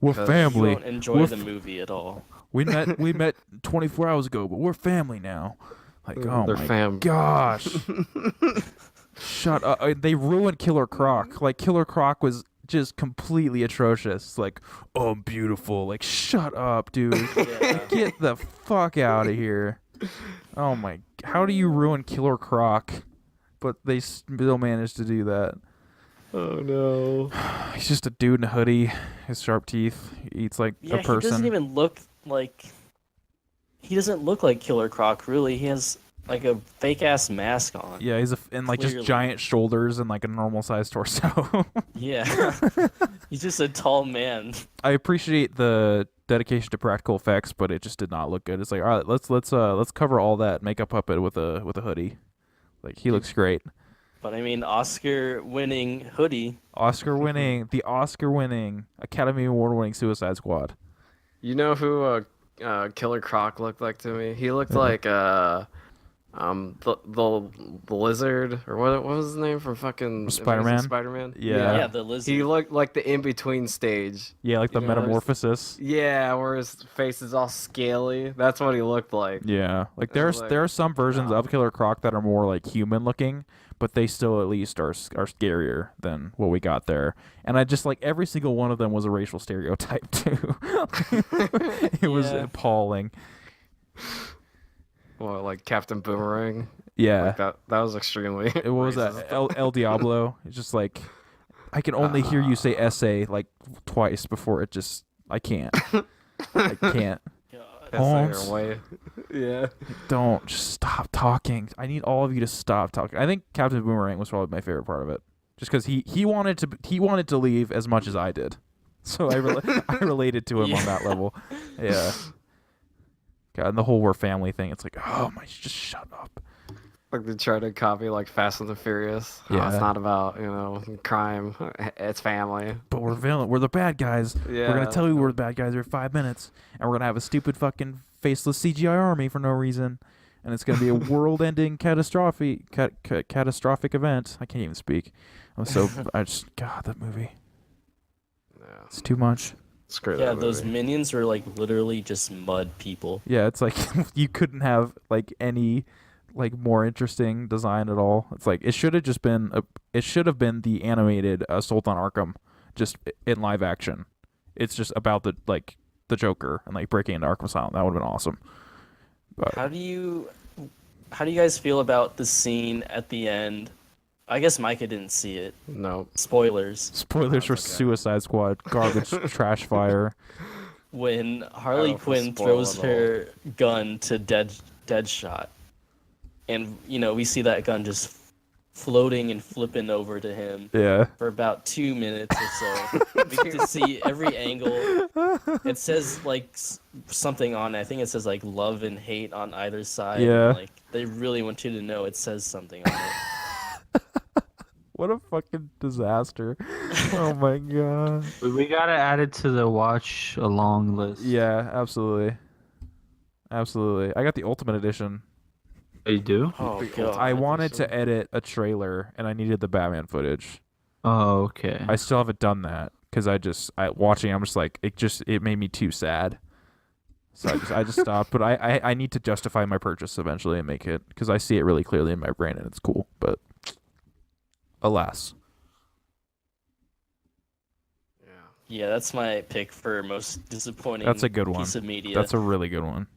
We're 'Cause You family. won't enjoy the movie at all. We met 24 hours ago, but we're family now. Like, oh They're my fam. gosh. Shut up. They ruined Killer Croc. Like, Killer Croc was just completely atrocious. Like, oh, I'm beautiful. Like, shut up, dude. Yeah. Get the fuck out of here. Oh my. How do you ruin Killer Croc? But they still managed to do that. Oh no. He's just a dude in a hoodie, his sharp teeth. He eats like Yeah, a person. he doesn't even look like. He doesn't look like Killer Croc, really. He has like a fake ass mask on. Yeah, he's and like just Clearly. giant shoulders and like a normal sized torso. Yeah. He's just a tall man. I appreciate the dedication to practical effects, but it just did not look good. It's like, all right, let's cover all that makeup puppet with a hoodie. Like he looks great. But I mean, Oscar-winning hoodie. The Oscar-winning, Academy Award-winning Suicide Squad. You know who Killer Croc looked like to me? He looked Yeah. like the lizard, or what was his name from fucking Spider-Man? Spider-Man. Yeah. Yeah, the lizard. He looked like the in between stage. Yeah, like the You know, there's- metamorphosis. Yeah, where his face is all scaly. That's what he looked like. Yeah, like was like, there are some versions nah. of Killer Croc that are more like human looking, but they still at least are scarier than what we got there. And I just like every single one of them was a racial stereotype too. It was Yeah. appalling. Well, like Captain Boomerang. Yeah, Like that was extremely. it was racist. El Diablo. It's just like I can only hear you say "essay" like twice before it just I can't. I can't. God. That's Holmes. their way. Yeah. Don't just stop talking. I need all of you to stop talking. I think Captain Boomerang was probably my favorite part of it, just because he wanted to leave as much as I did, so I related to him on that level. Yeah. God, and the whole we're family thing. It's like, oh my, just shut up. Like they try to copy like Fast and the Furious. Oh, Yeah. it's not about crime. It's family. But we're villain. We're the bad guys. Yeah. We're gonna tell you we're the bad guys every 5 minutes, and we're gonna have a stupid fucking faceless CGI army for no reason, and it's gonna be a world-ending catastrophic event. I can't even speak. God, that movie. Yeah. It's too much. Screw Yeah, that those movie. minions were like literally just mud people. Yeah, it's like you couldn't have like any like more interesting design at all. It's like it should have been the animated Assault on Arkham, just in live action. It's just about the Joker and like breaking into Arkham Asylum. That would have been awesome. But How do you guys feel about the scene at the end? I guess Micah didn't see it. Nope. Spoilers. spoilers for okay. Suicide Squad, garbage trash fire. When Harley don't Quinn spoil throws it all. her gun to Deadshot, and we see that gun just floating and flipping over to him Yeah. for about 2 minutes or so. We get to see every angle. It says like something on it. I think it says like love and hate on either side. Yeah. Like they really want you to know it says something on it. What a fucking disaster. Oh my god. We gotta add it to the watch along list. Yeah, absolutely. Absolutely. I got the Ultimate Edition. Oh, you do? Oh The god. I wanted to edit a trailer and I needed the Batman footage. Oh, okay. I still haven't done that because watching I'm just like it made me too sad. So I just stopped. But I need to justify my purchase eventually and make it because I see it really clearly in my brain and it's cool. But alas. Yeah. Yeah, that's my pick for most disappointing That's a good one. piece of media. That's a really good one.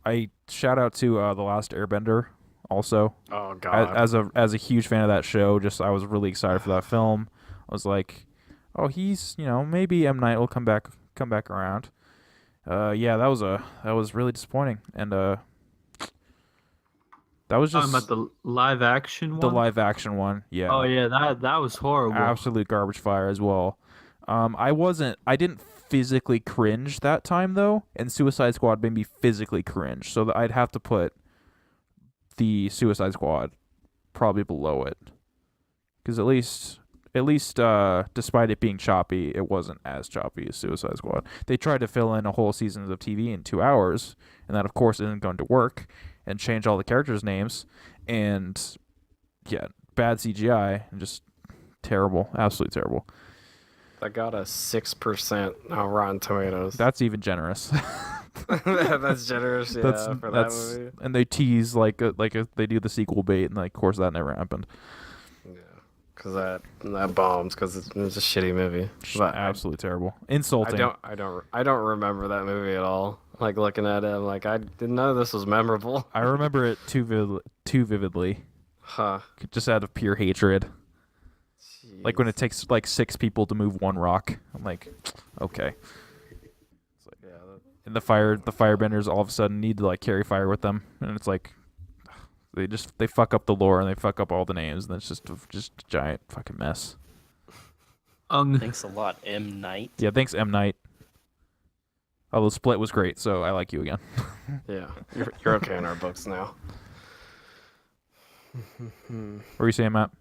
I shout out to The Last Airbender also. Oh god. As a huge fan of that show, I was really excited for that film. I was like, oh, he's maybe M Night will come back around. Yeah, that was really disappointing, and that was Talking just about the live action one. the live action one. Yeah. Oh yeah, that was horrible. Absolute garbage fire as well. I didn't physically cringe that time though, and Suicide Squad made me physically cringe. So I'd have to put the Suicide Squad probably below it, because at least despite it being choppy, it wasn't as choppy as Suicide Squad. They tried to fill in a whole season of TV in 2 hours, and that of course isn't going to work, and change all the characters' names, and yeah, bad CGI and just terrible, absolutely terrible. That got a 6% on Rotten Tomatoes. That's even generous. That's generous, yeah, for that movie. And they tease they do the sequel bait, and like, of course that never happened. Yeah, because that bombs because it was a shitty movie. But Absolutely terrible, insulting. I don't remember that movie at all. Like looking at it, I'm like I didn't know this was memorable. I remember it too vividly, Huh. just out of pure hatred. Like when it takes like 6 people to move one rock. I'm like, okay. It's like, Yeah. and the firebenders all of a sudden need to like carry fire with them, and it's like they fuck up the lore and they fuck up all the names, and it's just a giant fucking mess. Thanks a lot, M Knight. Yeah, thanks M Night. Although Split was great, so I like you again. Yeah. You're okay in our books now. What were you saying, Matt?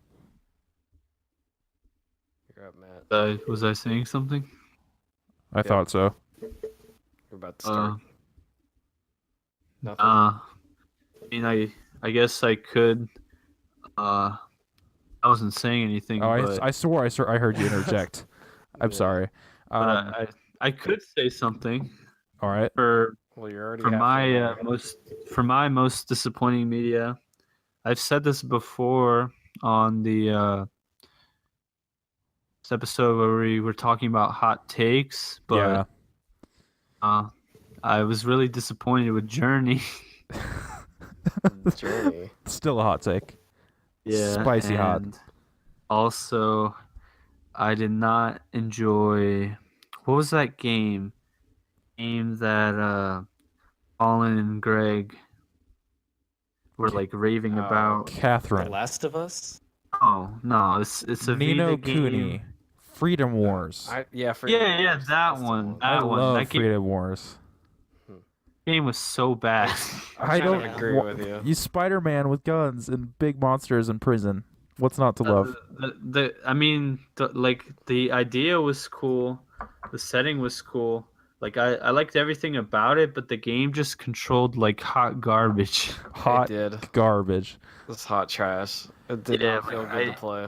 You're up, Matt. Was I saying something? I thought so. You're about to start. Nothing. I mean, I guess I could. I wasn't saying anything. Oh, but, I swore I heard you interject. I'm Yeah. sorry. but I could say something All right. for Well, you're already for halfway my there. most disappointing media. I've said this before on the this episode where we were talking about hot takes, Yeah. but I was really disappointed with Journey. Journey. Still a hot take. Yeah, Spicy hot. and also, I did not enjoy. What was that game? Game that Colin and Greg were like raving Oh. about. The Catherine. Last of Us. Oh no, it's a Nino Vita game. Cooney. Freedom Wars. Yeah, Freedom yeah, Wars. that That's the one. I That one. love That Freedom Wars. game was so bad. I kind don't of agree with you. You Spider-Man with guns and big monsters in prison. What's not to love? I mean, the idea was cool, the setting was cool. Like I liked everything about it, but the game just controlled like hot garbage. Hot It did. garbage. It's hot trash. It did Yeah, not feel like, good to play.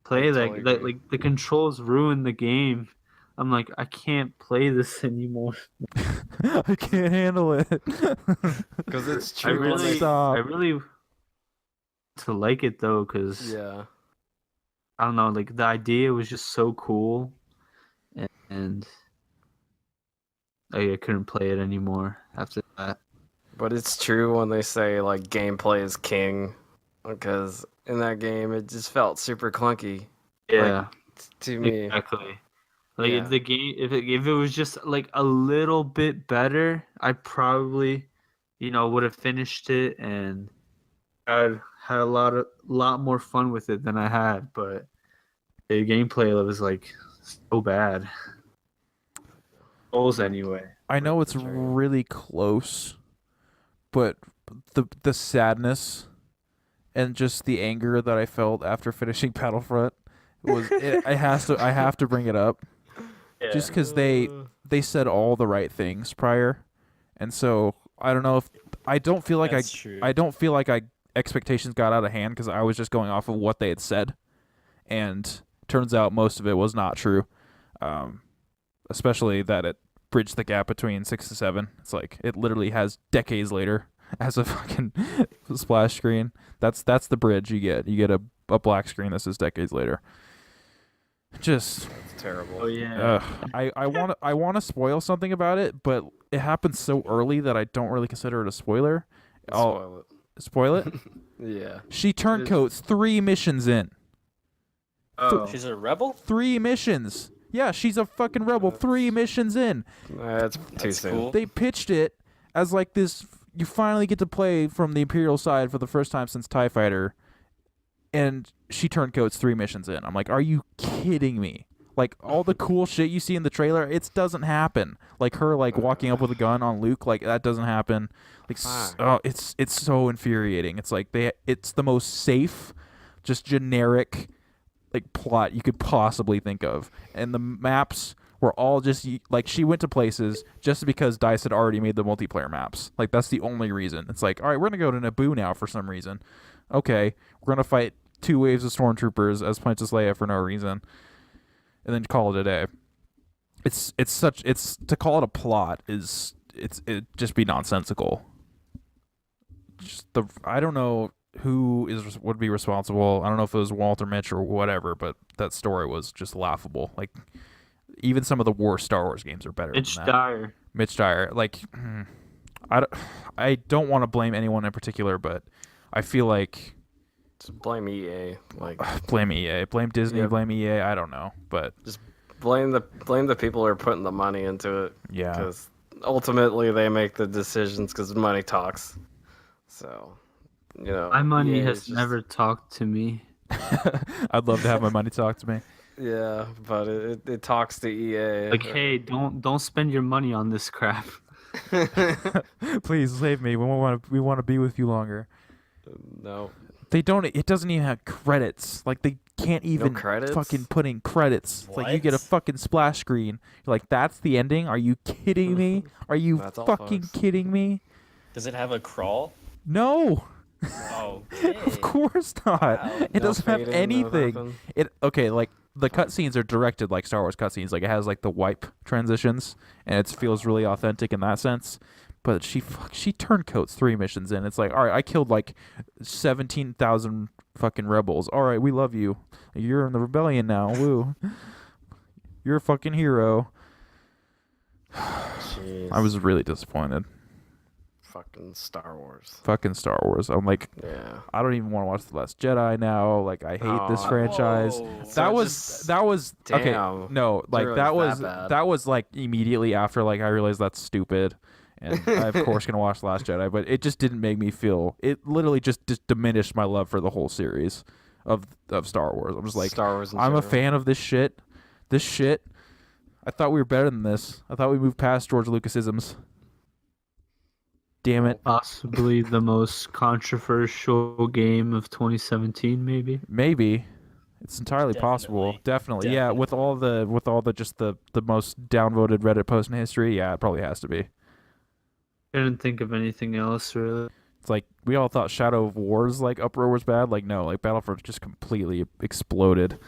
Play totally that agree. like the controls ruined the game. I'm like, I can't play this anymore. I can't handle it. Because it's I true. really, Stop. I really to like it though, because Yeah. I don't know, like the idea was just so cool, and I couldn't play it anymore after that. But it's true when they say like gameplay is king, because in that game it just felt super clunky Yeah, to me. exactly. Like Yeah. if the game, if it was just like a little bit better, I probably, would have finished it and I'd had a lot more fun with it than I had. But the gameplay was like so bad. Goals anyway. I know it's Sure. really close, but the sadness and just the anger that I felt after finishing Battlefront I have to bring it up. Yeah. Just because they said all the right things prior, and so I don't know if I don't feel like That's true. I don't feel like expectations got out of hand because I was just going off of what they had said, and turns out most of it was not true, especially that it bridged the gap between 6 to 7. It's like it literally has decades later as a fucking splash screen. That's the bridge you get. You get a black screen that says decades later. Just It's terrible. Oh yeah. I want to spoil something about it, but it happens so early that I don't really consider it a spoiler. Spoil Spoil it. it. Yeah. She turncoats 3 missions in. Oh. She's a rebel. 3 missions. Yeah, she's a fucking rebel. 3 missions in. That's too That's soon. cool. They pitched it as like this. You finally get to play from the Imperial side for the first time since TIE Fighter, and she turncoats 3 missions in. I'm like, are you kidding me? Like all the cool shit you see in the trailer, it doesn't happen. Like her like walking up with a gun on Luke, like that doesn't happen. Like Fuck. it's so infuriating. It's like it's the most safe, just generic like plot you could possibly think of. And the maps were all just like she went to places just because DICE had already made the multiplayer maps. Like that's the only reason. It's like, all right, we're gonna go to Naboo now for some reason. Okay, we're gonna fight 2 waves of stormtroopers as Princess Leia for no reason, and then call it a day. It's to call it a plot is it just be nonsensical. I don't know who would be responsible. I don't know if it was Walter Mitch or whatever, but that story was just laughable. Like even some of the worst Star Wars games are better Mitch than that. Dyer. Mitch Dyer. Like I don't want to blame anyone in particular, but I feel like Just blame EA. Like, Blame EA, blame Disney, Yeah. blame EA. I don't know, but blame the people who are putting the money into it. yeah, Because ultimately they make the decisions because money talks. So, My money EA has is just- never talked to me. I'd love to have my money talk to me. Yeah, but it talks to EA. Like, hey, don't spend your money on this crap. Please save me. We want to be with you longer. No. They don't. It doesn't even have credits. Like they can't even credits? fucking put in credits. It's like you get a What? fucking splash screen. You're like, that's the ending? Are you kidding me? Are you That's all, fucking folks. kidding me? Does it have a crawl? No, Okay. of course not. Wow. It doesn't have fade in, no anything. nothing. Okay, like the cutscenes are directed like Star Wars cutscenes. Like it has like the wipe transitions, and it feels really authentic in that sense. But she turncoats 3 missions in. It's like, all right, I killed like 17,000 fucking rebels. All right, we love you. You're in the rebellion now. Woo. You're a fucking hero. Jeez. I was really disappointed. Fucking Star Wars. Fucking Star Wars. I'm like, Yeah. I don't even want to watch The Last Jedi now. Like, I hate this Aw. franchise. Whoa. So That just- was okay. Damn. No, like really that that bad. was like immediately after like I realized that's stupid, and I of course gonna watch The Last Jedi, but it just didn't make me feel. It literally just diminished my love for the whole series of Star Wars. I'm just like, Star Wars in I'm a general. fan of this shit. This shit. I thought we were better than this. I thought we moved past George Lucasisms. Damn it. Possibly the most controversial game of 2017, maybe. Maybe. It's entirely possible. Definitely. Yeah, with all the just the most downvoted Reddit post in history, yeah, it probably has to be. I didn't think of anything else really. It's like we all thought Shadow of War's like uproar was bad. Like no, like Battlefront just completely exploded.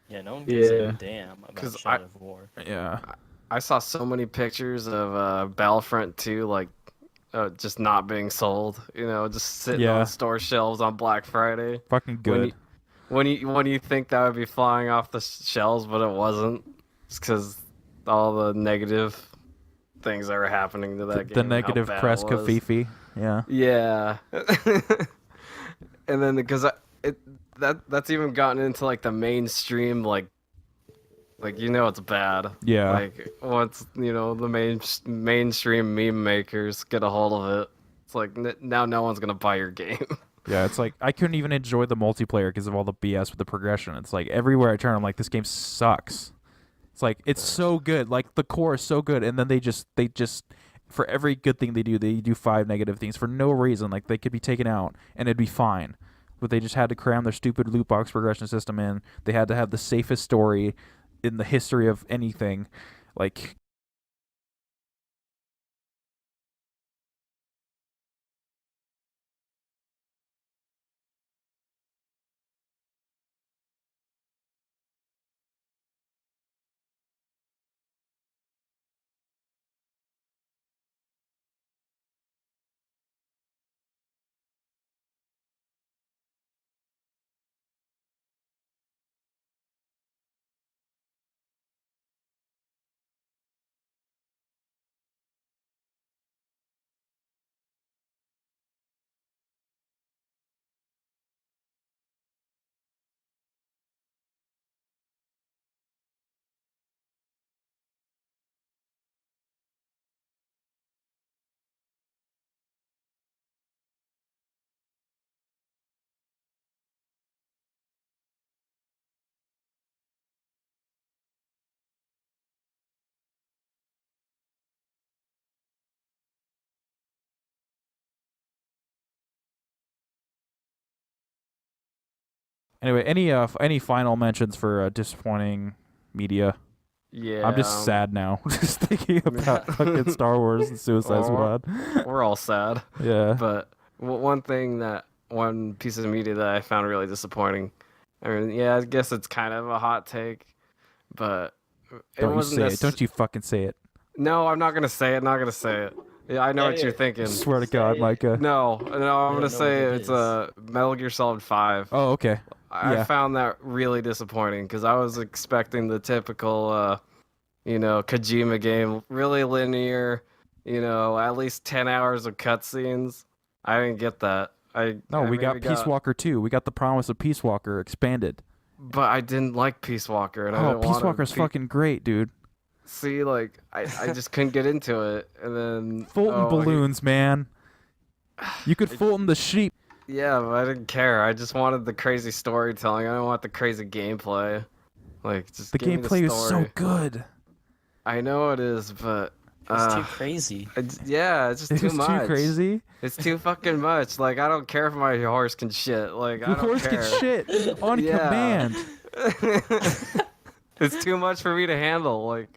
Yeah, no one gives Yeah. a damn about 'Cause Shadow of War. Yeah. I saw so many pictures of Battlefront 2, like just not being sold. Just sitting Yeah. on store shelves on Black Friday. Fucking good. When you think that would be flying off the shelves, but it wasn't. It's because all the negative things that were happening to that game. The and how negative bad press it was. Kafifi. Yeah. Yeah. And then because that's even gotten into like the mainstream like it's bad. Yeah. Like once the mainstream meme makers get a hold of it, it's like now no one's gonna buy your game. Yeah, it's like I couldn't even enjoy the multiplayer because of all the BS with the progression. It's like everywhere I turn, I'm like, this game sucks. It's like it's so good, like the core is so good, and then they just for every good thing they do 5 negative things for no reason. Like they could be taken out and it'd be fine, but they just had to cram their stupid loot box progression system in. They had to have the safest story in the history of anything, like. Anyway, any final mentions for disappointing media? Yeah. I'm just sad now, just thinking about fucking Star Wars and Suicide Squad. We're all sad. Yeah. But one piece of media that I found really disappointing. I mean, yeah, I guess it's kind of a hot take, but it Don't you wasn't say it. Don't you fucking say it. No, I'm not gonna say it. Not gonna say it. Yeah, I know what Say you're it. thinking. Swear to God, Say it. Micah. No, I'm don't gonna know say what it it's is. Metal Gear Solid 5. Oh, okay. I yeah. found that really disappointing because I was expecting the typical, Kojima game, really linear, at least 10 hours of cutscenes. I didn't get that. No, we got maybe Peace Walker 2. We got the promise of Peace Walker expanded. but I didn't like Peace Walker, and I Oh, didn't Peace want Walker's fucking great, dude. See, like I just couldn't get into it, and then Fulton balloons, man. You could Fulton the sheep. Yeah, but I didn't care. I just wanted the crazy storytelling. I didn't want the crazy gameplay. Like, just The give me gameplay the is so story. good. I know it is, but It's too crazy. yeah, it's just It too was much. too crazy. It's too fucking much. Like, I don't care if my horse can shit. Like, I Your don't horse care. can shit on Yeah. command. It's too much for me to handle. Like,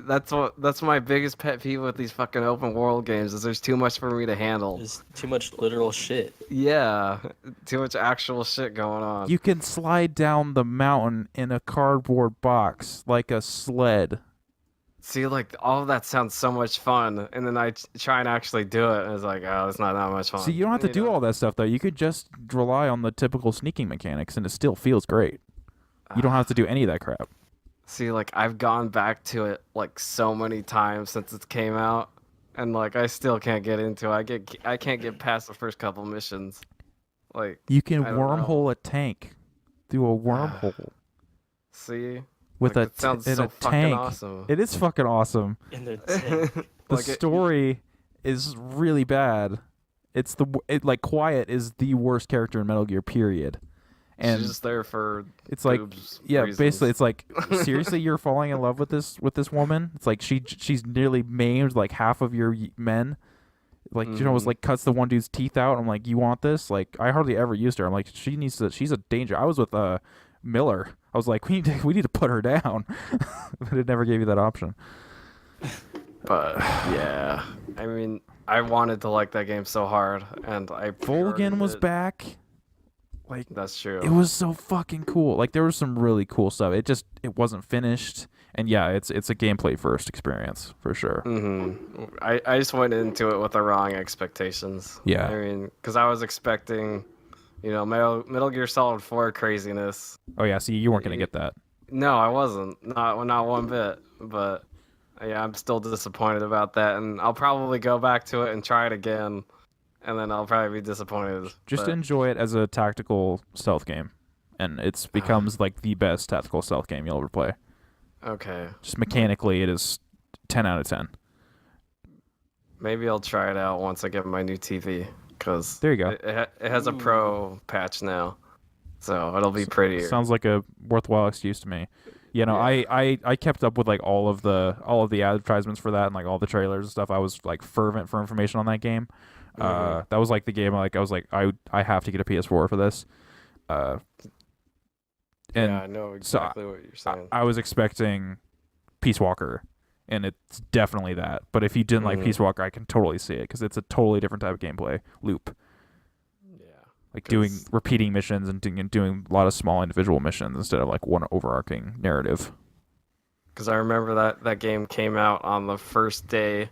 that's my biggest pet peeve with these fucking open world games is there's too much for me to handle. There's too much literal shit. Yeah, too much actual shit going on. You can slide down the mountain in a cardboard box like a sled. See, like, all of that sounds so much fun, and then I try and actually do it, and it's like, oh, it's not that much fun. See, you don't have to do all that stuff, though. You could just rely on the typical sneaking mechanics, and it still feels great. You don't have to do any of that crap. See, like, I've gone back to it, like, so many times since it came out, and, like, I still can't get into it. I can't get past the first couple missions. Like, You can I don't know. wormhole a tank through a wormhole See? with Like, a that sounds in so a fucking tank. awesome. It is fucking awesome. In the tank. The Like, story is really bad. It's like Quiet is the worst character in Metal Gear, period. And she's just there for it's like, boobs yeah, reasons. basically, it's like, seriously, you're falling in love with this woman. It's like she's nearly maimed like half of your men. Like she almost like cuts the one dude's teeth out. I'm like, you want this? Like I hardly ever used her. I'm like, she needs to. She's a danger. I was with Miller. I was like, we need to put her down, but it never gave you that option. But yeah, I mean, I wanted to like that game so hard, and I Volgan was pre-ordered it. back. Like That's true. it was so fucking cool. Like there was some really cool stuff. It wasn't finished. And yeah, it's a gameplay first experience for sure. I just went into it with the wrong expectations. Yeah. I mean, because I was expecting, Metal Gear Solid 4 craziness. Oh yeah, see, you weren't gonna get that. No, I wasn't. Not one bit. But yeah, I'm still disappointed about that, and I'll probably go back to it and try it again, and then I'll probably be disappointed. Just but, enjoy it as a tactical stealth game, and it becomes like the best tactical stealth game you'll ever play. Okay. Just mechanically, it is 10 out of 10. Maybe I'll try it out once I get my new TV, because There you go. it has a pro patch now, so it'll be prettier. Sounds like a worthwhile excuse to me. You know, Yeah. I kept up with like all of the advertisements for that and like all the trailers and stuff. I was like fervent for information on that game. That was like the game I was like I have to get a PS4 for this. And yeah, I know exactly what you're saying. I was expecting Peace Walker, and it's definitely that. But if you didn't like Peace Walker, I can totally see it because it's a totally different type of gameplay loop. Yeah. Like doing repeating missions and doing a lot of small individual missions instead of like one overarching narrative. Because I remember that game came out on the first day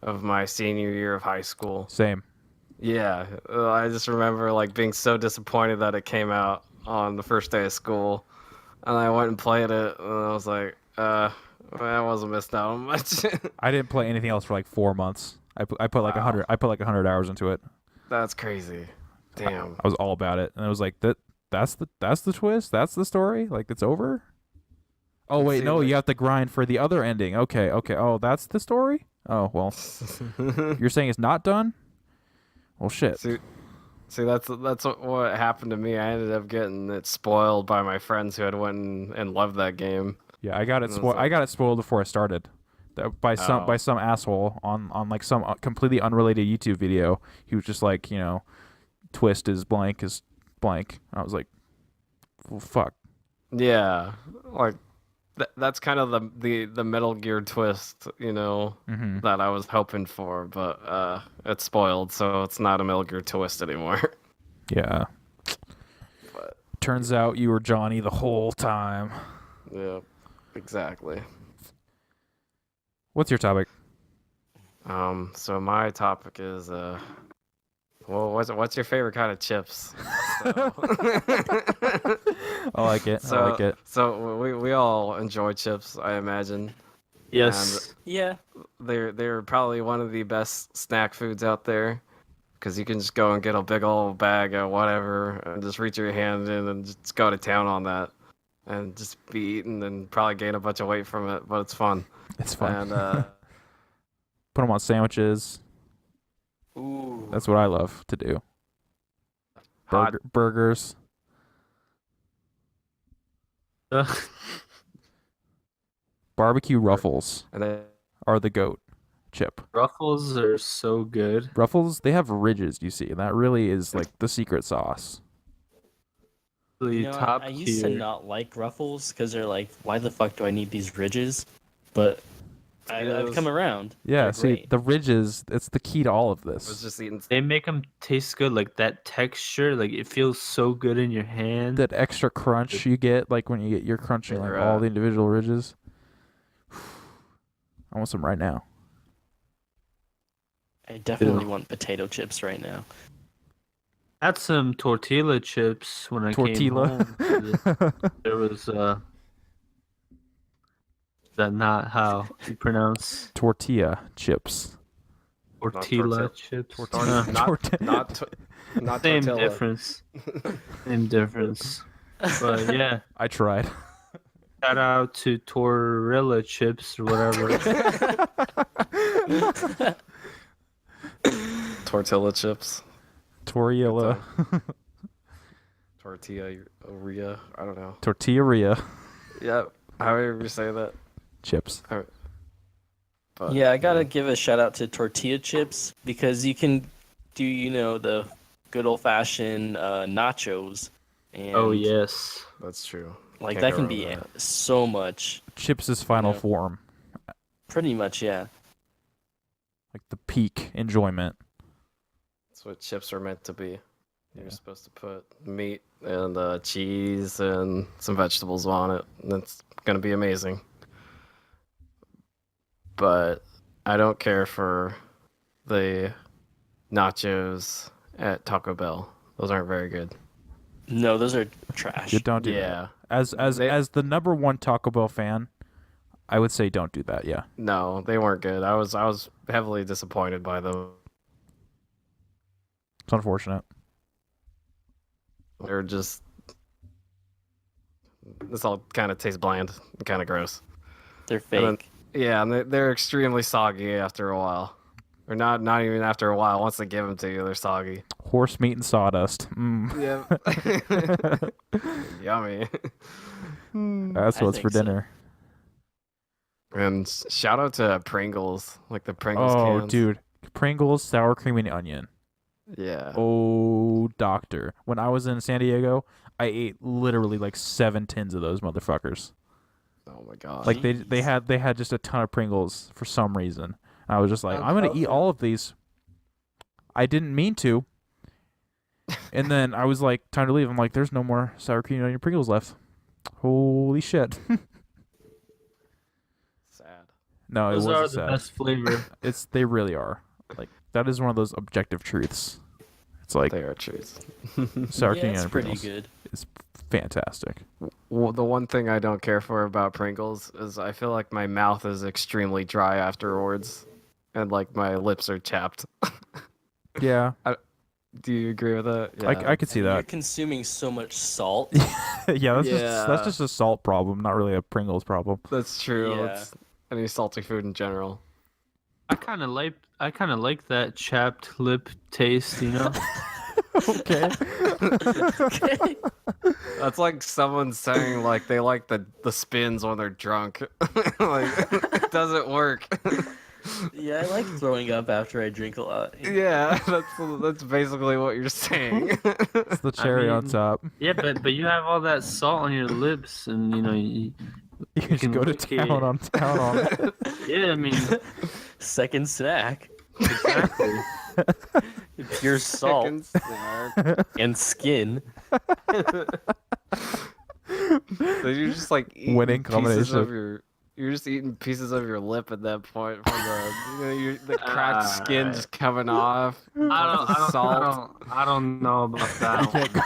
of my senior year of high school. Same. Yeah, I just remember like being so disappointed that it came out on the first day of school, and I went and played it, and I was like, I wasn't missed out on much. I didn't play anything else for like 4 months. I put like 100. I put like 100 hours into it. That's crazy. Damn. I was all about it, and I was like, that's the twist. That's the story. Like it's over. Oh wait, See, no, like- you have to grind for the other ending. Okay. Oh, that's the story. Oh well, you're saying it's not done. Well, shit. See, that's what happened to me. I ended up getting it spoiled by my friends who had went and loved that game. Yeah, I got it. And it's like- I got it spoiled before I started. By some asshole on like some completely unrelated YouTube video. He was just like, twist is blank is blank. I was like, well, fuck. Yeah, like that's kind of the Metal Gear twist, that I was hoping for, but it's spoiled, so it's not a Metal Gear twist anymore. Yeah. But Turns out you were Johnny the whole time. yeah, exactly. What's your topic? So my topic is well, what's your favorite kind of chips? So, I like it. I like it. So we all enjoy chips, I imagine. Yes. Yeah. They're probably one of the best snack foods out there, because you can just go and get a big old bag of whatever and just reach your hand in and just go to town on that and just be eating and probably gain a bunch of weight from it, but it's fun. It's fun. And Put them on sandwiches. Ooh. That's what I love to do. hot Burgers. Barbecue Ruffles and then are the goat chip. Ruffles are so good. Ruffles, they have ridges, you see, and that really is like the secret sauce. Really You know, top I used to tier. not like Ruffles because they're like, why the fuck do I need these ridges? But I've come around. Yeah, They're see, great. the ridges, it's the key to all of I was this. just eating. They make them taste good, like that texture. Like it feels so good in your hand. That extra crunch you get, like when you're crunching like all the individual ridges. I want some right now. I definitely want potato chips right now. Had some tortilla chips when I came Tortilla. home. There was is that not how you pronounce Tortilla chips. tortilla tortilla. chips? Not not Same tortilla. difference. Same difference. But yeah, I tried. shout out to Tortilla chips or whatever. Tortilla chips. Tortilla. Tortilla. I don't know. Tortilla Yep. However you say that. chips. But, Yeah, I gotta give a shout out to tortilla chips because you can do, the good old fashioned nachos. And Oh yes. that's true. like Can't that go can wrong be with that. so much. Chips' final Yeah. form. Pretty much, yeah. Like the peak enjoyment. That's what chips are meant to be. You're Yeah. supposed to put meat and cheese and some vegetables on it. And it's gonna be amazing. But I don't care for the nachos at Taco Bell. Those aren't very good. No, those are trash. You don't do that. Yeah. As They- the number one Taco Bell fan, I would say don't do that. Yeah. No, they weren't good. I was heavily disappointed by them. It's unfortunate. They're just this all kind of tastes bland and kind of gross. They're And fake. then- yeah, and they're extremely soggy after a while. Or not even after a while. Once they give them to you, they're soggy. Horse meat and sawdust. Mm. Yeah. Yummy. That's I what's for think so. dinner. And shout out to Pringles, like the Pringles Oh, cans. dude. Pringles, sour cream, and onion. Yeah. Oh, doctor. When I was in San Diego, I ate literally like 7 tins of those motherfuckers. Oh my god. Like they Jeez. had just a ton of Pringles for some reason. I was just like, That's I'm gonna eat awesome. all of these. I didn't mean to. And then I was like, time to leave. I'm like, there's no more sour cream and onion Pringles left. Holy shit. sad. No, Those it are wasn't the sad. best flavor. They really are. Like that is one of those objective truths. It's like They are treats. sour Yeah, cream and it's onion pretty Pringles good. is fantastic. Well, the one thing I don't care for about Pringles is I feel like my mouth is extremely dry afterwards, and like my lips are chapped. Yeah, Do you agree with that? Yeah. I could see You're that. consuming so much salt. Yeah, that's Yeah. just a salt problem, not really a Pringles problem. That's true. Yeah. It's any salty food in general. I kind of like that chapped lip taste, you know. Okay. Okay. That's like someone saying like they like the spins when they're drunk. Like it doesn't work. Yeah, I like throwing up after I drink a lot. Yeah, that's basically what you're saying. It's the cherry on mean- top. Yeah, but you have all that salt on your lips, and You just can go to lick it. town on it. yeah, I mean, Second snack. exactly. Pure salt Chicken snack. and skin. So you're just like eating Winning pieces combination. of you're just eating pieces of your lip at that point from the cracked skin just coming off. I don't know about that. one.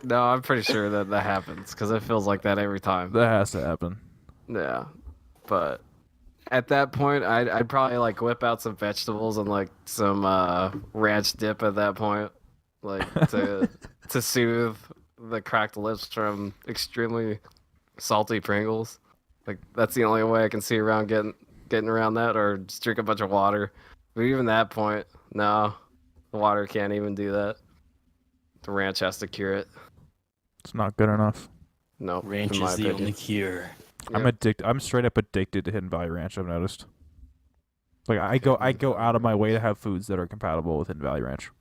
No, I'm pretty sure that happens because it feels like that every time. That has to happen. Yeah, but At that point, I'd probably like whip out some vegetables and like some ranch dip at that point, like to soothe the cracked lips from extremely salty Pringles. Like that's the only way I can see around getting around that, or just drink a bunch of water. But even that point, no, the water can't even do that. The ranch has to cure it. It's not good enough. No, Ranch in my is the opinion. only cure. I'm straight up addicted to Hidden Valley Ranch. I've noticed. Like I go out of my way to have foods that are compatible with Hidden Valley Ranch.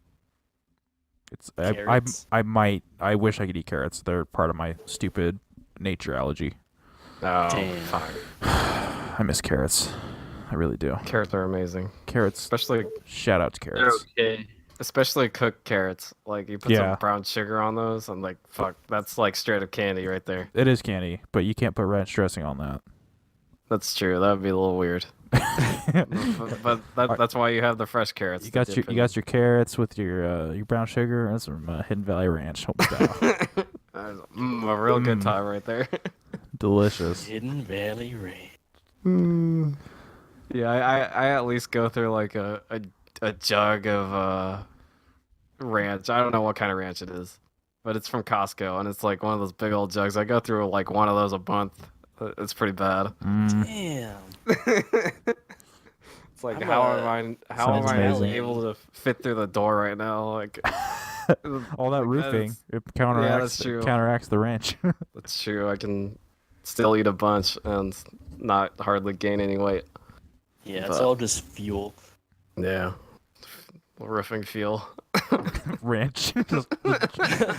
It's Carrots. I wish I could eat carrots. They're part of my stupid nature allergy. Oh, Damn. fine. I miss carrots. I really do. Carrots are amazing, Carrots. especially Shout out to They're carrots. okay. cooked carrots. Like you put Yeah. some brown sugar on those, and like fuck, that's like straight up candy right there. It is candy, but you can't put ranch dressing on that. That's true. That would be a little weird. but that's why you have the fresh carrots. You to got dip your in. carrots with your brown sugar and some Hidden Valley Ranch. Home style. That was, a real good time right there. Delicious. Hidden Valley Ranch. Yeah, I at least go through like a jug of ranch. I don't know what kind of ranch it is, but it's from Costco and it's like one of those big old jugs. I go through like one of those a month. It's pretty bad. Damn. It's like I'm how a- am I Sounds amazing. able to fit through the door right now? Like All that like, roofing, that's- it counteracts that's true. counteracts the ranch. That's true. I can still eat a bunch and not hardly gain any weight. Yeah, it's But- all just fuel. Yeah. Roofing fuel. ranch. just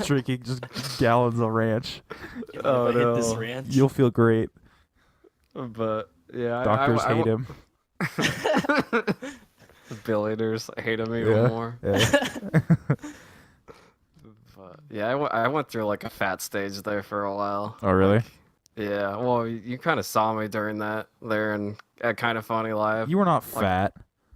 drinking just gallons of ranch. If Oh, I hit this no. ranch. You'll feel great. But yeah, Doctors hate him. The billionaires hate him even Yeah. more. Yeah. But yeah, I went through like a fat stage there for a while. Oh, really? Like, yeah. Well, you kind of saw me during that there and at Kind of Funny Live. You were not fat.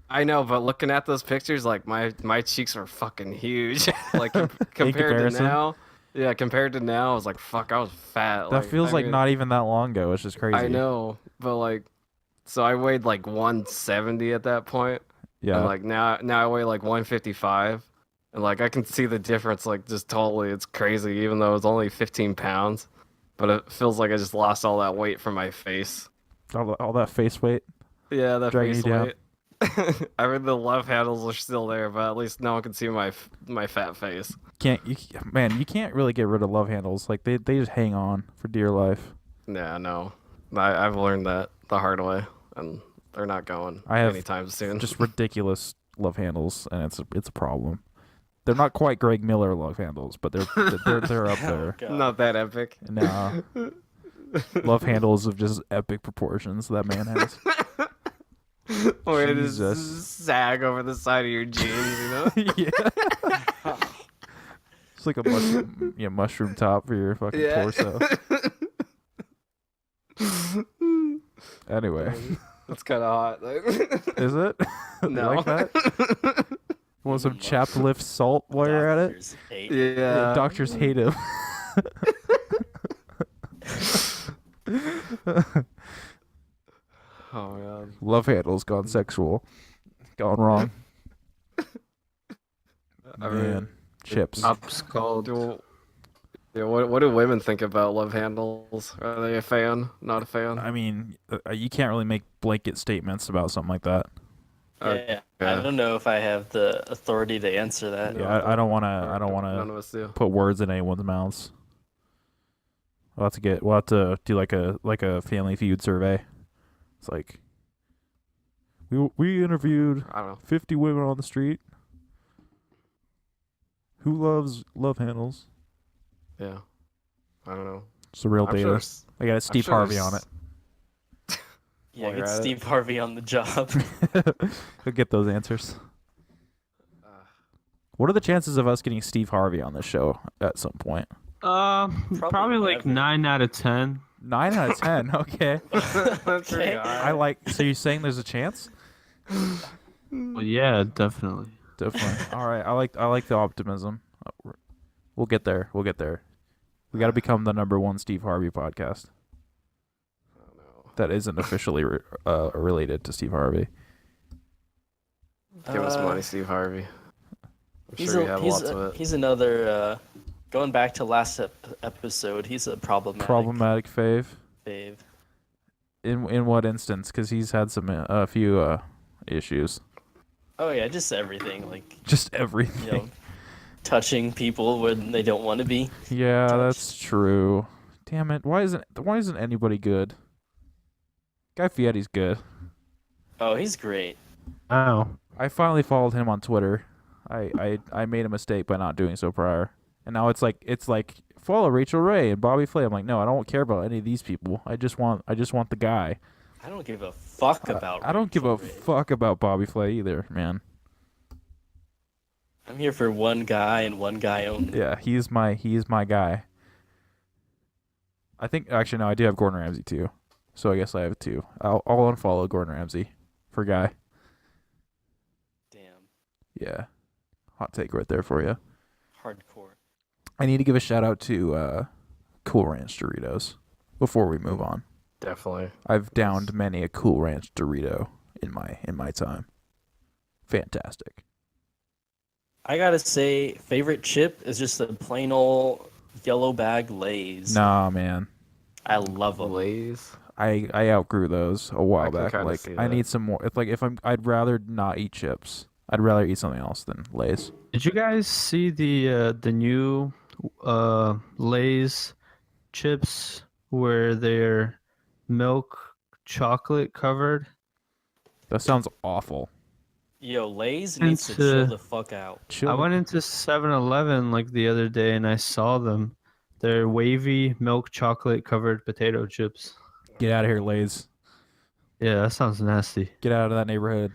I know, but looking at those pictures, like my cheeks were fucking huge. Like compared to comparison? now. Yeah, compared to now, I was like, fuck, I was fat. That feels I like mean, not even that long ago. It's just crazy. I know, but like, so I weighed like 170 at that point. Yeah. And like now I weigh like 155, and like I can see the difference. Like just totally, it's crazy. Even though it's only 15 pounds, but it feels like I just lost all that weight from my face. all that face weight. Yeah, that Dragging face you down. weight. I mean, the love handles are still there, but at least no one can see my fat face. You can't really get rid of love handles. Like they just hang on for dear life. Yeah, no, I've learned that the hard way, and they're not going I have anytime soon. Just ridiculous love handles, and it's a problem. They're not quite Greg Miller love handles, but they're up there. God. not that epic. Nah. Love handles of just epic proportions that man has. Or it is Jesus. sag over the side of your jeans, you know? Yeah. It's like a mushroom top for your fucking Yeah. torso. Anyway, That's kind of hot. is it? You No. like that? Want some chapped lift salt while you're at it? Doctors hate Yeah. Doctors hate him. Oh man. Love handles gone sexual. Gone wrong. I Man. mean, Chips. Pops called. Yeah, what do women think about love handles? Are they a fan? Not a fan? I mean, you can't really make blanket statements about something like that. Yeah, I Yeah. don't know if I have the authority to answer that. Yeah, I don't want to. Or I don't want None to of us do. put words in anyone's mouths. We'll have to do like a Family Feud survey. It's like we interviewed I don't know. 50 women on the street. Who loves love handles? Yeah. I don't know. It's the real I'm data. sure I got Steve sure Harvey on it. Yeah, While you're get at it. Steve Harvey on the job. He'll get those answers. Uh, What are the chances of us getting Steve Harvey on this show at some point? Probably like never. 9 out of 10. 9 out of 10. Okay. That's Okay. pretty I high. like. So you're saying there's a chance? Well, yeah, definitely. Definitely. All right. I like the optimism. We'll get there. We'll get there. We got to become the #1 Steve Harvey podcast. I don't know. that isn't officially related to Steve Harvey? Give us Uh, money, Steve Harvey. I'm sure you have lots of it. He's another. Going back to last episode, he's a Problematic fave. fave. In what instance? Because he's had a few issues. Oh yeah, just everything like Just everything. Touching people when they don't want to be. Yeah, touched. that's true. Damn it! Why isn't anybody good? Guy Fieri's good. Oh, he's great. Wow. I finally followed him on Twitter. I made a mistake by not doing so prior, and now it's like follow Rachel Ray and Bobby Flay. I'm like, no, I don't care about any of these people. I just want the guy. I don't give a fuck about. I don't give a Rachel Ray. fuck about Bobby Flay either, man. I'm here for one guy and one guy only. Yeah, he's my guy. I think actually no, I do have Gordon Ramsay too, so I guess I have two. I'll unfollow Gordon Ramsay for guy. Damn, Yeah, hot take right there for you. hardcore. I need to give a shout out to Cool Ranch Doritos before we move on. Definitely. I've downed many a Cool Ranch Dorito in my time. Fantastic. I gotta say, favorite chip is just the plain old yellow bag Lay's. Nah, man. I love them. Lays. I outgrew those a while I can back. kinda Like see I that. need some more. I'd rather not eat chips. I'd rather eat something else than Lay's. Did you guys see the new Lay's chips where they're milk chocolate covered? That sounds awful. Yo, Lay's needs to Into- chill the fuck out. Chill. I went into 7-Eleven like the other day and I saw them. They're wavy milk chocolate covered potato chips. Get out of here, Lay's. Yeah, that sounds nasty. Get out of that neighborhood.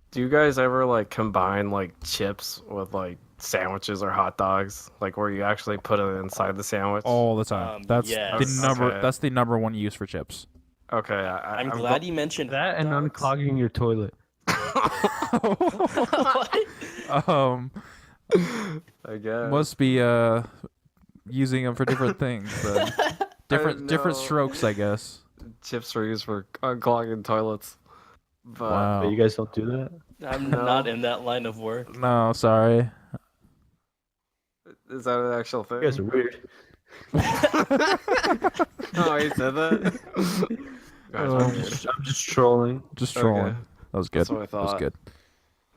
Do you guys ever like combine like chips with like sandwiches or hot dogs? Like where you actually put it inside the sandwich? All the time. That's yes. the number. Okay. That's the number one use for chips. Okay, I'm glad you mentioned That and hot dogs. unclogging your toilet. um, I guess. must be using them for different things. Then. different know. strokes, I guess. Chips are used for unclogging toilets. But Wow. But you guys don't do that? I'm No. not in that line of work. No, sorry. is that an actual thing? You guys are weird. Oh, he said that? Guys, Oh. I'm I'm weird. just trolling. Just trolling. Okay. That was good. That's what I That was thought. good.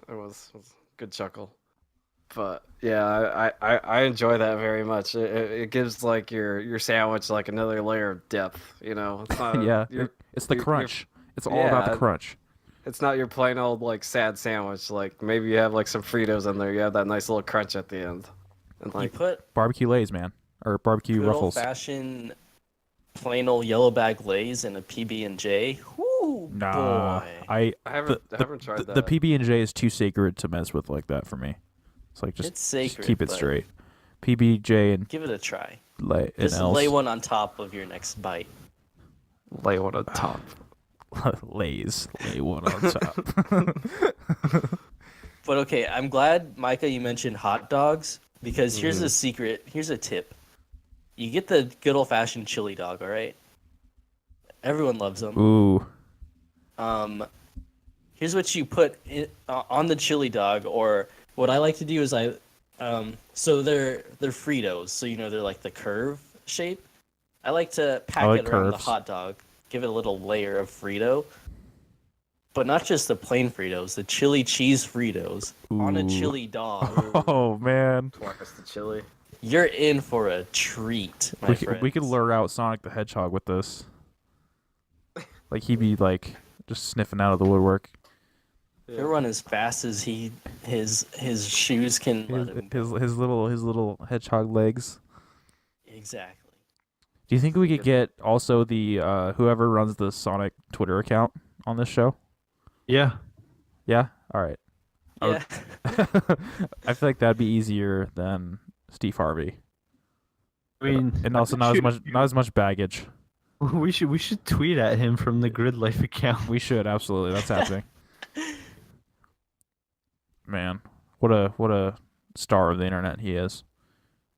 It was a good chuckle. But yeah, I enjoy that very much. It gives like your sandwich like another layer of depth. You know, it's not Yeah, you're- it's the you're- crunch. It's all about the Yeah. crunch. it's not your plain old like sad sandwich. Like maybe you have like some Fritos in there. You have that nice little crunch at the end. And You like put Barbecue Lays, man, or barbecue good Ruffles. old-fashioned plain old yellow bag Lay's and a PB&J. Whoo, Nah, boy. I I haven't tried that. the PB&J is too sacred to mess with like that for me. It's like just, It's sacred, just keep it but- straight. PB&J and Give it a try. and Just else. lay one on top of your next bite. lay one on top. Lays. Lay one on top. But okay, I'm glad, Micah, you mentioned hot dogs because here's a secret. Here's a tip. You get the good old-fashioned chili dog, all right? Everyone loves them. Ooh. Here's what you put on the chili dog, or what I like to do is so they're Fritos, so you know they're like the curve shape. I like to pack like it around the curves. hot dog, give it a little layer of Frito, but not just the plain Fritos, the chili cheese Fritos on a Ooh. chili dog. Oh man. Twice the chili. You're in for a treat, my friend. We could lure out Sonic the Hedgehog with this. Like he'd be like just sniffing out of the woodwork. He'll run as fast as his shoes can let him. His little hedgehog legs. Exactly. Do you think we could get also the whoever runs the Sonic Twitter account on this show? Yeah. Yeah. All right. I Yeah. would- I feel like that'd be easier than Steve Harvey, I mean, and also not as much baggage. We should tweet at him from the Gridlife account. We should absolutely. That's happening. Man, what a star of the internet he is.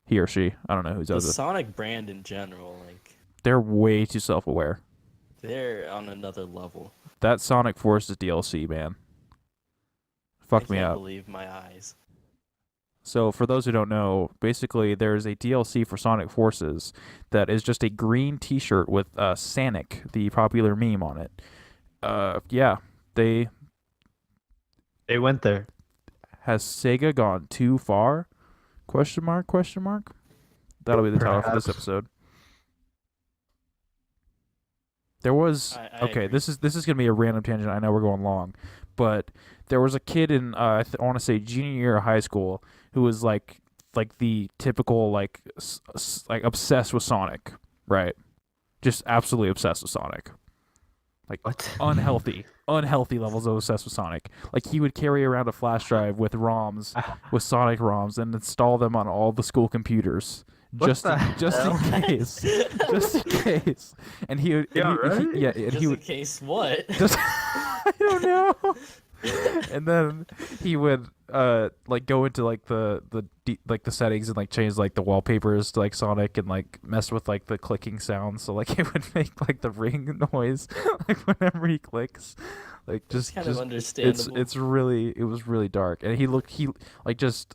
He or she. I don't know who The does it. Sonic brand in general, like They're way too self-aware. They're on another level. That Sonic Forces DLC, man, I fucked me can't up. believe my eyes. So for those who don't know, basically there's a DLC for Sonic Forces that is just a green T-shirt with Sonic, the popular meme, on it. Yeah, they They went there. has Sega gone too far? Question mark? Question mark? That'll be the title for this Perhaps. episode. There was I okay. agree. This is gonna be a random tangent. I know we're going long, but there was a kid in I want to say junior year of high school who was like the typical like like obsessed with Sonic, right? Just absolutely obsessed with Sonic. Like What? unhealthy levels of obsessed with Sonic. Like he would carry around a flash drive with ROMs, with Sonic ROMs, and install them on all the school computers, What just the just in hell? case, just in case. And he would, Yeah, right? yeah, and Just he in would case what? just I don't know. And then he would like go into like like the settings and like change like the wallpapers to like Sonic and like mess with like the clicking sounds, so like it would make like the ring noise like whenever he clicks, like It's kind of just understandable. it was really dark. And he like just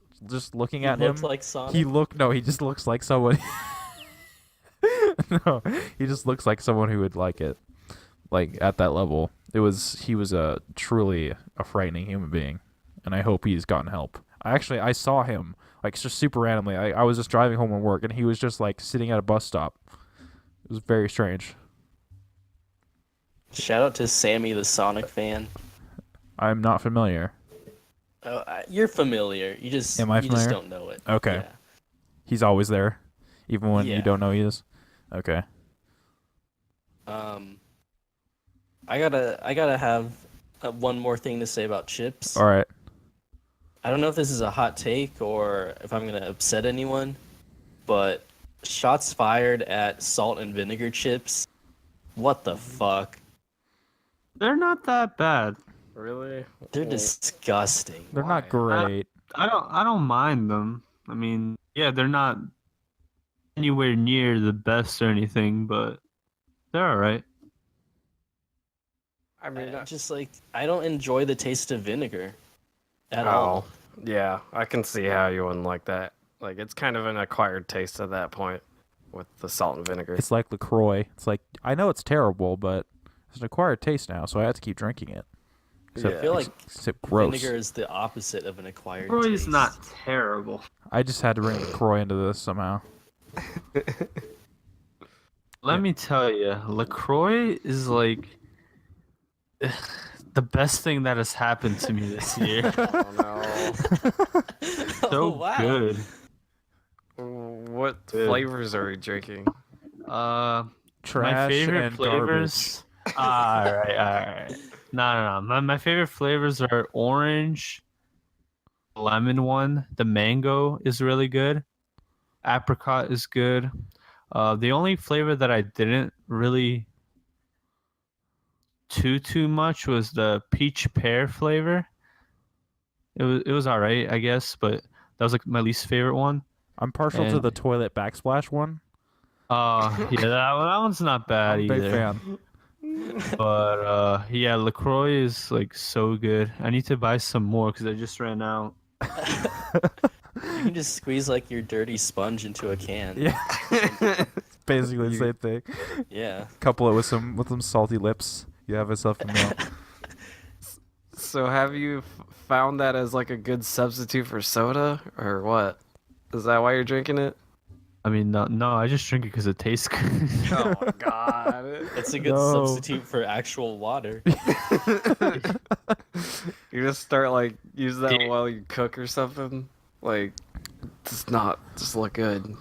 looking He at him, looked like Sonic. he just looks like someone. No, he just looks like someone who would like it, like at that level. He was a truly a frightening human being, and I hope he's gotten help. I saw him like just super randomly. I was just driving home from work, and he was just like sitting at a bus stop. It was very strange. Shout out to Sammy, the Sonic fan. I'm not familiar. Oh, you're familiar. You just Am I you just familiar? don't know it. Okay. Yeah. He's always there, even when Yeah. you don't know he is. Okay. I gotta have one more thing to say about chips. All right. I don't know if this is a hot take or if I'm gonna upset anyone, but shots fired at salt and vinegar chips. What the fuck? They're not that bad. Really? They're Well, disgusting. They're not Why? great. I don't mind them. I mean, yeah, they're not anywhere near the best or anything, but they're all right. I mean, Just like I don't enjoy the taste of vinegar at all. yeah, I can see how you wouldn't like that. Like, it's kind of an acquired taste at that point with the salt and vinegar. It's like LaCroix. It's like I know it's terrible, but it's an acquired taste now, so I have to keep drinking it. Yeah. I feel like Except gross. vinegar is the opposite of an acquired Roy's taste. not terrible. I just had to bring LaCroix into this somehow. Let me tell you, LaCroix is like the best thing that has happened to me this year. Oh no. So Oh, wow. good. What Good. flavors are we drinking? My Trash favorite and flavors. All right. No. My favorite flavors are orange, lemon one. The mango is really good. Apricot is good. The only flavor that I didn't really too much was the peach pear flavor. It was all right, I guess, but that was like my least favorite one. I'm partial to And- the toilet backsplash one. Yeah, that one's not bad I'm a either. big fan. But yeah, LaCroix is like so good. I need to buy some more because I just ran out. You can just squeeze like your dirty sponge into a can. Yeah. It's basically the same thing. Yeah. Couple it with some salty lips. You have yourself a meal. So have you found that as like a good substitute for soda or what? Is that why you're drinking it? I mean, no, I just drink it because it tastes good. Oh my god. It's a good No. substitute for actual water. You just start like use that Yeah. while you cook or something. Like, does not just look good.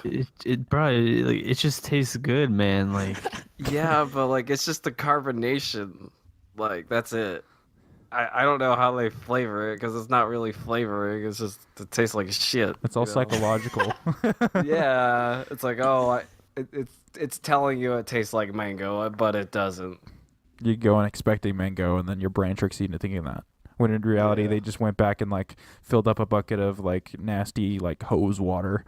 It just tastes good, man. Like, Yeah, but like it's just the carbonation. Like that's it. I don't know how they flavor it because it's not really flavoring. It's just it tastes like shit. It's all you know? psychological. Yeah, it's like it's telling you it tastes like mango, but it doesn't. You go in expecting mango, and then your brain tricks you into thinking that. when in reality Yeah. they just went back and like filled up a bucket of like nasty like hose water,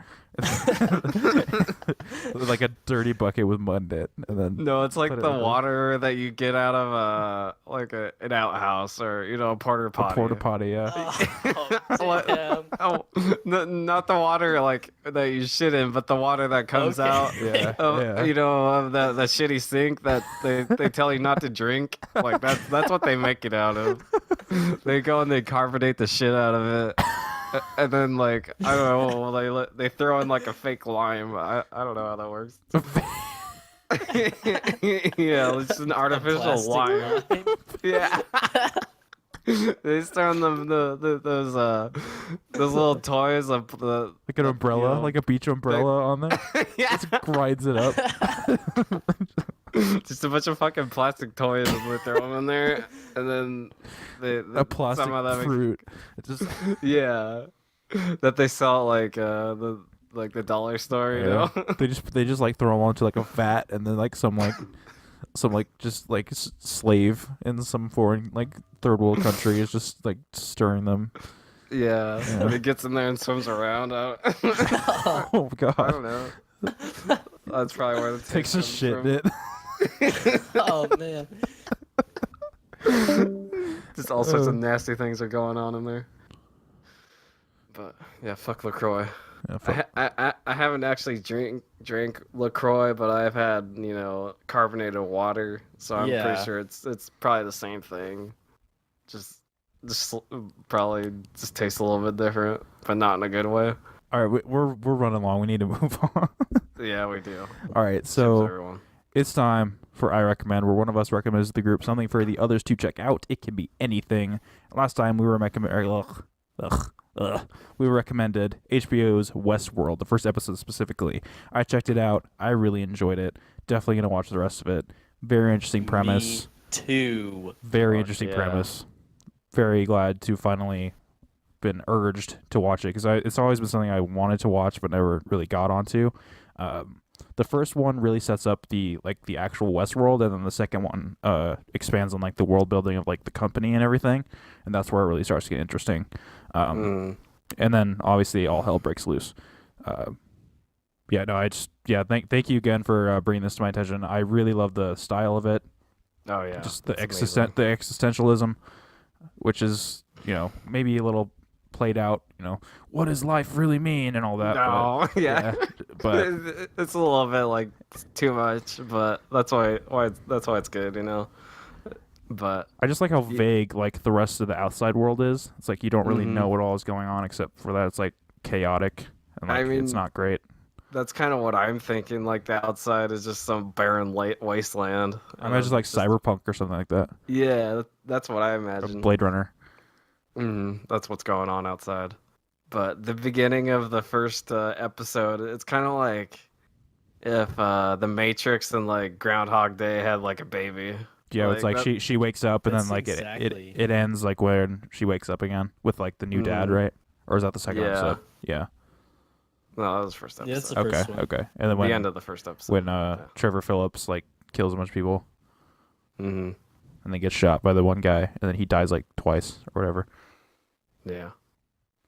like a dirty bucket with mud in it, and then No, it's like put it the in water that you get out of like an outhouse or a porta a potty. porta potty. Yeah, Oh, damn. Oh, not the water like that you shit in, but the water that comes Okay. out. yeah, Of, yeah. of the shitty sink that they tell you not to drink. Like that's what they make it out of. They go and they carbonate the shit out of it. And then like I don't know, they throw in like a fake lime. I don't know how that works. Yeah, it's just an artificial Plastic lime. lime. Yeah. They just throw in those little toys of the Like an umbrella, like a beach umbrella on there. yeah, Just grinds it up. just a bunch of fucking plastic toys and they throw them in there, and then A plastic somehow that fruit. It just yeah, that they sell at, like the dollar store, you yeah. know. They just like throw them onto like a vat, and then like some just like slave in some foreign like third world country is just like stirring them. Yeah, Yeah. and it gets in there and swims around. Oh I god. don't know. That's probably where the Takes a taste shit comes in it. Oh man. Just all sorts of nasty things are going on in there. But yeah, fuck LaCroix. Yeah, fuck. I haven't actually drank LaCroix, but I've had carbonated water, so I'm Yeah. pretty sure it's probably the same thing. Just probably just tastes a little bit different, but not in a good way. All right, we're running long. We need to move on. Yeah, we do. All right, Tips, so everyone. it's time for I Recommend, where one of us recommends to the group something for the others to check out. It can be anything. Last time we were we recommended HBO's Westworld, the first episode specifically. I checked it out. I really enjoyed it. Definitely gonna watch the rest of it. Very interesting premise. Me too. Very Fuck interesting yeah. premise. Very glad to finally been urged to watch it because it's always been something I wanted to watch but never really got onto. The first one really sets up the actual Westworld, and then the second one expands on like the world building of like the company and everything, and that's where it really starts to get interesting. And then obviously all hell breaks loose. Thank you again for bringing this to my attention. I really love the style of it. Oh yeah, Just the it's amazing. the existentialism, which is maybe a little played out. What does life really mean and all that. No, yeah. but It's a little bit like too much, but that's why it's good. But I just like how vague like the rest of the outside world is. It's like you don't really Mhm. know what all is going on except for that it's like chaotic and like I mean, it's not great. that's kind of what I'm thinking. Like the outside is just some barren wasteland. I imagine like cyberpunk or something like that. Yeah, that's what I Or imagine. Blade Runner. That's what's going on outside. But the beginning of the first episode, it's kind of like if the Matrix and like Groundhog Day had like a baby. Yeah, it's like that- she wakes up and That's then like exactly- it ends like when she wakes up again with like the new dad, Mhm. right? Or is that the second Yeah. episode? Yeah. No, that was the first episode. Yeah, it's the Okay. first one. Okay. And then the when end of the first episode. when Trevor Phillips like kills a bunch of people hmm and then gets shot by the one guy and then he dies like twice or whatever. Yeah,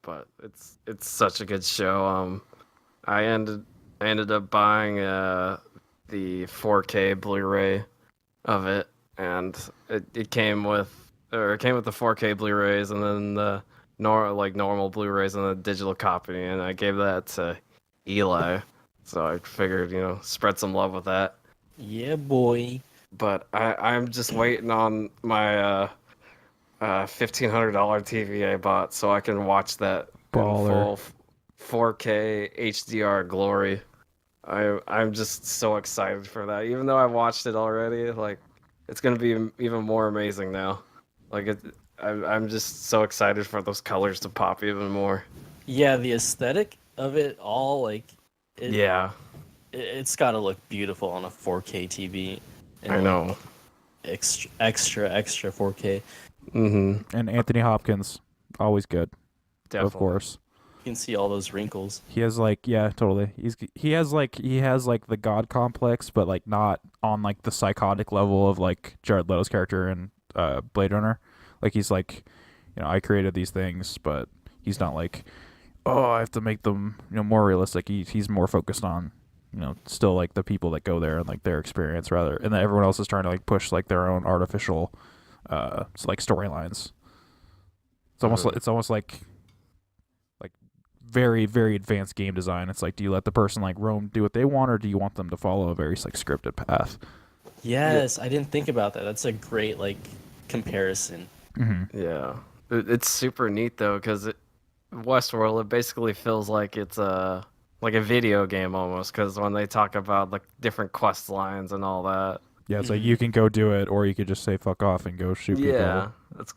but it's such a good show. I ended up buying the 4K Blu-ray of it, and it came with the 4K Blu-rays and then the normal Blu-rays and the digital copy, and I gave that to Eli. So I figured, spread some love with that. Yeah, boy. But I'm just waiting on my $1,500 TV I bought so I can watch that in Baller. full 4K HDR glory. I'm just so excited for that. Even though I watched it already, like it's gonna be even more amazing now. Like I'm just so excited for those colors to pop even more. Yeah, the aesthetic of it all, like, Yeah, it's got to look beautiful on a 4K TV. I know. Extra 4K. Mm-hmm. And Anthony Hopkins, always good, Definitely. of course. You can see all those wrinkles. He has totally. He has the god complex, but like not on like the psychotic level of like Jared Leto's character in Blade Runner. Like he's like I created these things, but he's not like, oh, I have to make them more realistic. He's more focused on still like the people that go there and like their experience rather, and then everyone else is trying to like push like their own artificial like storylines. It's almost like very very advanced game design. It's like, do you let the person like roam, do what they want, or do you want them to follow a very like scripted path? Yes, I didn't think about that. That's a great like comparison. Mm-hmm. Yeah, it's super neat though, because Westworld, it basically feels like it's like a video game almost, because when they talk about like different quest lines and all that. Yeah, it's like you can go do it, or you could just say fuck off and go shoot people. Yeah, that's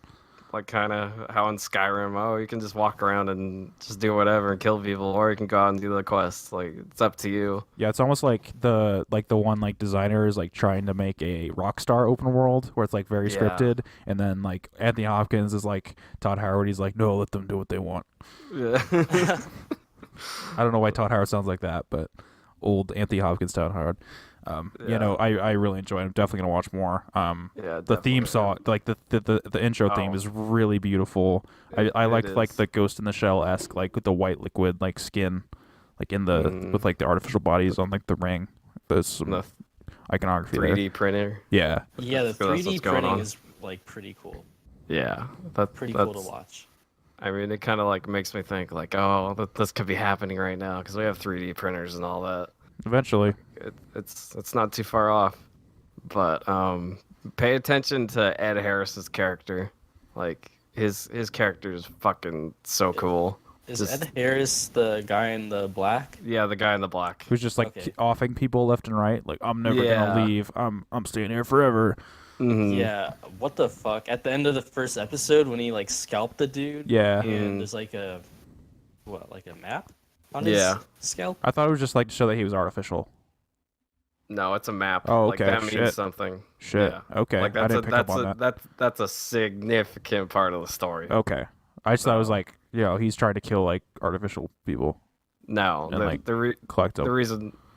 like kind of how in Skyrim, you can just walk around and just do whatever and kill people, or you can go out and do the quests. Like, it's up to you. Yeah, it's almost like the one like designer is like trying to make a Rockstar open world where it's like very scripted, and then like Anthony Hopkins is like Todd Howard. He's like, no, let them do what they want. Yeah. I don't know why Todd Howard sounds like that, but old Anthony Hopkins Todd Howard. I really enjoy it. I'm definitely gonna watch more. Yeah, The theme song, like the intro theme, is really beautiful. I liked like the Ghost in the Shell esque, like with the white liquid like skin, like in the with like the artificial bodies on like the ring. There's some iconography 3D there. printer. Yeah. Yeah, the That's what's 3D going printing on. is like pretty cool. Yeah, Pretty cool to watch. I mean, it kind of like makes me think like, oh, this could be happening right now because we have 3D printers and all that. Eventually. It's not too far off, but pay attention to Ed Harris's character. Like his character is fucking so cool. Is Ed Harris the guy in the black? Yeah, the guy in the black. Who's just like Okay. offing people left and right, like I'm never gonna leave. I'm staying here forever. Mhm. Yeah. What the fuck? At the end of the first episode, when he like scalped the dude. Yeah. And there's like a map on Yeah. his scalp. I thought it was just like to show that he was artificial. No, it's a map. Oh, Like okay, that means shit. something. Shit. Yeah. Okay. Like I that's didn't pick up on that. that's a significant part of the story. Okay. I just thought it was like, he's trying to kill like artificial people. No, And, like, collect them.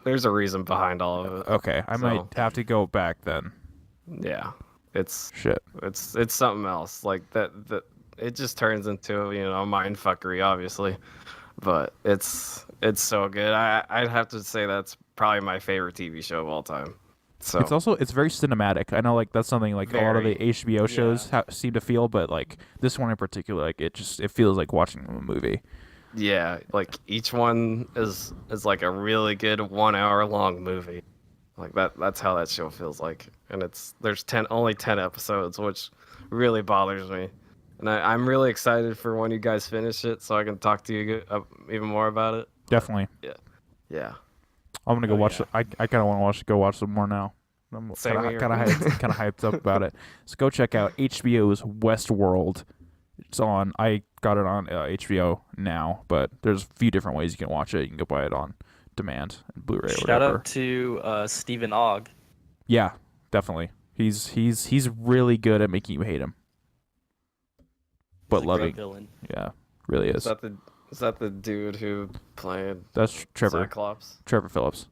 there's a reason behind all of it. Okay. I might have to go back then. Yeah, it's Shit. something else. Like that it just turns into mind fuckery, obviously, but it's so good. I'd have to say that's probably my favorite TV show of all time. So It's very cinematic. I know like that's something like a lot of the Very. HBO shows seem to feel, but like this one in particular, like it feels like watching a movie. yeah, like each one is like a really good 1 hour long movie. Like that's how that show feels like. And there's only 10 episodes, which really bothers me. And I'm really excited for when you guys finish it so I can talk to you even more about it. Definitely. Yeah. I'm gonna go watch. yeah. I kind of want to go watch some more now. I'm Same kind here. of hyped up about it. So go check out HBO's Westworld. It's on. I got it on HBO now, but there's a few different ways you can watch it. You can go buy it on demand and Blu-ray or Shout whatever. out to Stephen Ogg. Yeah, definitely. He's really good at making you hate him, but He's a great loving. villain. Yeah, really is. Is that the dude who played That's Trevor Cyclops? Trevor Phillips.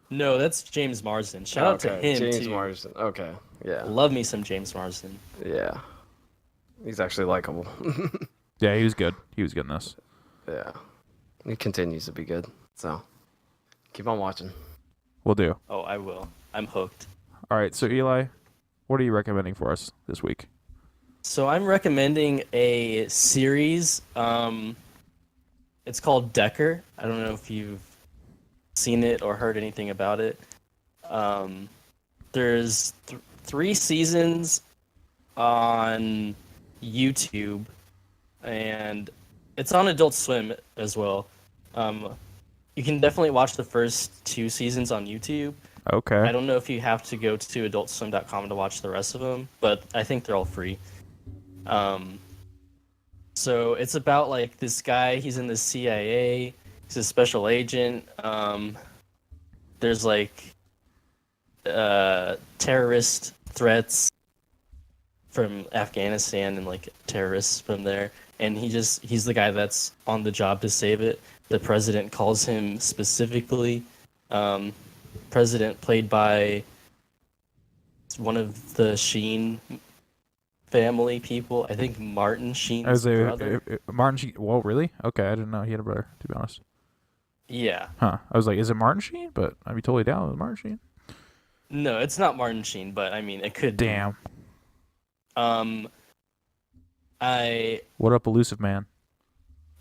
No, that's James Marsden. Shout out to him James too. Marsden. Okay. Yeah. Love me some James Marsden. Yeah. He's actually likable. Yeah, he was good. He was good in this. Yeah. He continues to be good. So keep on watching. We'll do. Oh, I will. I'm hooked. All right. So Eli, what are you recommending for us this week? So I'm recommending a series. It's called Decker. I don't know if you've seen it or heard anything about it. There's 3 seasons on YouTube, and it's on Adult Swim as well. You can definitely watch the first 2 seasons on YouTube. Okay. I don't know if you have to go to adultswim.com to watch the rest of them, but I think they're all free. So it's about like this guy, he's in the CIA, he's a special agent. There's like terrorist threats from Afghanistan and like terrorists from there, and he's the guy that's on the job to save it. The president calls him specifically. President played by one of the Sheen family people. I think Martin Sheen's As brother. Martin Sheen. Whoa, really? Okay, I didn't know he had a brother. To be honest. Yeah. Huh? I was like, is it Martin Sheen? But I'd be totally down with Martin Sheen. No, it's not Martin Sheen, but I mean, it could be. Damn. I What up, elusive man?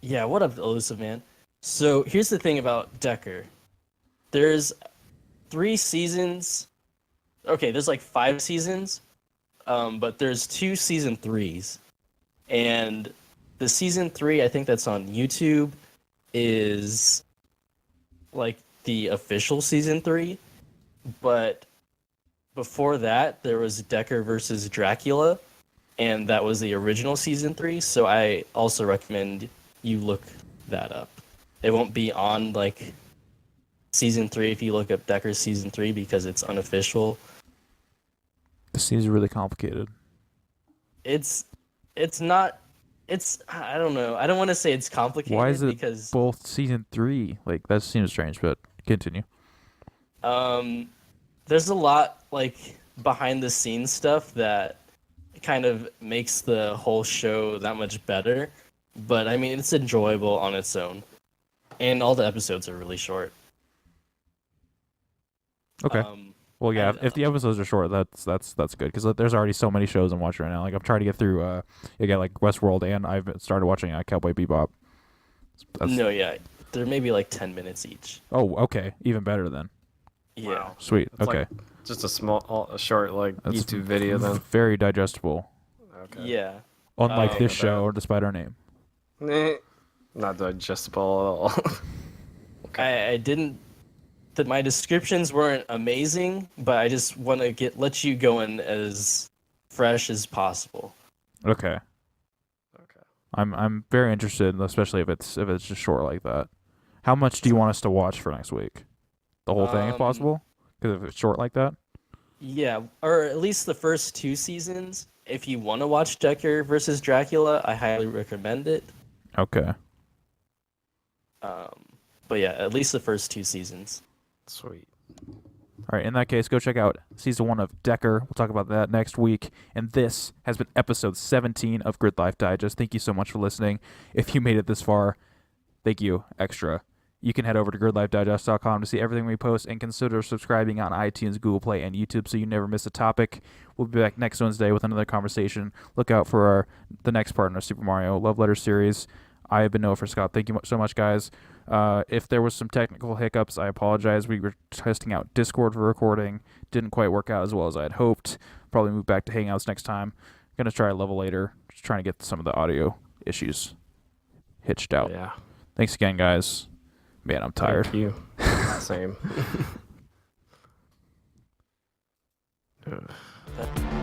Yeah, what up, elusive man? So here's the thing about Decker. There's 3 seasons. Okay, there's like 5 seasons, but there's 2 season 3s, and the season 3 I think that's on YouTube is like the official season 3, but before that there was Decker versus Dracula, and that was the original season 3. So I also recommend you look that up. It won't be on like season 3 if you look up Decker's season 3 because it's unofficial. This seems really complicated. It's not. I don't know. I don't want to say it's complicated Why is it because both season 3? Like that seems strange, but continue. there's a lot like behind the scenes stuff that kind of makes the whole show that much better. But I mean, it's enjoyable on its own, and all the episodes are really short. Okay. Well, yeah. and, If the episodes are short, that's good because there's already so many shows I'm watching right now. Like I'm trying to get through again like Westworld, and I've started watching Cowboy Bebop. No, yeah, they're maybe like 10 minutes each. Oh, okay. Even better then. Yeah. Wow. Sweet. It's Okay. like just a short like That's YouTube video then. Very digestible. Okay. Yeah. Unlike this not show, bad. despite our name. Not digestible at all. I didn't. My descriptions weren't amazing, but I just want to let you go in as fresh as possible. Okay. Okay. I'm very interested, especially if it's just short like that. How much do you want us to watch for next week? The whole thing, if possible? Because if it's short like that. Yeah, or at least the first 2 seasons. If you want to watch Decker versus Dracula, I highly recommend it. Okay. But yeah, at least the first 2 seasons. Sweet. All right, in that case, go check out season 1 of Decker. We'll talk about that next week. And this has been episode 17 of Gridlife Digest. Thank you so much for listening. If you made it this far, thank you extra. You can head over to gridlifedigest.com to see everything we post and consider subscribing on iTunes, Google Play, and YouTube so you never miss a topic. We'll be back next Wednesday with another conversation. Look out for the next part in our Super Mario Love Letter series. I have been Noah for Scott. Thank you so much, guys. If there was some technical hiccups, I apologize. We were testing out Discord for recording. Didn't quite work out as well as I had hoped. Probably move back to Hangouts next time. Going to try a level later. Just trying to get some of the audio issues hitched out. Yeah. Thanks again, guys. Man, I'm tired. Thank you. Same. Ugh.